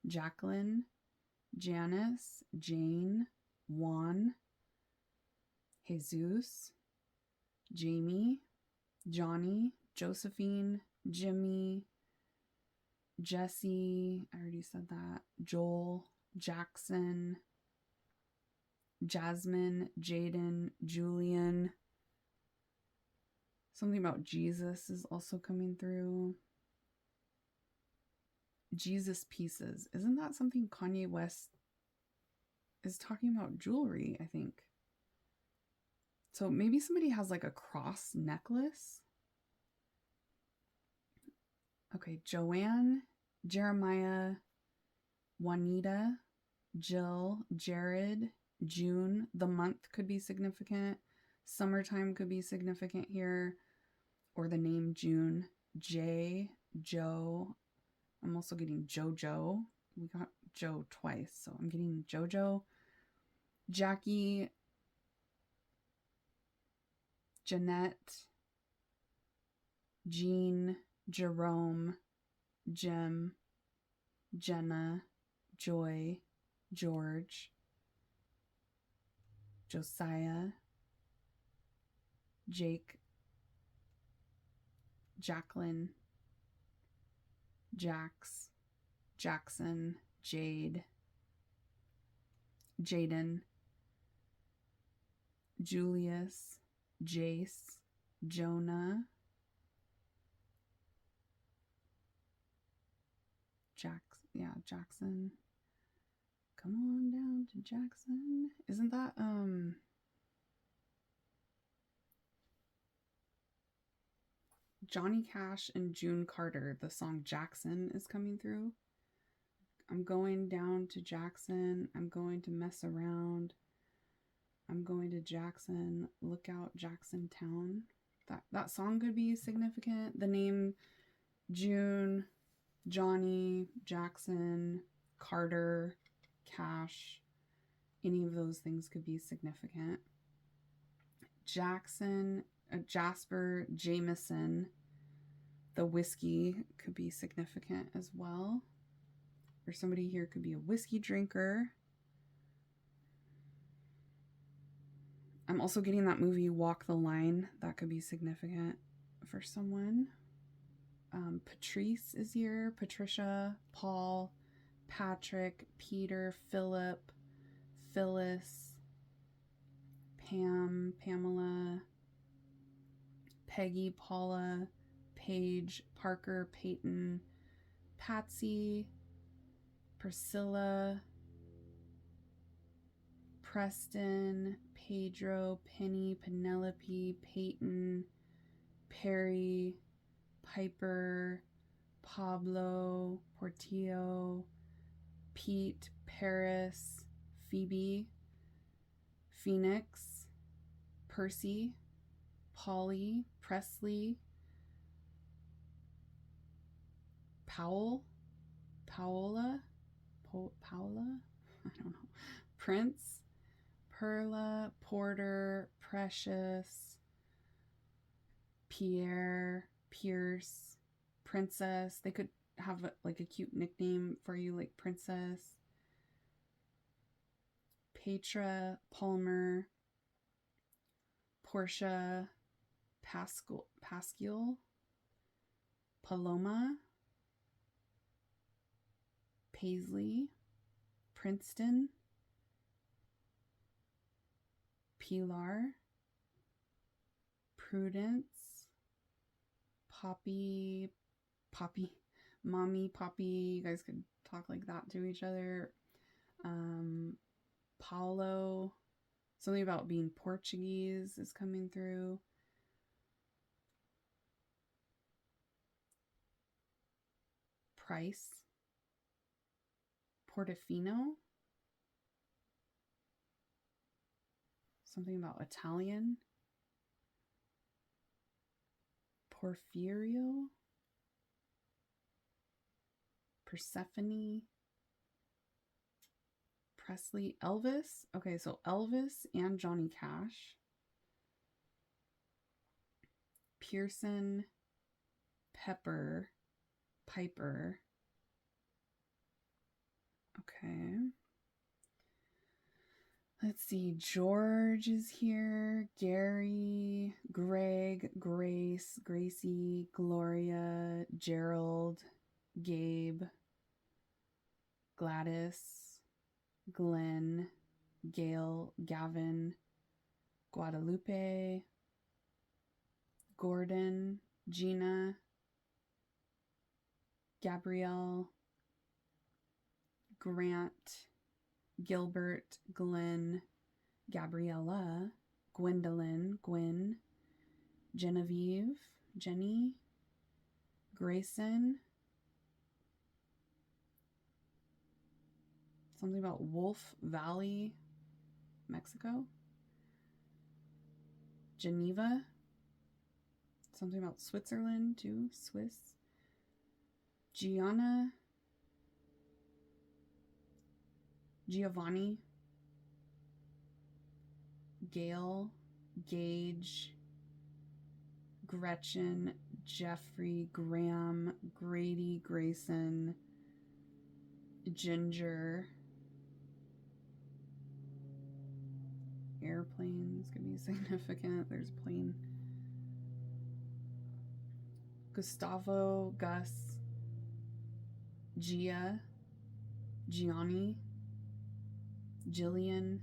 Jacqueline, Janice, Jane, Juan, Jesus, Jamie, Johnny, Josephine, Jimmy, Jesse, I already said that, Joel, Jackson, Jasmine, Jaden, Julian. Something about Jesus is also coming through. Jesus Pieces. Isn't that something Kanye West is talking about? Jewelry, I think. So maybe somebody has like a cross necklace. Okay, Joanne, Jeremiah, Juanita, Jill, Jared, June. The month could be significant. Summertime could be significant here. Or the name June. Jay, Joe. I'm also getting JoJo. We got Joe twice, so I'm getting JoJo. Jackie, Jeanette, Jean, Jerome, Jim, Jenna, Joy, George, Josiah, Jake, Jacqueline, Jax, Jackson, Jade, Jaden, Julius, Jace, Jonah, Jackson. Come on down to Jackson. Isn't that Johnny Cash and June Carter? The song Jackson is coming through. I'm going down to Jackson. I'm going to mess around. I'm going to Jackson. Look out, Jackson Town. That song could be significant. The name June, Johnny, Jackson, Carter, Cash, any of those things could be significant. Jackson, Jasper, Jameson, the whiskey could be significant as well. Or somebody here could be a whiskey drinker. I'm also getting that movie Walk the Line. That could be significant for someone. Patrice is here. Patricia, Paul, Patrick, Peter, Philip, Phyllis, Pam, Pamela, Peggy, Paula, Paige, Parker, Peyton, Patsy, Priscilla, Preston, Pedro, Penny, Penelope, Peyton, Perry, Piper, Pablo, Portillo, Pete, Paris, Phoebe, Phoenix, Percy, Polly, Presley, Paola, I don't know, Prince, Perla, Porter, Precious, Pierre, Pierce, Princess. They could have like a cute nickname for you, like Princess. Petra, Palmer, Portia, Pascal, Paloma, Paisley, Princeton, Pilar, Prudence, Poppy, Mommy, Poppy. You guys could talk like that to each other. Paulo, something about being Portuguese is coming through. Price, Portofino, something about Italian. Porfirio, Persephone, Presley, Elvis. Okay, so Elvis and Johnny Cash. Pearson, Piper. Okay. Let's see. George is here. Gary, Greg, Grace, Gracie, Gloria, Gerald, Gabe, Gladys, Glenn, Gail, Gavin, Guadalupe, Gordon, Gina, Gabrielle, Grant, Gilbert, Glenn, Gabriella, Gwendolyn, Gwen, Genevieve, Jenny, Grayson, something about Wolf Valley, Mexico, Geneva, something about Switzerland too, Swiss, Gianna, Giovanni, Gail, Gage, Gretchen, Jeffrey, Graham, Grady, Grayson, Ginger, Airplanes could be significant. There's a plane. Gustavo, Gus, Gia, Gianni, Jillian,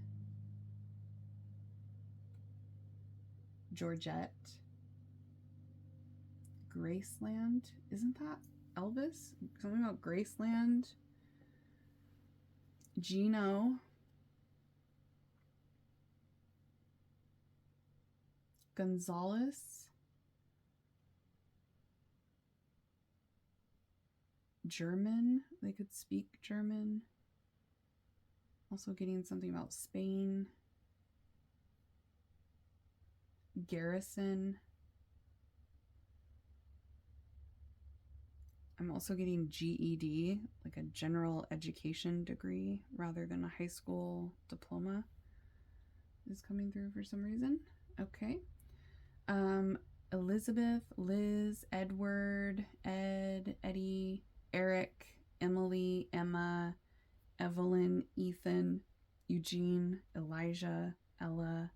Georgette, Graceland. Isn't that Elvis? Something about Graceland. Gino, Gonzalez, German. They could speak German. Also getting something about Spain. Garrison. I'm also getting GED, like a general education degree rather than a high school diploma is coming through for some reason. Okay. Elizabeth, Liz, Edward, Ed, Eddie, Eric, Emily, Emma, Evelyn, Ethan, Eugene, Elijah, Ella,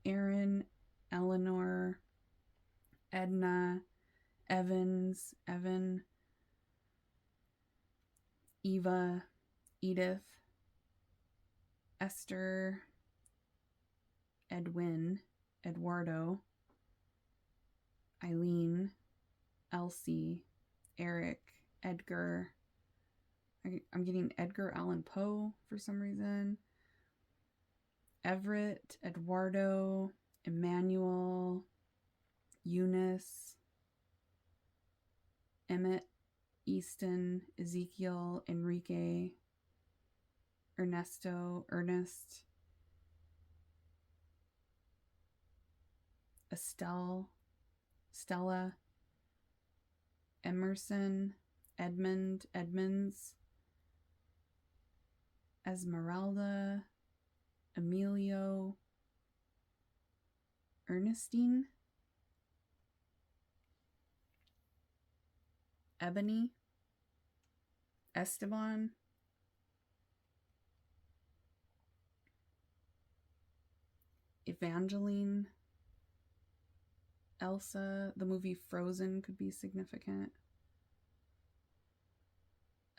Aaron, Eleanor, Edna, Evans, Evan, Eva, Edith, Esther, Edwin, Eduardo, Eileen, Elsie, Eric, Edgar. I'm getting Edgar Allan Poe for some reason. Everett, Eduardo, Emmanuel, Eunice, Emmett, Easton, Ezekiel, Enrique, Ernesto, Ernest, Estelle, Stella, Emerson, Edmund, Edmonds, Esmeralda, Emilio, Ernestine, Ebony, Esteban, Evangeline, Elsa. The movie Frozen could be significant.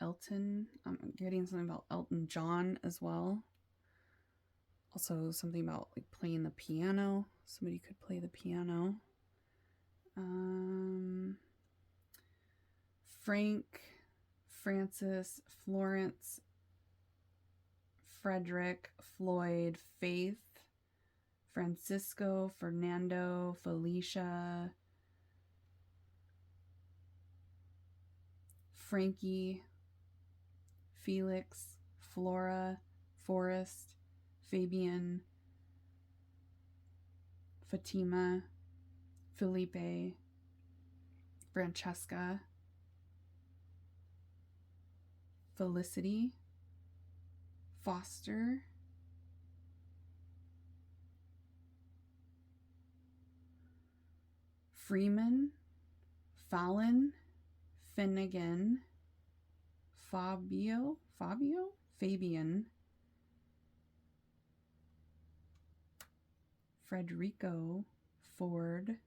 Elton. I'm getting something about Elton John as well. Also something about like playing the piano. Somebody could play the piano. Frank, Francis, Florence, Frederick, Floyd, Faith, Francisco, Fernando, Felicia, Frankie, Felix, Flora, Forrest, Fabian, Fatima, Felipe, Francesca, Felicity, Foster, Freeman, Fallon, Finnegan, Fabian, Frederico, Ford,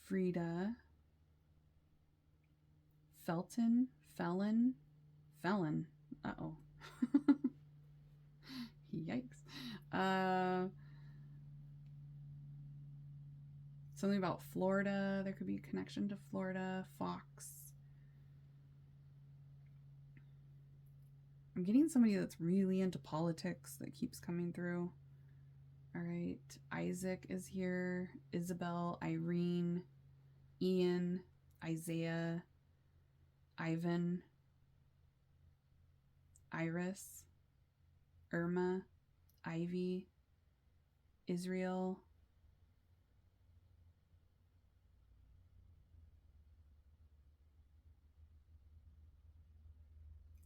Frida, Felton, Felon. Uh-oh. Yikes. Something about Florida. There could be a connection to Florida. Fox. I'm getting somebody that's really into politics that keeps coming through. All right. Isaac is here. Isabel, Irene, Ian, Isaiah, Ivan, Iris, Irma, Ivy, Israel,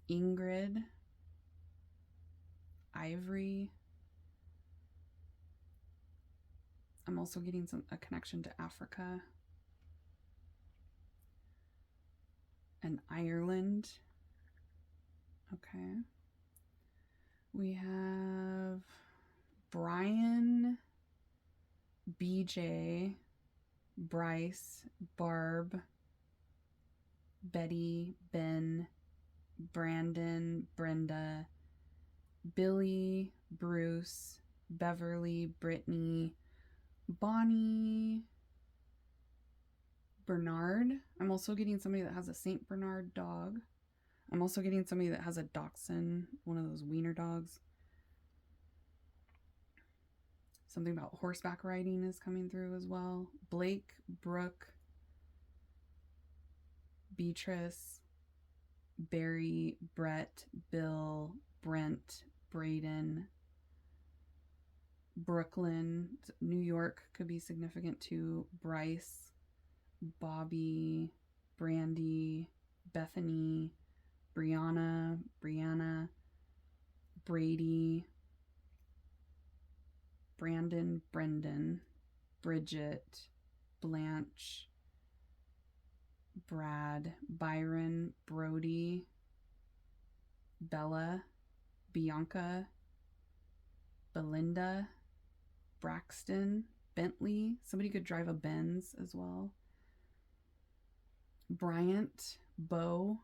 Ingrid, Ivory. I'm also getting a connection to Africa and Ireland. Okay. We have Brian, BJ, Bryce, Barb, Betty, Ben, Brandon, Brenda, Billy, Bruce, Beverly, Brittany, Bonnie, Bernard. I'm also getting somebody that has a Saint Bernard dog. I'm also getting somebody that has a Dachshund, one of those wiener dogs. Something about horseback riding is coming through as well. Blake, Brooke, Beatrice, Barry, Brett, Bill, Brent, Braden, Brooklyn, New York could be significant too. Bryce, Bobby, Brandy, Bethany, Brianna, Brady, Brandon, Brendan, Bridget, Blanche, Brad, Byron, Brody, Bella, Bianca, Belinda, Braxton, Bentley. Somebody could drive a Benz as well. Bryant, Bo,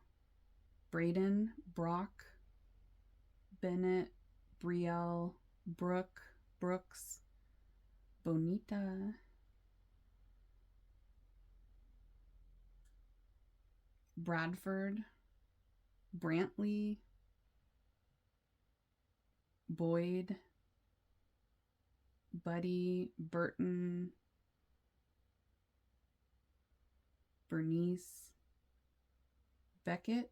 Braden, Brock, Bennett, Brielle, Brooke, Brooks, Bonita, Bradford, Brantley, Boyd, Buddy, Burton, Bernice, Beckett.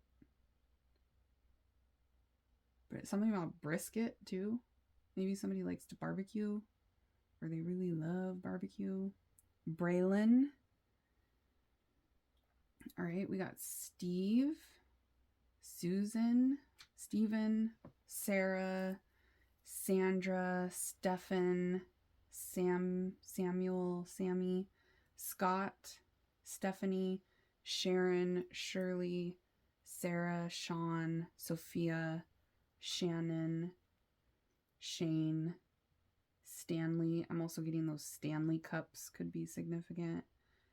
Something about brisket too. Maybe somebody likes to barbecue or they really love barbecue. Braylon. All right, we got Steve, Susan, Stephen, Sarah, Sandra, Stefan, Samuel, Sammy, Scott, Stephanie, Sharon, Shirley, Sarah, Sean, Sophia, Shannon, Shane, Stanley. I'm also getting those Stanley cups could be significant.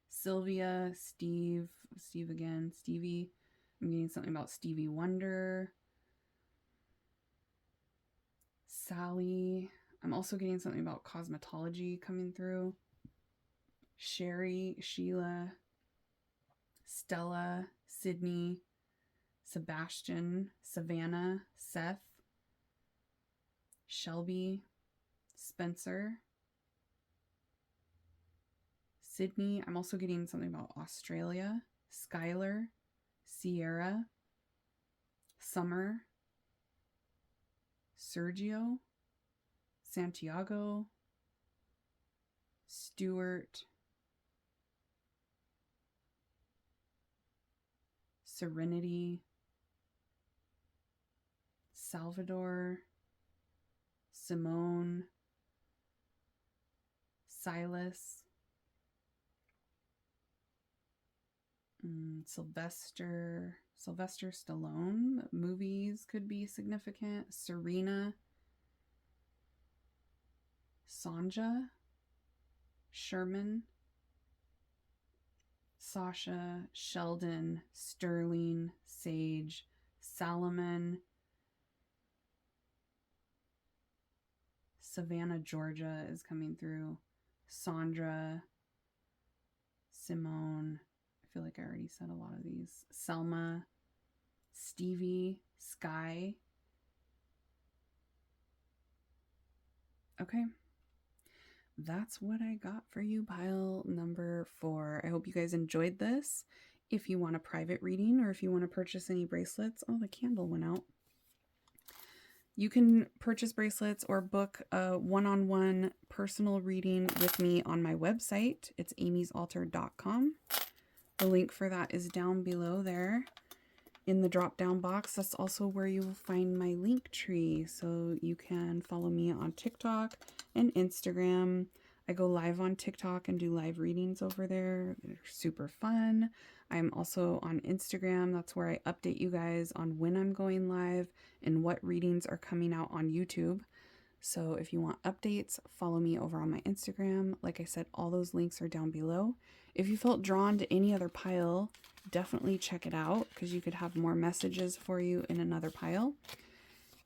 Sylvia, Steve again, Stevie. I'm getting something about Stevie Wonder. Sally. I'm also getting something about cosmetology coming through. Sherry, Sheila, Stella, Sydney, Sebastian, Savannah, Seth, Shelby, Spencer, Sydney. I'm also getting something about Australia. Skylar, Sierra, Summer, Sergio, Santiago, Stuart, Serenity, Salvador, Simone, Silas, Sylvester Stallone. Movies could be significant. Serena, Sanja, Sherman, Sasha, Sheldon, Sterling, Sage, Salomon, Savannah, Georgia is coming through. Sandra, Simone. I feel like I already said a lot of these. Selma, Stevie, Sky. Okay. That's what I got for you, pile number 4. I hope you guys enjoyed this. If you want a private reading or if you want to purchase any bracelets, oh, the candle went out. You can purchase bracelets or book a one-on-one personal reading with me on my website. It's amysaltar.com. The link for that is down below there in the drop-down box. That's also where you will find my LinkTree, so you can follow me on TikTok and Instagram. I go live on TikTok and do live readings over there. They're super fun. I'm also on Instagram. That's where I update you guys on when I'm going live and what readings are coming out on YouTube. So if you want updates, follow me over on my Instagram. Like I said, all those links are down below. If you felt drawn to any other pile, definitely check it out because you could have more messages for you in another pile.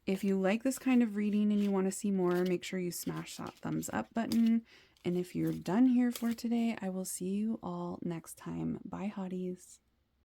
If you like this kind of reading and you want to see more, make sure you smash that thumbs up button. And if you're done here for today, I will see you all next time. Bye, hotties.